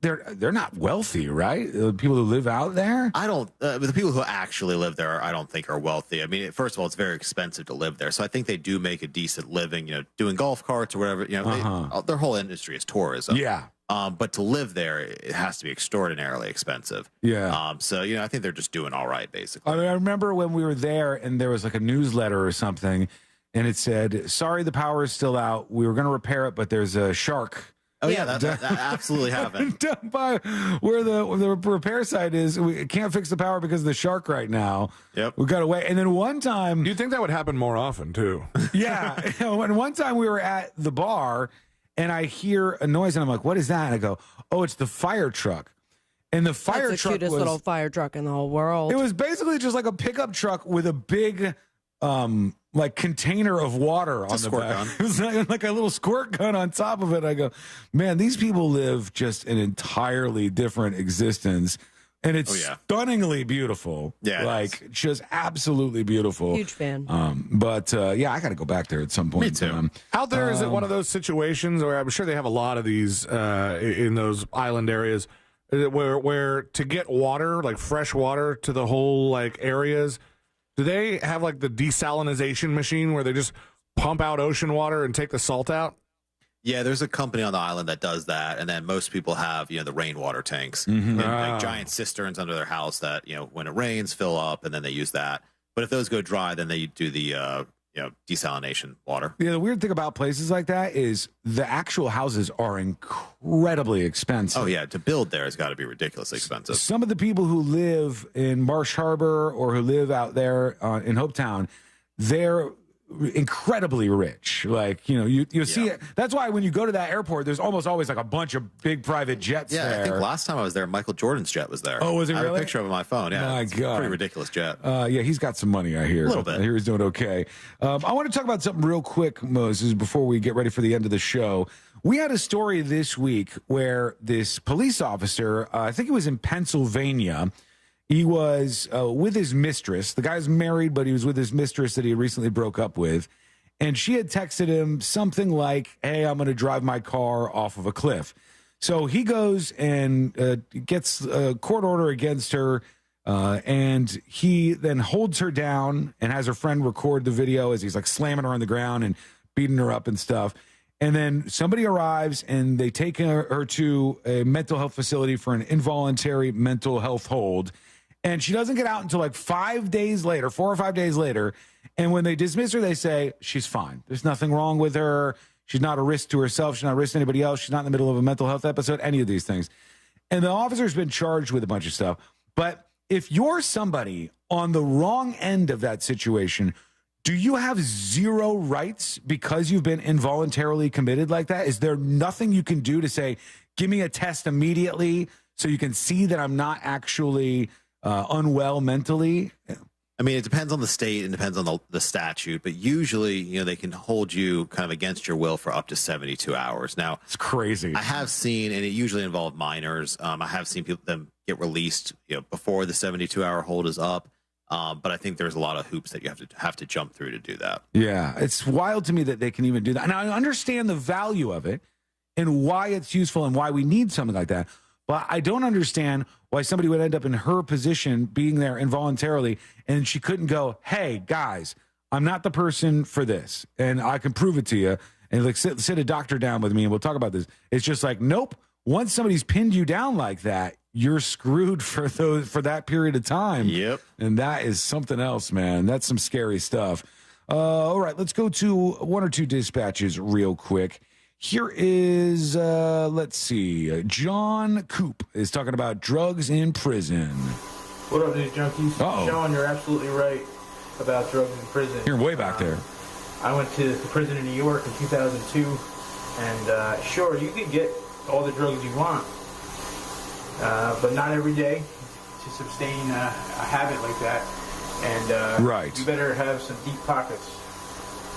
They're not wealthy, right? The people who live out there? I don't. The people who actually live there, I don't think are wealthy. I mean, first of all, it's very expensive to live there, so I think they do make a decent living. Doing golf carts or whatever. Their whole industry is tourism. Yeah. But to live there, it has to be extraordinarily expensive. Yeah. So I think they're just doing all right, basically. I remember when we were there, and there was like a newsletter or something, and it said, "Sorry, the power is still out. We were going to repair it, but there's a shark." Oh yeah, that absolutely happened. Down by where the repair site is, we can't fix the power because of the shark right now. Yep, we got to wait. And then one time, you'd think that would happen more often too. Yeah, and one time we were at the bar, and I hear a noise, and I'm like, "What is that?" And I go, "Oh, it's the fire truck." And the fire That's the truck cutest was little fire truck in the whole world. It was basically just like a pickup truck with a big like container of water on the back. It was like a little squirt gun on top of it. I go, man, these people live just an entirely different existence. And it's stunningly beautiful. Yeah. Like just absolutely beautiful. Huge fan. But I got to go back there at some point. Me too. Out there, is it one of those situations where I'm sure they have a lot of these in those island areas where to get water, like fresh water to the whole like areas, do they have like the desalinization machine where they just pump out ocean water and take the salt out? Yeah, there's a company on the island that does that, and then most people have the rainwater tanks, Mm-hmm. and, like giant cisterns under their house that when it rains fill up, and then they use that. But if those go dry, then they do the desalination water. Yeah, the weird thing about places like that is the actual houses are incredibly expensive. Oh, yeah. To build there has got to be ridiculously expensive. Some of the people who live in Marsh Harbor or who live out there in Hopetown, they're incredibly rich. Like, you see it. That's why when you go to that airport, there's almost always like a bunch of big private jets there. I think last time I was there, Michael Jordan's jet was there. Oh, was it I really? have a picture of it on my phone. Yeah, My it's a God. pretty ridiculous jet. Yeah, he's got some money, I hear. A little bit. I hear he's doing okay. I want to talk about something real quick, Moses, before we get ready for the end of the show. We had a story this week where this police officer, I think it was in Pennsylvania, he was with his mistress. The guy's married, but he was with his mistress that he recently broke up with. And she had texted him something like, hey, I'm going to drive my car off of a cliff. So he goes and gets a court order against her, and he then holds her down and has her friend record the video as he's like slamming her on the ground and beating her up and stuff. And then somebody arrives and they take her to a mental health facility for an involuntary mental health hold. And she doesn't get out until like 5 days later, 4 or 5 days later. And when they dismiss her, they say, she's fine. There's nothing wrong with her. She's not a risk to herself. She's not a risk to anybody else. She's not in the middle of a mental health episode, any of these things. And the officer's been charged with a bunch of stuff. But if you're somebody on the wrong end of that situation, do you have zero rights because you've been involuntarily committed like that? Is there nothing you can do to say, give me a test immediately so you can see that I'm not actually unwell mentally? I mean, it depends on the state and depends on the statute, but usually, they can hold you kind of against your will for up to 72 hours. Now, it's crazy. I have seen, and it usually involved minors. I have seen them get released, before the 72-hour hold is up. But I think there's a lot of hoops that you have to jump through to do that. Yeah, it's wild to me that they can even do that. And I understand the value of it and why it's useful and why we need something like that. But I don't understand why somebody would end up in her position being there involuntarily and she couldn't go, hey, guys, I'm not the person for this. And I can prove it to you. And like sit a doctor down with me and we'll talk about this. It's just like, nope. Once somebody's pinned you down like that, you're screwed for that period of time. Yep. And that is something else, man. That's some scary stuff. All right, let's go to one or two dispatches real quick. Here is, let's see, John Coop is talking about drugs in prison. What up, news junkies? Uh-oh. Sean, you're absolutely right about drugs in prison. You're way back there. I went to the prison in New York in 2002, and sure, you can get all the drugs you want, but not every day to sustain a habit like that. And right. You better have some deep pockets.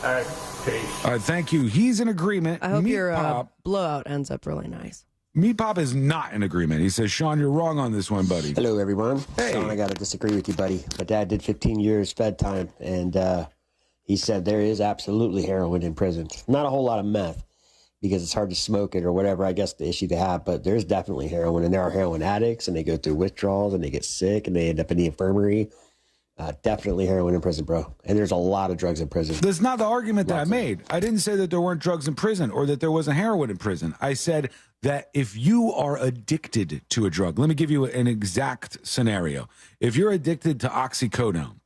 All right, peace. All right, thank you. He's in agreement. I hope Meat your Pop, blowout ends up really nice. Meat Pop is not in agreement. He says, Sean, you're wrong on this one, buddy. Hello, everyone. Hey. Sean, I got to disagree with you, buddy. My dad did 15 years Fed time, and he said there is absolutely heroin in prison. Not a whole lot of meth because it's hard to smoke it or whatever, I guess, the issue they have, but there's definitely heroin, and there are heroin addicts, and they go through withdrawals, and they get sick, and they end up in the infirmary. Definitely heroin in prison, bro. And there's a lot of drugs in prison. That's not the argument that I made. I didn't say that there weren't drugs in prison or that there wasn't heroin in prison. I said that if you are addicted to a drug, let me give you an exact scenario. If you're addicted to oxycodone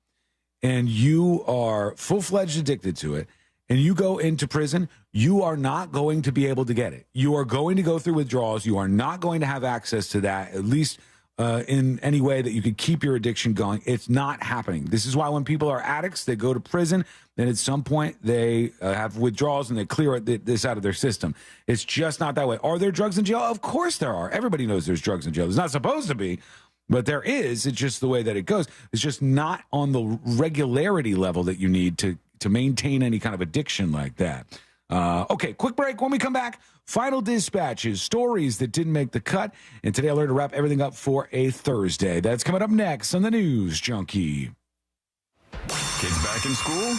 and you are full-fledged addicted to it and you go into prison, you are not going to be able to get it. You are going to go through withdrawals. You are not going to have access to that, at least in any way that you could keep your addiction going. It's not happening. This is why when people are addicts, they go to prison, then at some point they have withdrawals and they clear this out of their system. It's just not that way. Are there drugs in jail? Of course there are. Everybody knows there's drugs in jail. There's not supposed to be, but there is. It's just the way that it goes. It's just not on the regularity level that you need to maintain any kind of addiction like that. Okay, quick break. When we come back, final dispatches, stories that didn't make the cut. And today I learned to wrap everything up for a Thursday. That's coming up next on the News Junkie. Kids back in school?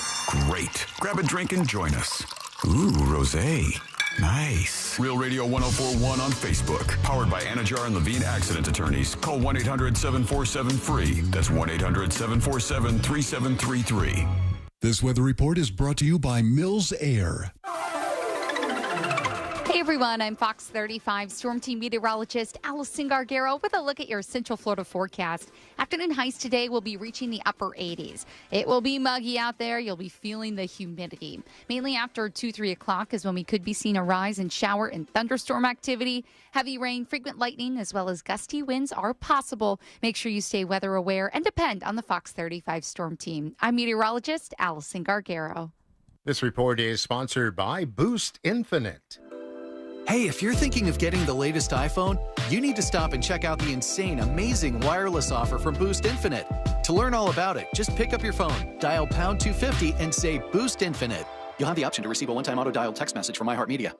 Great. Grab a drink and join us. Ooh, rosé. Nice. Real Radio 104.1 on Facebook. Powered by Anajar and Levine Accident Attorneys. Call 1-800-747-FREE. That's 1-800-747-3733. This weather report is brought to you by Mills Air. Hey, everyone, I'm Fox 35 Storm Team meteorologist Allison Gargaro with a look at your Central Florida forecast. Afternoon highs today will be reaching the upper 80s. It will be muggy out there. You'll be feeling the humidity. Mainly after 2-3 o'clock is when we could be seeing a rise in shower and thunderstorm activity. Heavy rain, frequent lightning, as well as gusty winds are possible. Make sure you stay weather aware and depend on the Fox 35 Storm Team. I'm meteorologist Allison Gargaro. This report is sponsored by Boost Infinite. Hey, if you're thinking of getting the latest iPhone, you need to stop and check out the insane, amazing wireless offer from Boost Infinite. To learn all about it, just pick up your phone, dial pound 250, and say Boost Infinite. You'll have the option to receive a one-time auto-dialed text message from iHeartMedia.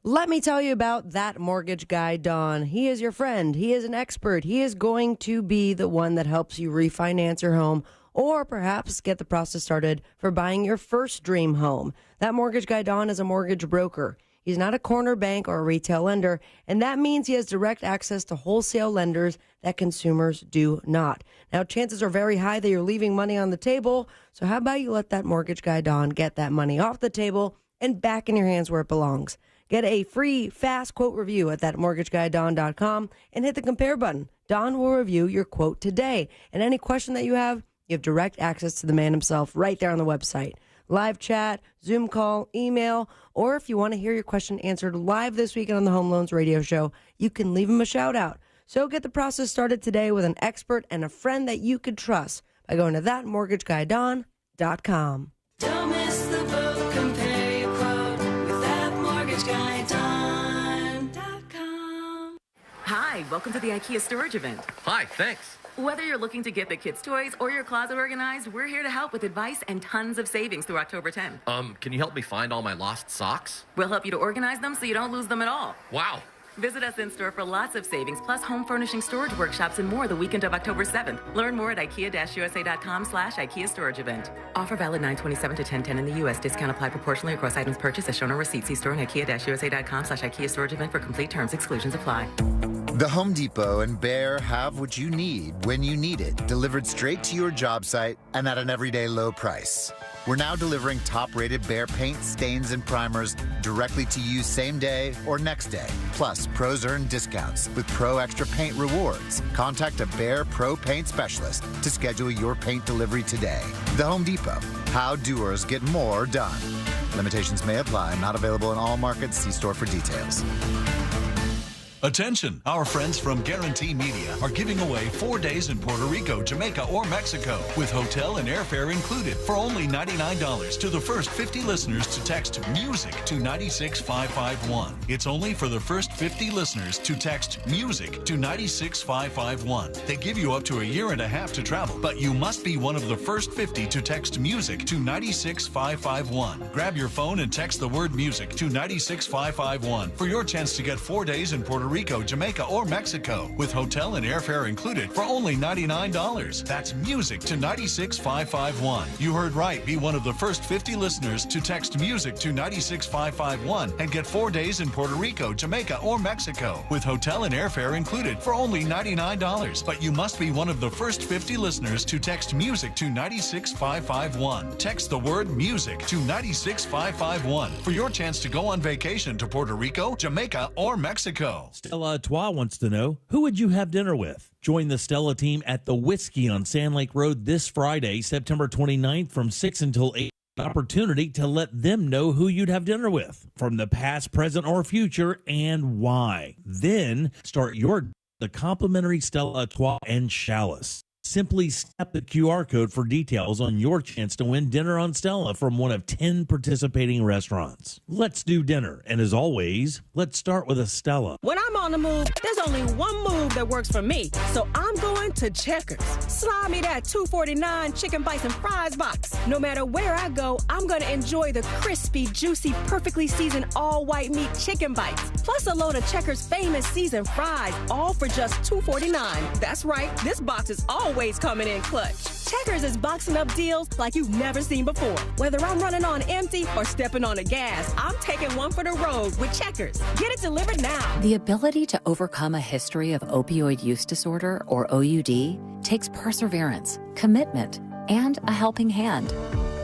Let me tell you about that mortgage guy, Don. He is your friend. He is an expert. He is going to be the one that helps you refinance your home or perhaps get the process started for buying your first dream home. That mortgage guy, Don, is a mortgage broker. He's not a corner bank or a retail lender, and that means he has direct access to wholesale lenders that consumers do not. Now, chances are very high that you're leaving money on the table, so how about you let that mortgage guy, Don, get that money off the table and back in your hands where it belongs. Get a free, fast quote review at thatmortgageguydon.com and hit the compare button. Don will review your quote today, and any question that you have direct access to the man himself right there on the website. Live chat, Zoom call, email, or if you want to hear your question answered live this weekend on the Home Loans Radio Show, you can leave him a shout out. So get the process started today with an expert and a friend that you could trust by going to thatmortgageguydon.com. Don't miss the boat, compare your quote with thatmortgageguydon.com. Hi, welcome to the IKEA storage event. Hi, thanks. Whether you're looking to get the kids' toys or your closet organized, we're here to help with advice and tons of savings through October 10th. Can you help me find all my lost socks? We'll help you to organize them so you don't lose them at all. Wow. Visit us in store for lots of savings, plus home furnishing storage workshops and more the weekend of October 7th. Learn more at IKEA-USA.com/IKEA storage event. Offer valid 9/27 to 10/10 in the U.S. Discount applied proportionally across items purchased as shown on receipt. See store and IKEA-USA.com/IKEA storage event for complete terms. Exclusions apply. The Home Depot and Behr have what you need when you need it, delivered straight to your job site and at an everyday low price. We're now delivering top-rated Behr paint, stains, and primers directly to you same day or next day. Plus, pros earn discounts with Pro Extra Paint rewards. Contact a Behr Pro Paint specialist to schedule your paint delivery today. The Home Depot. How doers get more done. Limitations may apply. Not available in all markets. See store for details. Attention, our friends from Guarantee Media are giving away 4 days in Puerto Rico, Jamaica, or Mexico with hotel and airfare included for only $99 to the first 50 listeners to text MUSIC to 96551. It's only for the first 50 listeners to text MUSIC to 96551. They give you up to a year and a half to travel, but you must be one of the first 50 to text MUSIC to 96551. Grab your phone and text the word MUSIC to 96551 for your chance to get 4 days in Puerto Rico, Jamaica, or Mexico with hotel and airfare included for only $99. That's MUSIC to 96551. You heard right. Be one of the first 50 listeners to text MUSIC to 96551 and get 4 days in Puerto Rico, Jamaica, or Mexico with hotel and airfare included for only $99. But you must be one of the first 50 listeners to text MUSIC to 96551. Text the word MUSIC to 96551 for your chance to go on vacation to Puerto Rico, Jamaica, or Mexico. Stella Artois wants to know, who would you have dinner with? Join the Stella team at the Whiskey on Sand Lake Road this Friday, September 29th from 6 until 8. Opportunity to let them know who you'd have dinner with from the past, present, or future and why. Then start the complimentary Stella Artois and Chalice. Simply step the QR code for details on your chance to win dinner on Stella from one of 10 participating restaurants. Let's do dinner, and as always, let's start with a Stella. When I'm on the move, there's only one move that works for me, so I'm going to Checkers. Slide me that $2.49 chicken bites and fries box. No matter where I go, I'm going to enjoy the crispy, juicy, perfectly seasoned all-white meat chicken bites, plus a load of Checkers' famous seasoned fries, all for just $2.49. That's right, this box is always coming in clutch. Checkers is boxing up deals like you've never seen before. Whether I'm running on empty or stepping on the gas, I'm taking one for the road with Checkers. Get it delivered now. The ability to overcome a history of opioid use disorder, or OUD, takes perseverance, commitment, and a helping hand.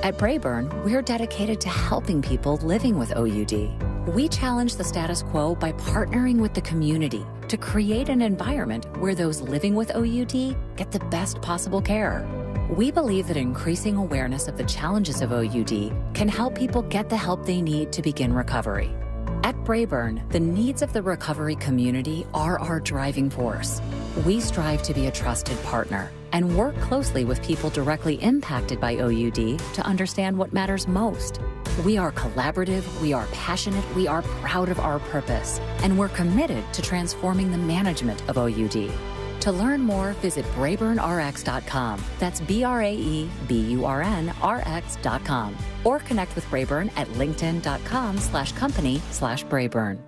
At Brayburn, we're dedicated to helping people living with OUD. We challenge the status quo by partnering with the community to create an environment where those living with OUD get the best possible care. We believe that increasing awareness of the challenges of OUD can help people get the help they need to begin recovery. At Brayburn, the needs of the recovery community are our driving force. We strive to be a trusted partner and work closely with people directly impacted by OUD to understand what matters most. We are collaborative, we are passionate, we are proud of our purpose, and we're committed to transforming the management of OUD. To learn more, visit BrayburnRx.com. That's BrayburnRx.com. Or connect with Brayburn at linkedin.com/company/Brayburn.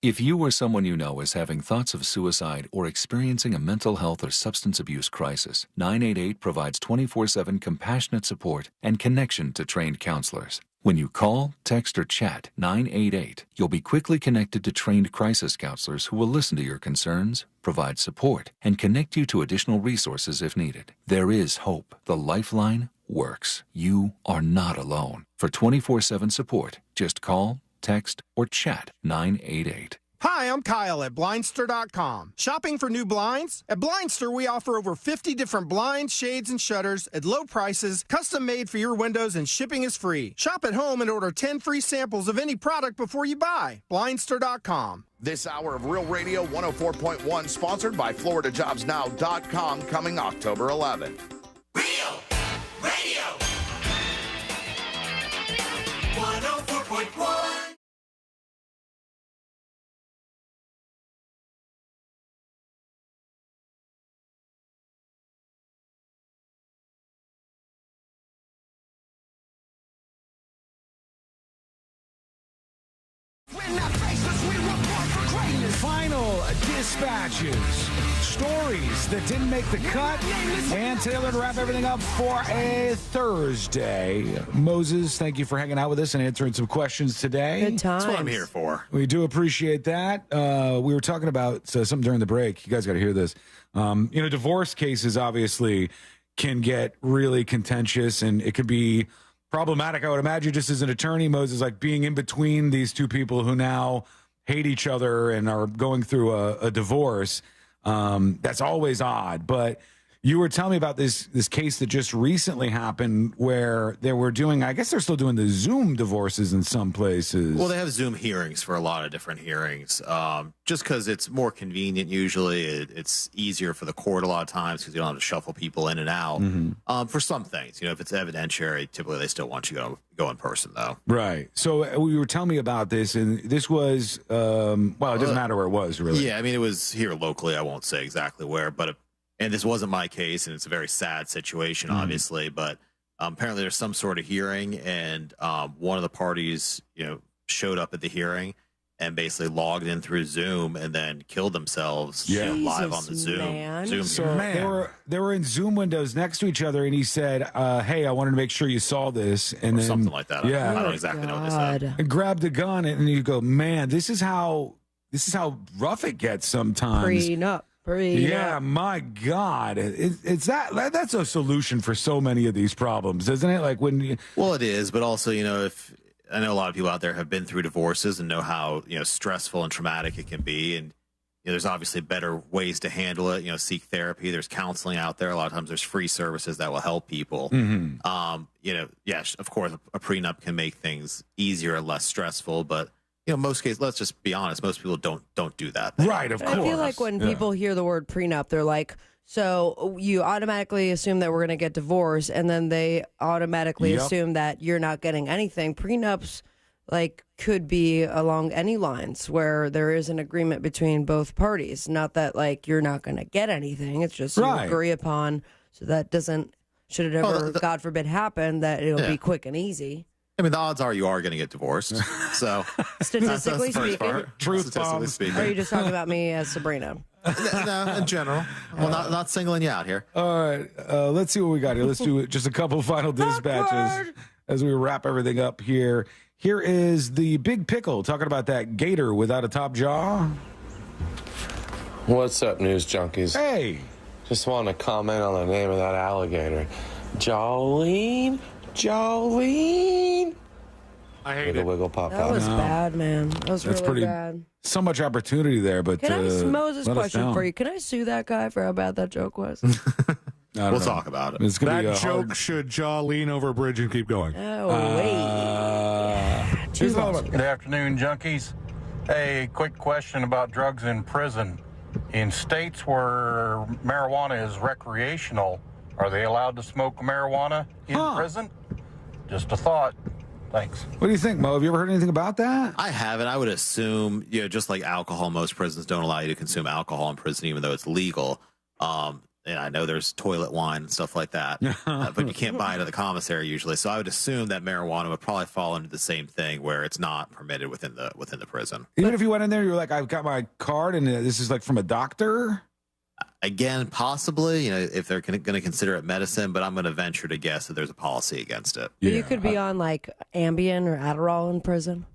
If you or someone you know is having thoughts of suicide or experiencing a mental health or substance abuse crisis, 988 provides 24/7 compassionate support and connection to trained counselors. When you call, text, or chat 988, you'll be quickly connected to trained crisis counselors who will listen to your concerns, provide support, and connect you to additional resources if needed. There is hope. The Lifeline works. You are not alone. For 24/7 support, just call, text, or chat 988. Hi, I'm Kyle at Blindster.com. Shopping for new blinds? At Blindster, we offer over 50 different blinds, shades, and shutters at low prices, custom made for your windows, and shipping is free. Shop at home and order 10 free samples of any product before you buy. Blindster.com. This hour of Real Radio 104.1, sponsored by FloridaJobsNow.com, coming October 11th. Real Radio 104.1. Final dispatches, stories that didn't make the cut, and Taylor to wrap everything up for a Thursday. Moses, thank you for hanging out with us and answering some questions today. Good times. That's what I'm here for. We do appreciate that. We were talking about something during the break. You guys got to hear this. Divorce cases obviously can get really contentious, and it could be problematic. I would imagine, just as an attorney, Moses, like being in between these two people who now hate each other and are going through a divorce. That's always odd. But you were telling me about this case that just recently happened where they were doing, I guess they're still doing the Zoom divorces in some places. Well, they have Zoom hearings for a lot of different hearings, just because it's more convenient. Usually it's easier for the court a lot of times because you don't have to shuffle people in and out. For some things, if it's evidentiary, typically they still want you to go in person, though. Right. So you were telling me about this, and this was, it doesn't matter where it was, really. Yeah, I mean, it was here locally. I won't say exactly where, but and this wasn't my case, and it's a very sad situation, obviously, but apparently there's some sort of hearing, and one of the parties, showed up at the hearing and basically logged in through Zoom and then killed themselves live on the Zoom. So they were in Zoom windows next to each other, and he said, "Hey, I wanted to make sure you saw this," and then something like that. Yeah, I don't exactly know what they said. And grabbed the gun, and you go, "Man, this is how rough it gets sometimes." Prenup. Yeah, my God, it's that's a solution for so many of these problems, isn't it? Like well, it is, but also, if I know a lot of people out there have been through divorces and know how stressful and traumatic it can be, and there's obviously better ways to handle it. Seek therapy. There's counseling out there. A lot of times, there's free services that will help people. Yes, of course, a prenup can make things easier and less stressful, but most cases, let's just be honest, most people don't do that. Right, of course. I feel like when people hear the word prenup, they're like, so you automatically assume that we're going to get divorced, and then they automatically assume that you're not getting anything. Prenups could be along any lines where there is an agreement between both parties. Not that you're not going to get anything. It's just you agree upon, so that doesn't, should it ever, God forbid, happen, that it'll be quick and easy. I mean, the odds are you are going to get divorced. So statistically speaking, statistically speaking. Or are you just talking about me as Sabrina? No, in general. Well, not singling you out here. All right, let's see what we got here. Let's do just a couple final dispatches as we wrap everything up here. Here is the Big Pickle talking about that gator without a top jaw. What's up, news junkies? Hey. Just want to comment on the name of that alligator. Jolene? I hate Wiggle, it. wiggle, pop, That pop. was No. bad, man. That was That's really pretty bad. so much opportunity there, but Can I ask Moses let us question down. for you? Can I sue that guy for how bad that joke was? We'll talk about it. It's gonna be That a joke hard... should Jaw lean over a bridge and keep going. Oh, wait. here's another one. Good afternoon, junkies. Hey, quick question about drugs in prison. In states where marijuana is recreational, are they allowed to smoke marijuana in prison? Just a thought. Thanks. What do you think, Mo? Have you ever heard anything about that? I haven't. I would assume, just like alcohol, most prisons don't allow you to consume alcohol in prison, even though it's legal. And I know there's toilet wine and stuff like that, but you can't buy it at the commissary usually. So I would assume that marijuana would probably fall into the same thing where it's not permitted within the prison. Even if you went in there, you're like, I've got my card, and this is like from a doctor. Again, possibly, if they're going to consider it medicine, but I'm going to venture to guess that there's a policy against it. You could be on like Ambien or Adderall in prison.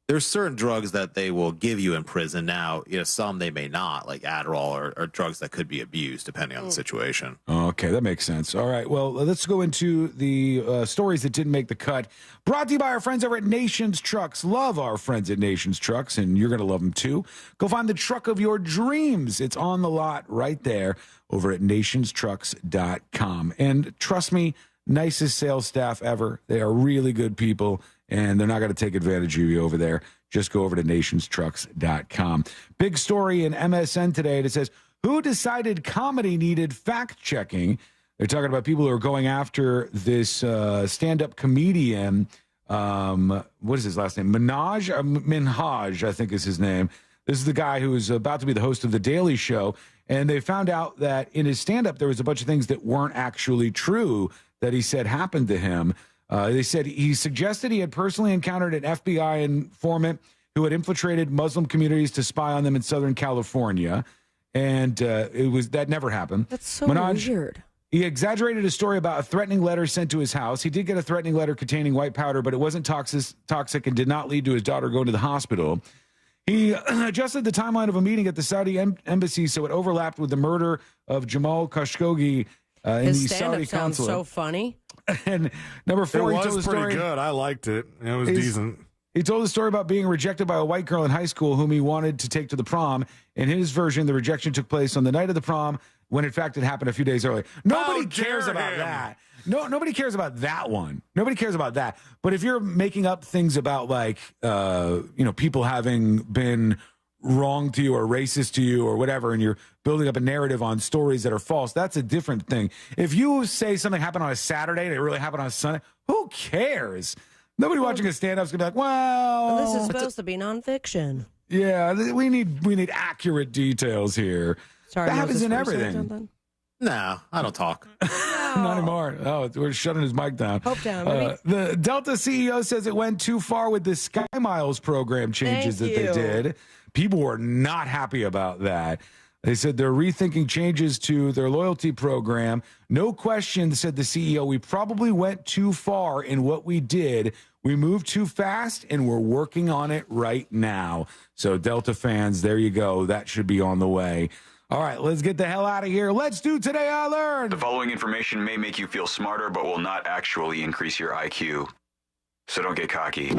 There's certain drugs that they will give you in prison. Now, some they may not, like Adderall or drugs that could be abused depending on the situation. Okay, that makes sense. All right, well, let's go into the stories that didn't make the cut. Brought to you by our friends over at Nations Trucks. Love our friends at Nations Trucks, and you're going to love them too. Go find the truck of your dreams. It's on the lot right there over at nationstrucks.com. And trust me, nicest sales staff ever. They are really good people, and they're not going to take advantage of you over there. Just go over to nationstrucks.com. Big story in MSN today. It says, who decided comedy needed fact-checking? They're talking about people who are going after this stand-up comedian. What is his last name? Minhaj, I think is his name. This is the guy who is about to be the host of The Daily Show. And they found out that in his stand-up, there was a bunch of things that weren't actually true that he said happened to him. They said he suggested he had personally encountered an FBI informant who had infiltrated Muslim communities to spy on them in Southern California. And that never happened. That's so Minhaj, weird. He exaggerated a story about a threatening letter sent to his house. He did get a threatening letter containing white powder, but it wasn't toxic and did not lead to his daughter going to the hospital. He adjusted the timeline of a meeting at the Saudi embassy so it overlapped with the murder of Jamal Khashoggi in His the stand-up Saudi sounds consulate. so funny. And number 4, It he told was the pretty story. good. I liked it. It was decent. He told the story about being rejected by a white girl in high school whom he wanted to take to the prom. In his version, the rejection took place on the night of the prom, when in fact it happened a few days earlier. Nobody cares about that. No, nobody cares about that one. Nobody cares about that. But if you're making up things about people having been wrong to you or racist to you or whatever, and you're building up a narrative on stories that are false, that's a different thing. If you say something happened on a Saturday and it really happened on a Sunday, who cares? Nobody watching a stand-up is going to be like, well... This is supposed to be nonfiction. Yeah, we need accurate details here. Sorry, that happens Moses, in were you saying everything. something? No, I don't talk. Not anymore. Oh, we're shutting his mic down. Hope down, maybe. The Delta CEO says it went too far with the Sky Miles program changes Thank that you. they did. People were not happy about that. They said they're rethinking changes to their loyalty program. No question, said the CEO, we probably went too far in what we did. We moved too fast, and we're working on it right now. So, Delta fans, there you go. That should be on the way. All right, let's get the hell out of here. Let's do Today I Learned. The following information may make you feel smarter, but will not actually increase your IQ. So don't get cocky.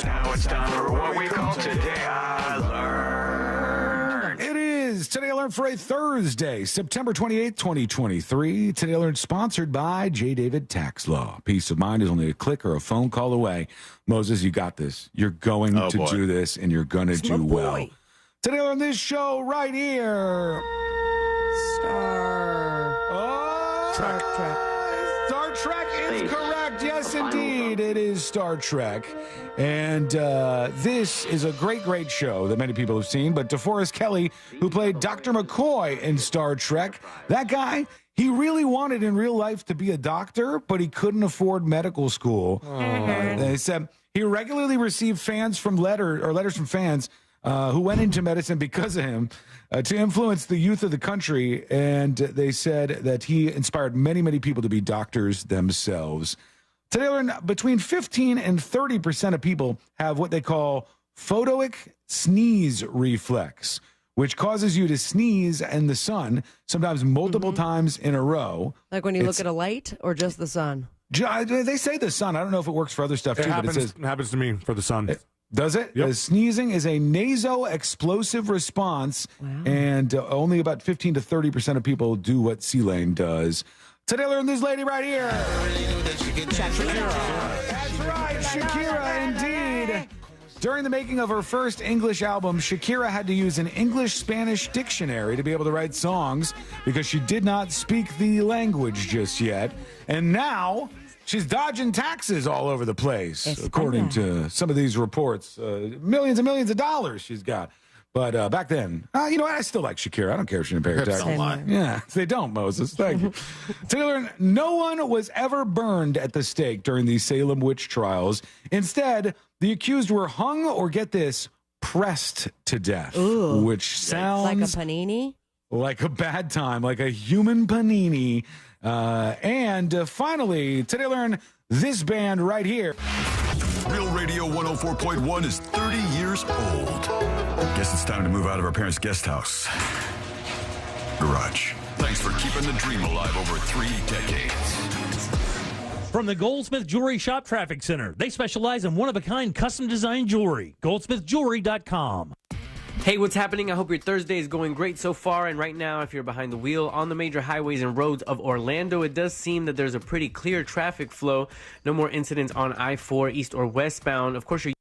Now it's time for what we call Today I Learned. It is Today I Learned for a Thursday, September 28th, 2023. Today I Learned sponsored by J. David Tax Law. Peace of mind is only a click or a phone call away. Moses, you got this. You're going to do this, and you're going to do well. Today on this show right here. Star Trek is correct. Yes, indeed. It is Star Trek. And this is a great, great show that many people have seen. But DeForest Kelley, who played Dr. McCoy in Star Trek, that guy, he really wanted in real life to be a doctor, but he couldn't afford medical school. They said he regularly received letters from fans who went into medicine because of him to influence the youth of the country. And they said that he inspired many, many people to be doctors themselves. Today, I learned between 15 and 30% of people have what they call photoic sneeze reflex, which causes you to sneeze in the sun, sometimes multiple times in a row. Like when you look at a light or just the sun? They say the sun. I don't know if it works for other stuff It too, happens, but it says happens to me for the sun. Does it? Yep. Sneezing is a naso-explosive response, and only about 15 to 30% of people do what C-Lane does. Today, I learned this lady right here. Shakira. That's right, Shakira, indeed. During the making of her first English album, Shakira had to use an English-Spanish dictionary to be able to write songs because she did not speak the language just yet. And now she's dodging taxes all over the place, according to some of these reports. Millions and millions of dollars she's got. But back then, you know what? I still like Shakira. I don't care if she didn't pay her taxes. Yeah, they don't, Moses. Thank you. Taylor, no one was ever burned at the stake during the Salem witch trials. Instead, the accused were hung or, get this, pressed to death. Ooh. Which sounds like a panini? Like a bad time, like a human panini. And finally, today learn this band right here. Real Radio 104.1 is 30 years old. Guess it's time to move out of our parents' guest house. Garage. Thanks for keeping the dream alive over 3 decades. From the Goldsmith Jewelry Shop Traffic Center. They specialize in one-of-a-kind custom-designed jewelry. GoldsmithJewelry.com. Hey, what's happening? I hope your Thursday is going great so far. And right now, if you're behind the wheel on the major highways and roads of Orlando, it does seem that there's a pretty clear traffic flow. No more incidents on I-4 east or westbound. Of course, you're